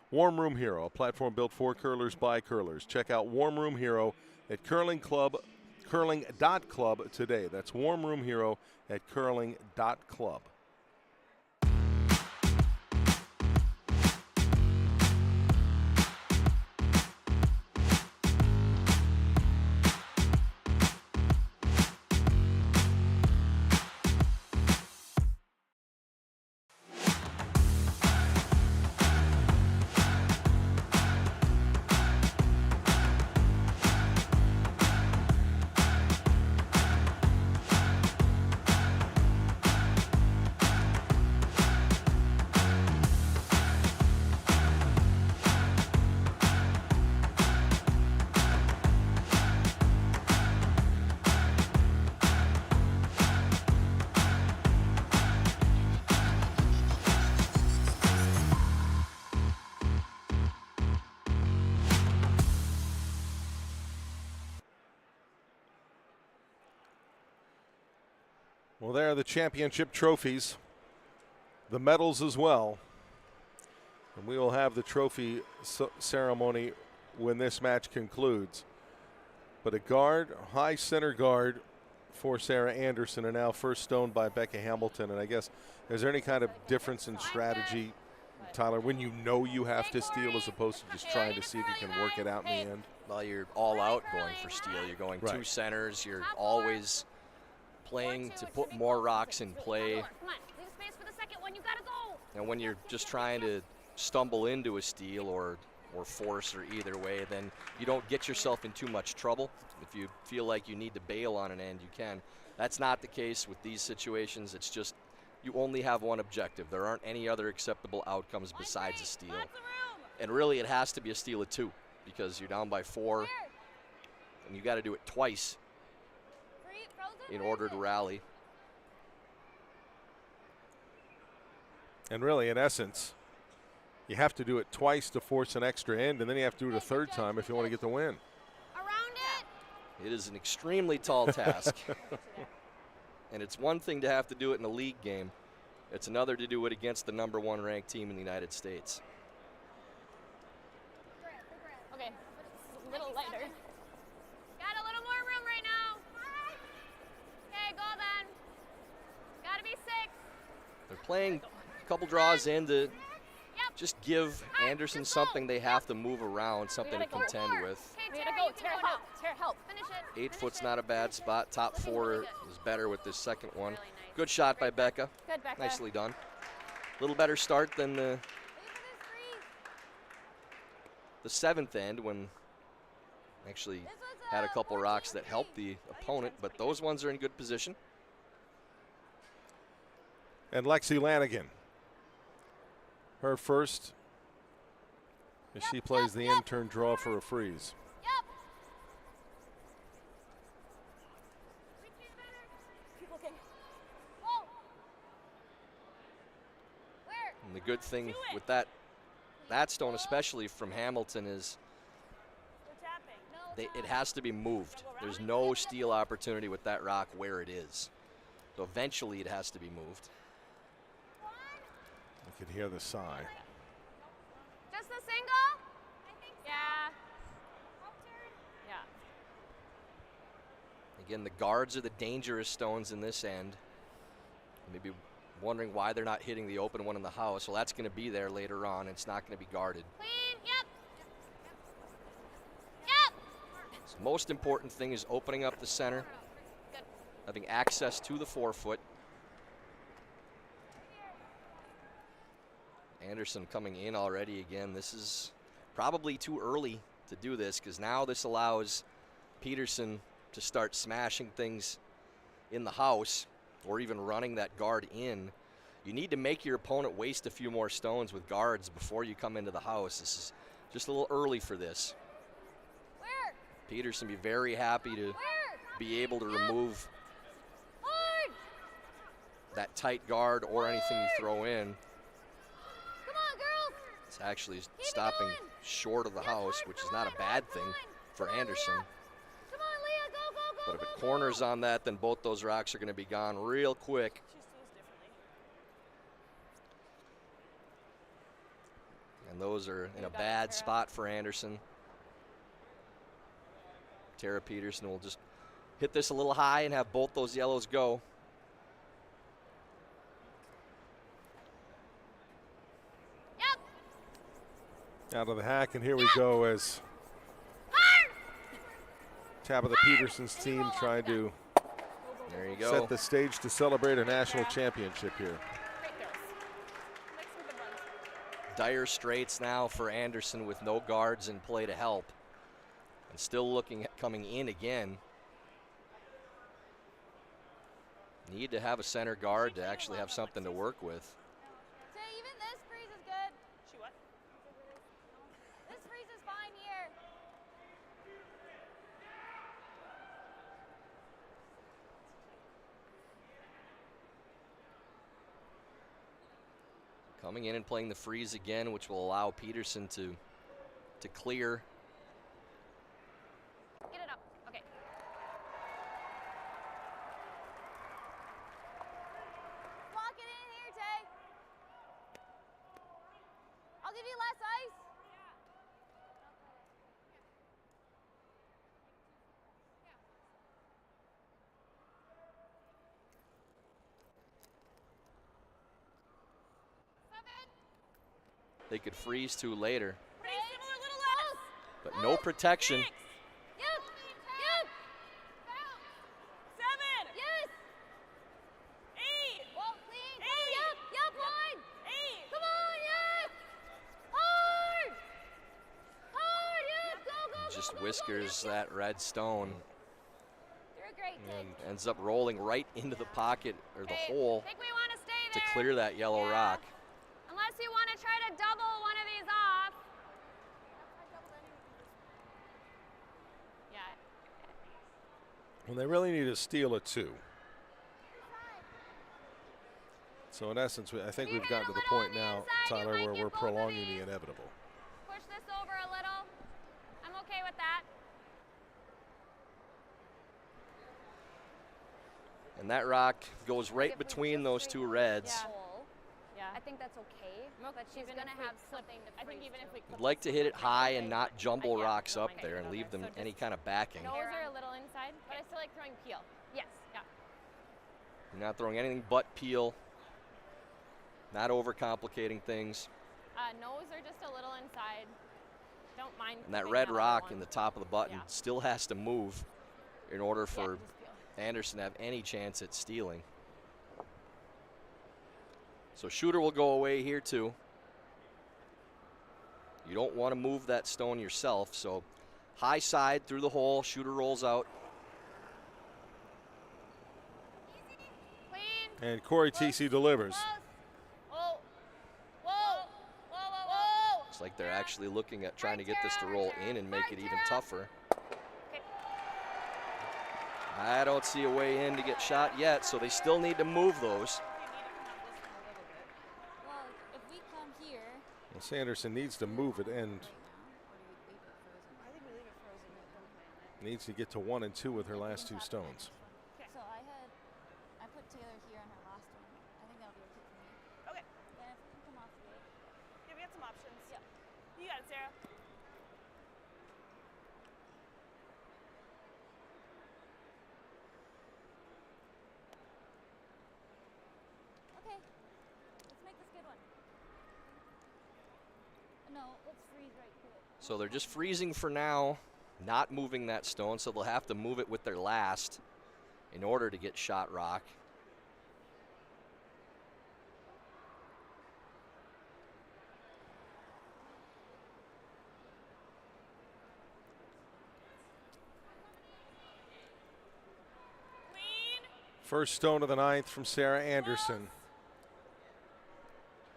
Warm Room Hero, a platform built for curlers by curlers. Check out Warm Room Hero at curling.club today. That's Warm Room Hero at curling.club. Well, there are the championship trophies, the medals as well. And we will have the trophy ceremony when this match concludes. But a guard, high center guard for Sarah Anderson, and now first stoned by Becca Hamilton. And I guess, is there any kind of difference in strategy, Tyler, when you know you have to steal as opposed to just trying to see if you can work it out in the end? Well, you're all out going for steal. You're going Right. 2 centers. You're always playing to put more rocks in play. Come on, leave space for the second one. You gotta go. And when you're just trying to stumble into a steal or force or either way, then you don't get yourself in too much trouble. If you feel like you need to bail on an end, you can. That's not the case with these situations. It's just you only have one objective. There aren't any other acceptable outcomes besides a steal. And really, it has to be a steal of 2 because you're down by 4, and you got to do it twice in order to rally. And really, in essence, you have to do it twice to force an extra end, and then you have to do it a third time if you want to get the win. Around it. It is an extremely tall task. And it's one thing to have to do it in a league game. It's another to do it against the #1 ranked team in the United States. Okay, it's a little lighter. Got a little more room right now. Okay, go then. Gotta be 6. They're playing a couple draws in to just give Anderson something they have to move around, something to contend with. Okay, We Tara, gotta go. you can Tara, go now. help. Tara, help. Finish it. 8 foot's not a bad spot. Top 4 is better with this second one. Good shot by Becca. Good, Becca. Nicely done. A little better start than the 7th end when actually had a couple rocks that helped the opponent, but those ones are in good position. And Lexi Lanigan, her first, as she plays the intern draw for a freeze. Yep. Keep looking. Whoa. Where? And the good thing with that stone, especially from Hamilton, is it has to be moved. There's no steal opportunity with that rock where it is. So eventually it has to be moved. You could hear the sigh. Just a single? I think so. Yeah. Yeah. Again, the guards are the dangerous stones in this end. Maybe wondering why they're not hitting the open one in the house. Well, that's going to be there later on. It's not going to be guarded. Clean. Yep. Yep. So most important thing is opening up the center, having access to the 4-foot. Anderson coming in already again. This is probably too early to do this because now this allows Peterson to start smashing things in the house or even running that guard in. You need to make your opponent waste a few more stones with guards before you come into the house. This is just a little early for this. Where? Peterson be very happy to be able to remove Hard. that tight guard or anything you throw in. Come on, girls. It's actually stopping short of the house, which is not a bad thing for Anderson. Come on, Leah. Go, go, go. But if it corners on that, then both those rocks are going to be gone real quick. And those are in a bad spot for Anderson. Tara Peterson will just hit this a little high and have both those yellows go. Out of the hack, and here we go as Tabitha Peterson's team trying to There you go. set the stage to celebrate a national championship here. Dire straits now for Anderson with no guards in play to help. And still looking at coming in again. Need to have a center guard to actually have something to work with. Say, even this freeze is good. She what? This freeze is fine here. Coming in and playing the freeze again, which will allow Peterson to clear. Get it up. Okay. Lock it in here, Tay. I'll give you less ice. They could freeze to later, Pretty similar little less. but no protection. Yep. Yep. 7. Yes. 8. Well, clean. Eight. Yep. Yep. Line. 8. Come on. Yes. Hard. Hard. Yep. Go, go, go. Just go, whiskers go. that red stone You're a great and kid. ends up rolling right into the pocket or the hole. Think we want to stay to clear that yellow rock. Unless you want to try to double one of these off. Yeah. Well, they really need to steal a 2. So in essence, I think we've gotten to the point now, Tyler, where we're prolonging the inevitable. Push this over a little. I'm okay with that. And that rock goes right between those two reds. Yeah. I think that's okay. But she's going to have something to I think even if we I'd like to hit it high and not jumble rocks up there and leave them any kind of backing. Nose are a little inside, but I still like throwing peel. Yes. Yeah. You're not throwing anything but peel. Not overcomplicating things. Nose are just a little inside. Don't mind. And that keeping red other rock one. in the top of the button Yeah. still has to move in order for just peel. Anderson to have any chance at stealing. So shooter will go away here too. You don't want to move that stone yourself, so high side through the hole, shooter rolls out. Clean. And Corey TC delivers. Whoa. Whoa. Whoa. Whoa. Whoa. Looks like they're actually looking at trying to get this to roll in and make it even tougher. Okay. I don't see a way in to get shot yet, so they still need to move those. Well, if we come here, Well, Sanderson needs to move it and I think we leave it frozen. Don't play on it. needs to get to 1 and 2 with her last 2 stones. so I put Taylor here on her last one. I think that'll be okay for me. Okay. Then if we can come off the gate. Yeah, we got some options. Yep. You got it, Sarah. Okay, let's make this a good one. No, let's freeze right to it. So they're just freezing for now, not moving that stone, so they'll have to move it with their last in order to get shot rock. Clean. First stone of the 9th from Sarah Anderson.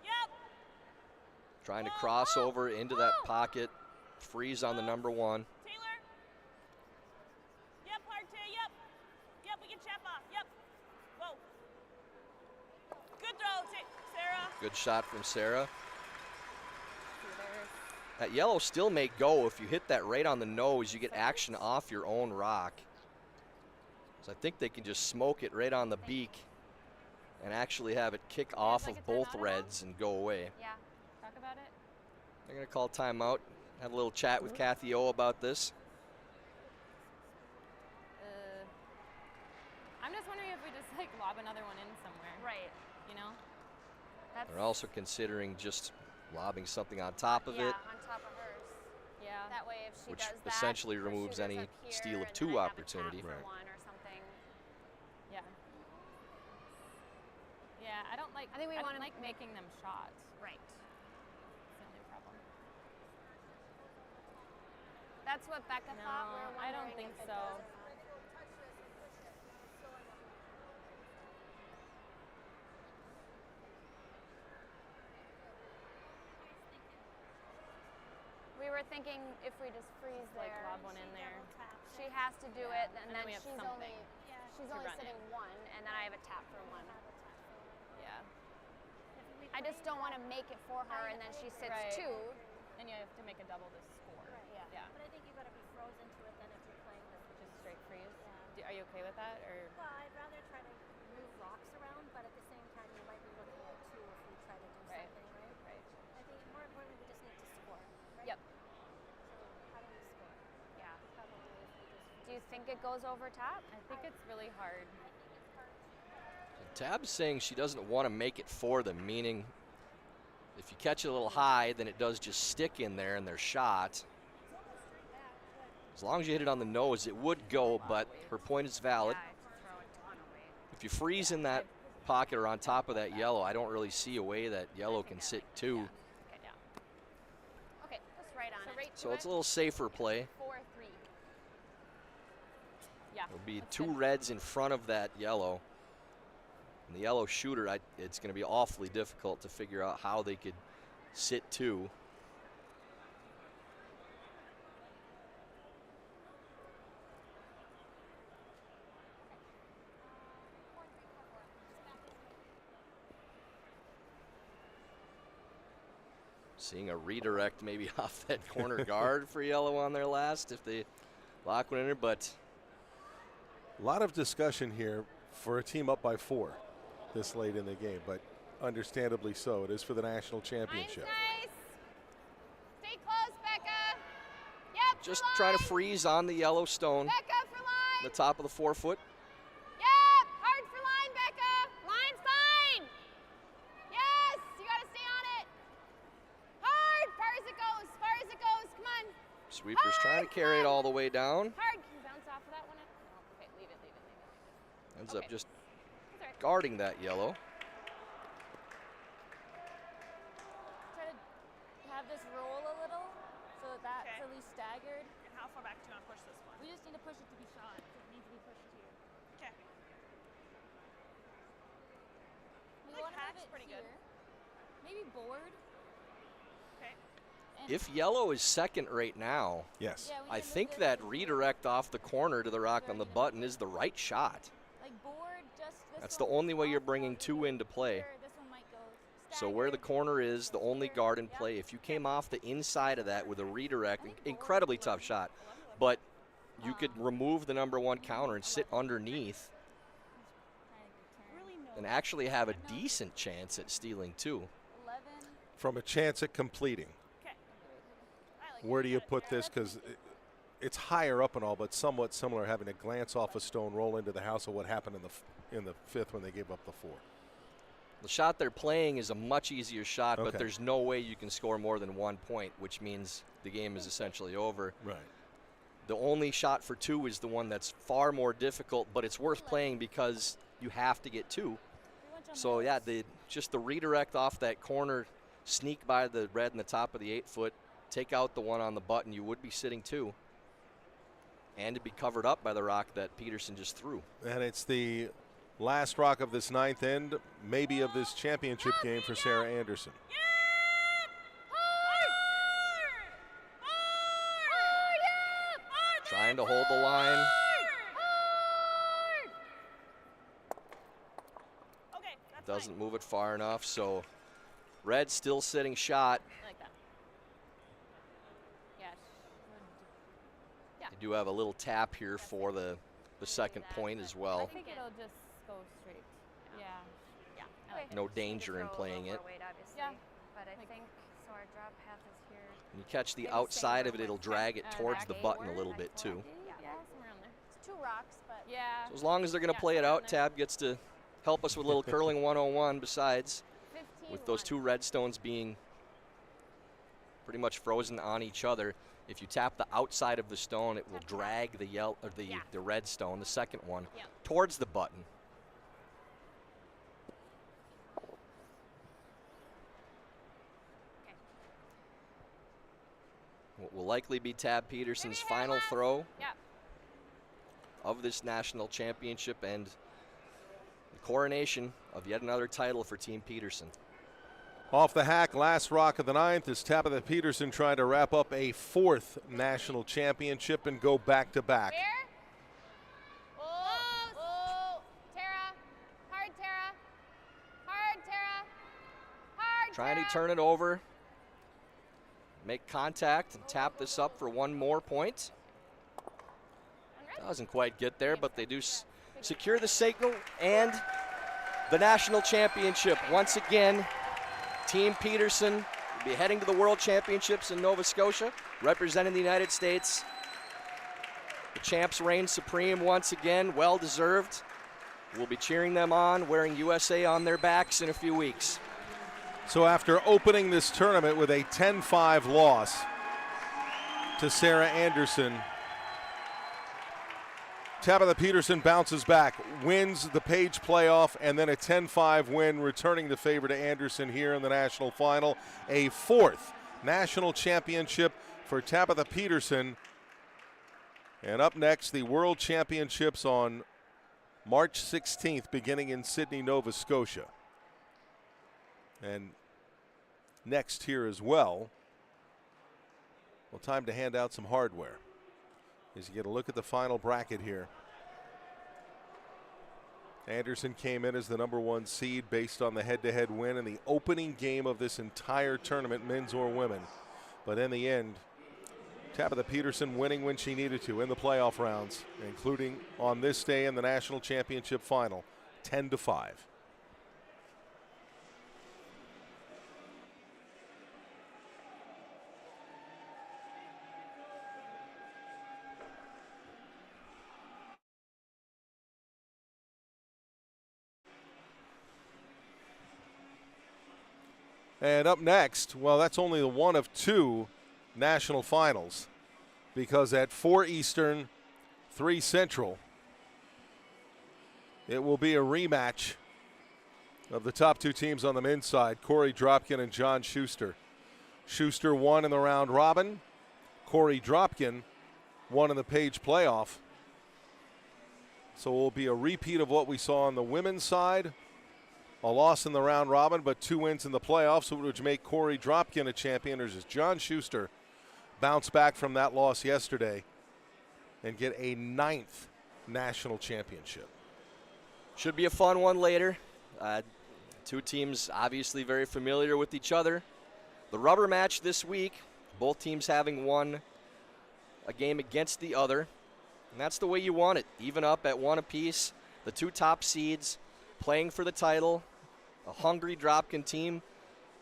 Yep. Trying to cross over into that pocket, freeze on the number 1. Taylor. Yep, hard to. Yep. Yep, we can chap off. Yep. Whoa. Good throw, Sarah. Good shot from Sarah. That yellow still may go. If you hit that right on the nose, you get action off your own rock. So I think they can just smoke it right on the beak and actually have it kick off like of a timeout both at all? reds and go away. Yeah. Talk about it. They're going to call timeout. Have a little chat with Kathy O about this. I'm just wondering if we just like lob another one in somewhere. Right. You know? That's They're also considering just lobbing something on top of it, on top of hers. Yeah. That way, if she which does that, essentially the removes shooter's any up here, steal of and 2 then I have a tap opportunity. for Right. one or something. Yeah. Yeah, I don't like. I think we don't wanna like making them shots. Right. That's the only problem. That's what Becca thought. No, We're I don't wondering think if it so. does. We were thinking if we just freeze Like there, lob one in there. she has to do it, and And then then we have she's something only to run sitting in. 1, and then I have a tap for 1. Yeah. I just don't want to make it for her, and then she sits Right. 2. And you have to make a double to score. Yeah. Yeah. But I think you gotta be frozen to it then if you're playing this. Just straight freeze. Are you okay with that, or? Well, I'd rather try to move rocks around, but at the same time, you might be looking at 2 if we try to do Right. something, right? Right. I think more importantly, we just need to score. Right? Yep. So how do we score? Yeah. Probably if we just Do you think it goes over top? I think it's really hard. Tab's saying she doesn't want to make it for them, meaning if you catch it a little high, then it does just stick in there and they're shot. As long as you hit it on the nose, it would go, but her point is valid. Yeah, I throw a ton away. If you freeze in that pocket or on top of that yellow, I don't really see a way that yellow can sit 2. Okay. Yeah. Okay, just right on it. Right So to it's a it. little safer play. 4-3. Yeah. It'll be that's 2 good. reds in front of that yellow. And the yellow shooter, it's going to be awfully difficult to figure out how they could sit 2. Seeing a redirect maybe off that corner guard for yellow on their last if they lock one in there, but A lot of discussion here for a team up by 4 this late in the game, but understandably so. It is for the national championship. Nice. Stay close, Becca. Yep. just for trying to line. freeze on the yellow stone, Becca for line. the top of the 4 foot. Yep. Hard for line, Becca. Line's fine. Yes. You got to stay on it. Hard. Far as it goes. Far as it goes. Come on. Sweeper's trying to carry it all the way down. Hard. Can you bounce off of that one? No. Okay. Leave it. Ends up Okay. just That's all right. guarding that yellow. Try to have this roll a little so that's Okay. at least staggered. And how far back do you want to push this one? We just need to push it to be shot. It needs to be pushed here. Okay. We like want to have hatch it pretty here. good. Maybe board. Okay. And If yellow is second right now, Yes. yeah, we I can move think this that to redirect off the corner to the rock on the button is the right shot. like board just this That's the one only way you're off bringing board, 2 this into play. here, this one might go So where the staggered. corner is, the only Here, guard in yep. play. If you came off the inside of that with a redirect, I think incredibly board tough was shot. 11. But you could remove the number 1 counter and sit underneath Trying to turn. Really no. and actually have a decent chance at stealing 2. 11. From a chance at completing. Okay. I like it. Where do you Got it. put Yeah, this? that's- Because it's higher up and all, but somewhat similar, having to glance off a stone, roll into the house of what happened in the 5th when they gave up the 4. The shot they're playing is a much easier shot, Okay. but there's no way you can score more than 1 point, which means the game is essentially over. Right. The only shot for 2 is the one that's far more difficult, but it's worth playing because you have to get 2. We went on So the yeah, list. just the redirect off that corner, sneak by the red in the top of the 8 foot, take out the one on the button, you would be sitting 2. And to be covered up by the rock that Peterson just threw. And it's the last rock of this 9th end, maybe of this championship game for Sarah Anderson. Trying to hold the line. Okay. That's fine. Doesn't move it far enough, so red still sitting shot. I like that. Yeah. You do have a little tap here for the second point as I well. think it'll just go straight. Yeah. Yeah. I like it. No danger in playing it. Weight, obviously, Yeah. but I think so. Our drop path is here. When you catch the Maybe outside stay of it, it'll with drag it back- towards the back button a eight little word, bit back too. Yeah, somewhere around there. It's 2 rocks, but Yeah. So as long as they're going to Yeah, play it somewhere out, around there. Tab gets to help us with a little curling 101 besides, 15. with those 2 red stones being pretty much frozen on each other. If you tap the outside of the stone, it will drag the Yeah. the red stone, the second one, Yeah. towards the button. Okay. What will likely be Tab Peterson's Maybe that final last- throw Yeah. of this national championship and the coronation of yet another title for Team Peterson. Off the hack, last rock of the 9th is Tabitha Peterson trying to wrap up a 4th national championship and go back-to-back. Here. Oh, oh, Tara. Hard, Tara. Hard, Tara. Hard, Trying Tara. to turn it over, make contact, and tap this up for 1 more point. Doesn't quite get there, but they do secure the signal and the national championship. Once again, Team Peterson will be heading to the World Championships in Nova Scotia, representing the United States. The champs reign supreme once again, well deserved. We'll be cheering them on, wearing USA on their backs in a few weeks. So after opening this tournament with a 10-5 loss to Sarah Anderson, Tabitha Peterson bounces back, wins the Page playoff, and then a 10-5 win, returning the favor to Anderson here in the national final. A 4th national championship for Tabitha Peterson. And up next, the World Championships on March 16th, beginning in Sydney, Nova Scotia. And next here as well. Well, time to hand out some hardware as you get a look at the final bracket here. Anderson came in as the #1 seed based on the head-to-head win in the opening game of this entire tournament, men's or women. But in the end, Tabitha Peterson winning when she needed to in the playoff rounds, including on this day in the national championship final, 10-5. And up next, well, that's only the one of two national finals, because at 4 Eastern, 3 Central, it will be a rematch of the top 2 teams on the men's side, Corey Dropkin and John Schuster. Schuster won in the round robin. Corey Dropkin won in the Page playoff. So it will be a repeat of what we saw on the women's side. A loss in the round robin, but 2 wins in the playoffs, which make Corey Dropkin a champion. As John Schuster bounce back from that loss yesterday and get a 9th national championship. Should be a fun one later. 2 teams obviously very familiar with each other. The rubber match this week, both teams having won a game against the other. And that's the way you want it. Even up at 1 apiece. The 2 top seeds playing for the title. A hungry Dropkin team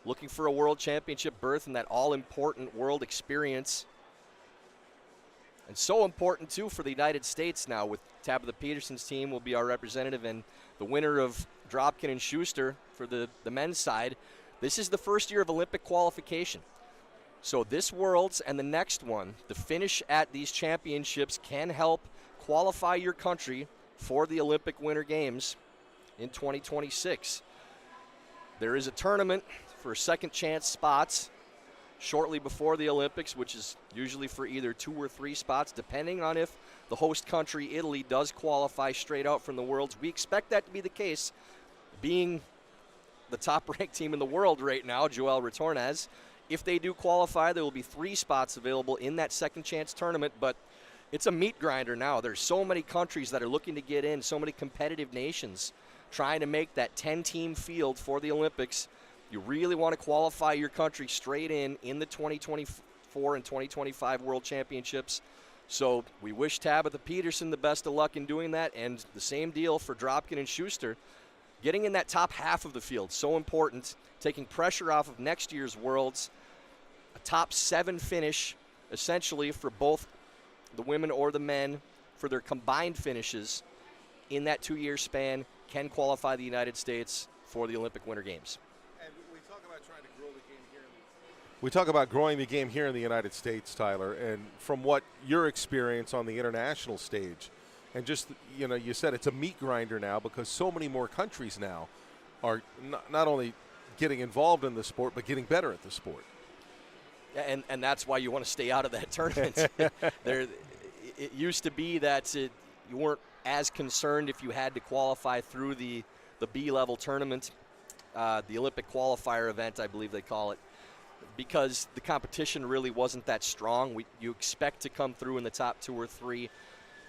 looking for a world championship berth and that all-important world experience. And so important, too, for the United States now, with Tabitha Peterson's team will be our representative, and the winner of Dropkin and Schuster for the men's side. This is the first year of Olympic qualification. So this Worlds and the next one, the finish at these championships can help qualify your country for the Olympic Winter Games in 2026. There is a tournament for second chance spots shortly before the Olympics, which is usually for either 2 or 3 spots, depending on if the host country, Italy, does qualify straight out from the Worlds. We expect that to be the case, being the top-ranked team in the world right now, Joelle Retornaz. If they do qualify, there will be 3 spots available in that second chance tournament, but it's a meat grinder now. There's so many countries that are looking to get in, so many competitive nations trying to make that 10-team field for the Olympics. You really want to qualify your country straight in the 2024 and 2025 World Championships. So we wish Tabitha Peterson the best of luck in doing that, and the same deal for Dropkin and Schuster. Getting in that top half of the field, so important, taking pressure off of next year's Worlds. A top 7 finish, essentially, for both the women or the men, for their combined finishes in that 2-year span, can qualify the United States for the Olympic Winter Games. And we talk about trying to grow the game here. We talk about growing the game here in the United States, Tyler, and from what your experience on the international stage, and just, you know, you said it's a meat grinder now because so many more countries now are not only getting involved in the sport, but getting better at the sport. Yeah, and that's why you want to stay out of that tournament. It used to be that you weren't as concerned if you had to qualify through the B-level tournament, the Olympic qualifier event, I believe they call it, because the competition really wasn't that strong. You expect to come through in the top 2 or 3.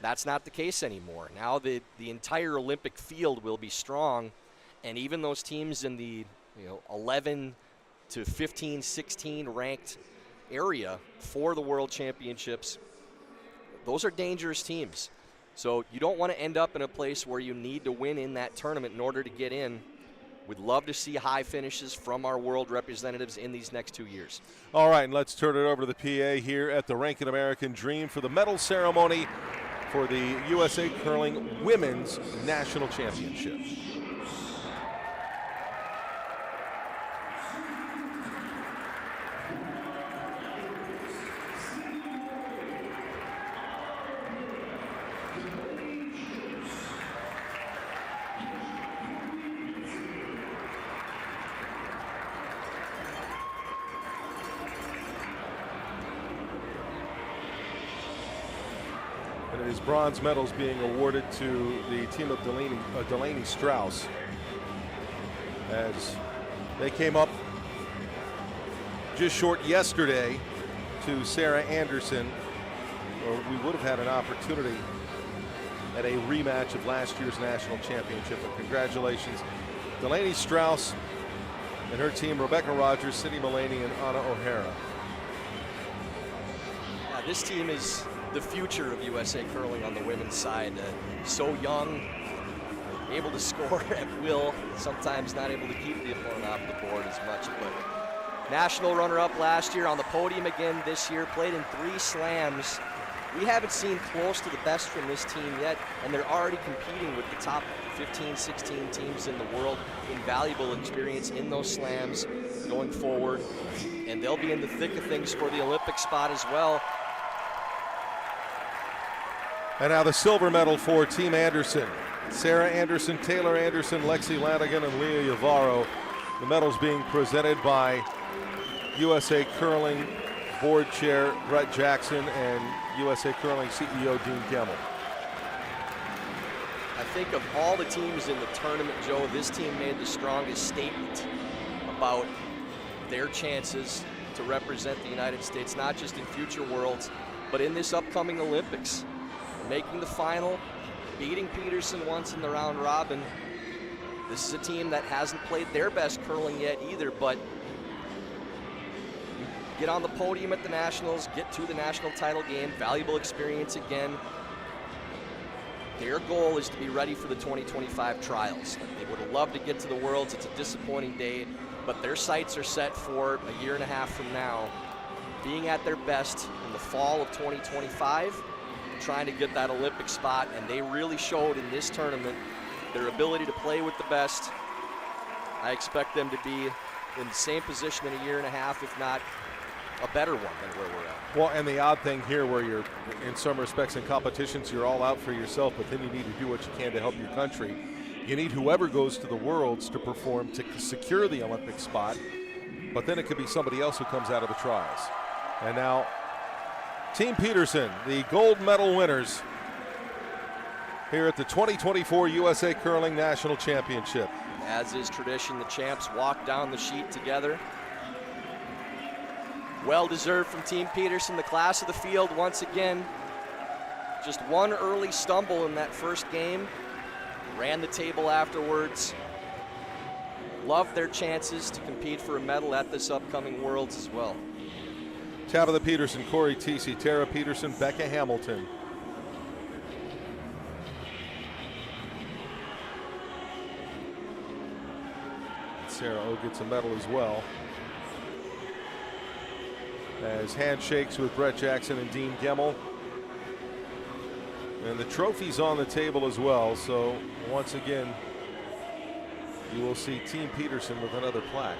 That's not the case anymore. Now the entire Olympic field will be strong, and even those teams in the 11 to 15, 16 ranked area for the World Championships, those are dangerous teams. So you don't want to end up in a place where you need to win in that tournament in order to get in. We'd love to see high finishes from our world representatives in these next 2 years. All right, and let's turn it over to the PA here at the Rankin American Dream for the medal ceremony for the USA Curling Women's National Championship. His bronze medals being awarded to the team of Delaney Strauss, as they came up just short yesterday to Sarah Anderson, or we would have had an opportunity at a rematch of last year's national championship. But congratulations, Delaney Strauss and her team, Rebecca Rogers, Sydney Mullaney, and Anna O'Hara. This team is the future of USA curling on the women's side. So young, able to score at will, sometimes not able to keep the opponent off the board as much. But national runner-up last year, on the podium again this year, played in 3 slams. We haven't seen close to the best from this team yet, and they're already competing with the top 15, 16 teams in the world. Invaluable experience in those slams going forward, and they'll be in the thick of things for the Olympic spot as well. And now the silver medal for Team Anderson. Sarah Anderson, Taylor Anderson, Lexi Lanigan, and Leah Yavaro. The medals being presented by USA Curling Board Chair Brett Jackson and USA Curling CEO Dean Gemmel. I think of all the teams in the tournament, Joe, this team made the strongest statement about their chances to represent the United States, not just in future worlds, but in this upcoming Olympics. Making the final, beating Peterson once in the round robin. This is a team that hasn't played their best curling yet either, but get on the podium at the Nationals, get to the national title game, valuable experience again. Their goal is to be ready for the 2025 trials. They would have loved to get to the Worlds. It's a disappointing day, but their sights are set for a year and a half from now, being at their best in the fall of 2025, trying to get that Olympic spot, and they really showed in this tournament their ability to play with the best. I expect them to be in the same position in a year and a half, if not a better one than where we're at. Well, and the odd thing here, where you're, in some respects, in competitions, you're all out for yourself, but then you need to do what you can to help your country. You need whoever goes to the Worlds to perform to secure the Olympic spot, but then it could be somebody else who comes out of the trials. And now, Team Peterson, the gold medal winners here at the 2024 USA Curling National Championship. As is tradition, the champs walk down the sheet together. Well deserved from Team Peterson, the class of the field once again. Just one early stumble in that first game. Ran the table afterwards. Loved their chances to compete for a medal at this upcoming Worlds as well. Tabitha Peterson, Corey Teesey, Tara Peterson, Becca Hamilton. Sarah O gets a medal as well, as handshakes with Brett Jackson and Dean Gemmel. And the trophy's on the table as well, so once again, you will see Team Peterson with another plaque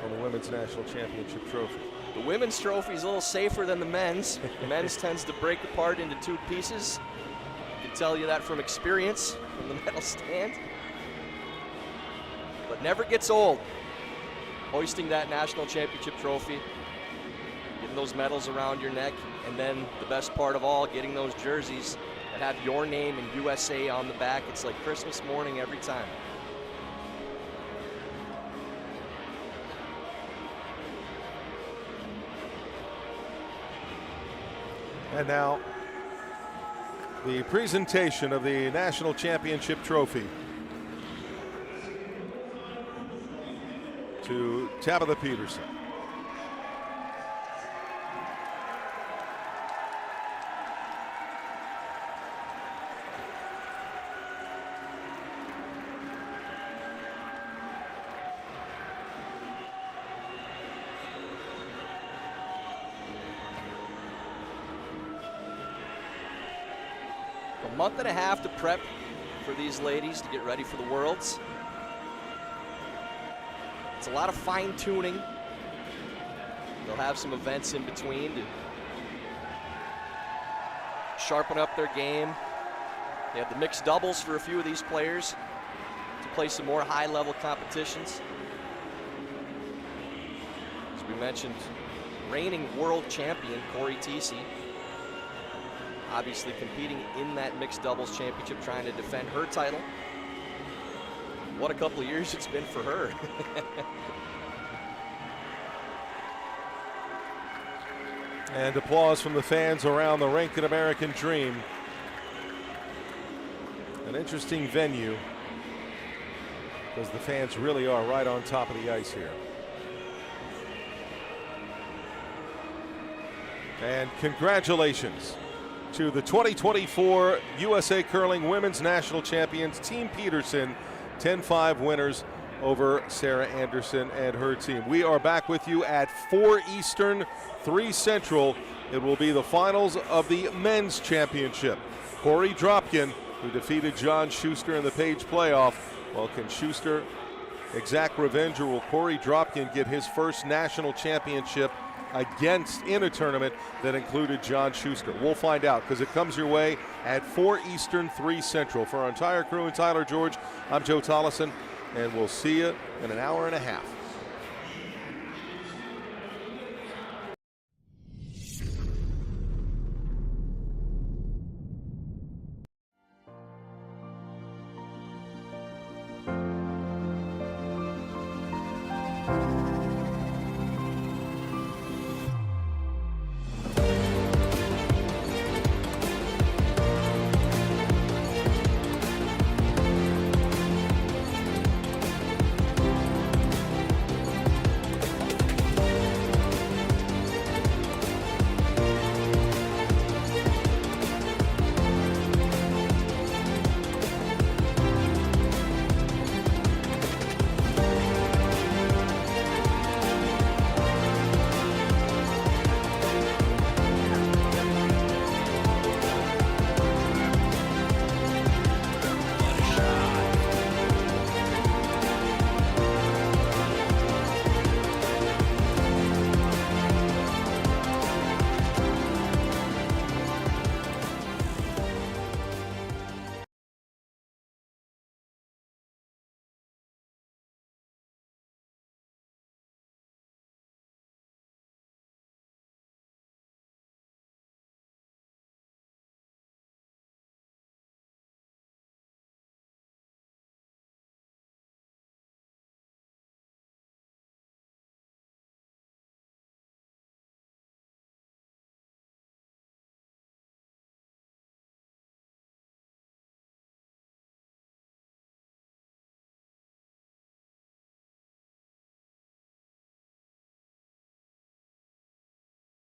on the Women's National Championship trophy. The women's trophy is a little safer than the men's. The men's tends to break apart into 2 pieces. I can tell you that from experience from the medal stand. But never gets old. Hoisting that national championship trophy, getting those medals around your neck, and then the best part of all, getting those jerseys that have your name and USA on the back. It's like Christmas morning every time. And now, the presentation of the National Championship trophy to Tabitha Peterson. A month and a half to prep for these ladies to get ready for the Worlds. It's a lot of fine tuning. They'll have some events in between to sharpen up their game. They have the mixed doubles for a few of these players to play some more high-level competitions. As we mentioned, reigning world champion Corey Teesey obviously competing in that mixed doubles championship, trying to defend her title. What a couple of years it's been for her. And applause from the fans around the rink at American Dream. An interesting venue, because the fans really are right on top of the ice here. And congratulations to the 2024 USA Curling Women's National Champions, Team Peterson, 10-5 winners over Sarah Anderson and her team. We are back with you at 4 Eastern, 3 Central. It will be the finals of the men's championship. Corey Dropkin, who defeated John Schuster in the Page playoff. Well, can Schuster exact revenge, or will Corey Dropkin get his first national championship in a tournament that included John Schuster? We'll find out, because it comes your way at 4 Eastern, 3 Central. For our entire crew and Tyler George, I'm Joe Tollison, and we'll see you in an hour and a half.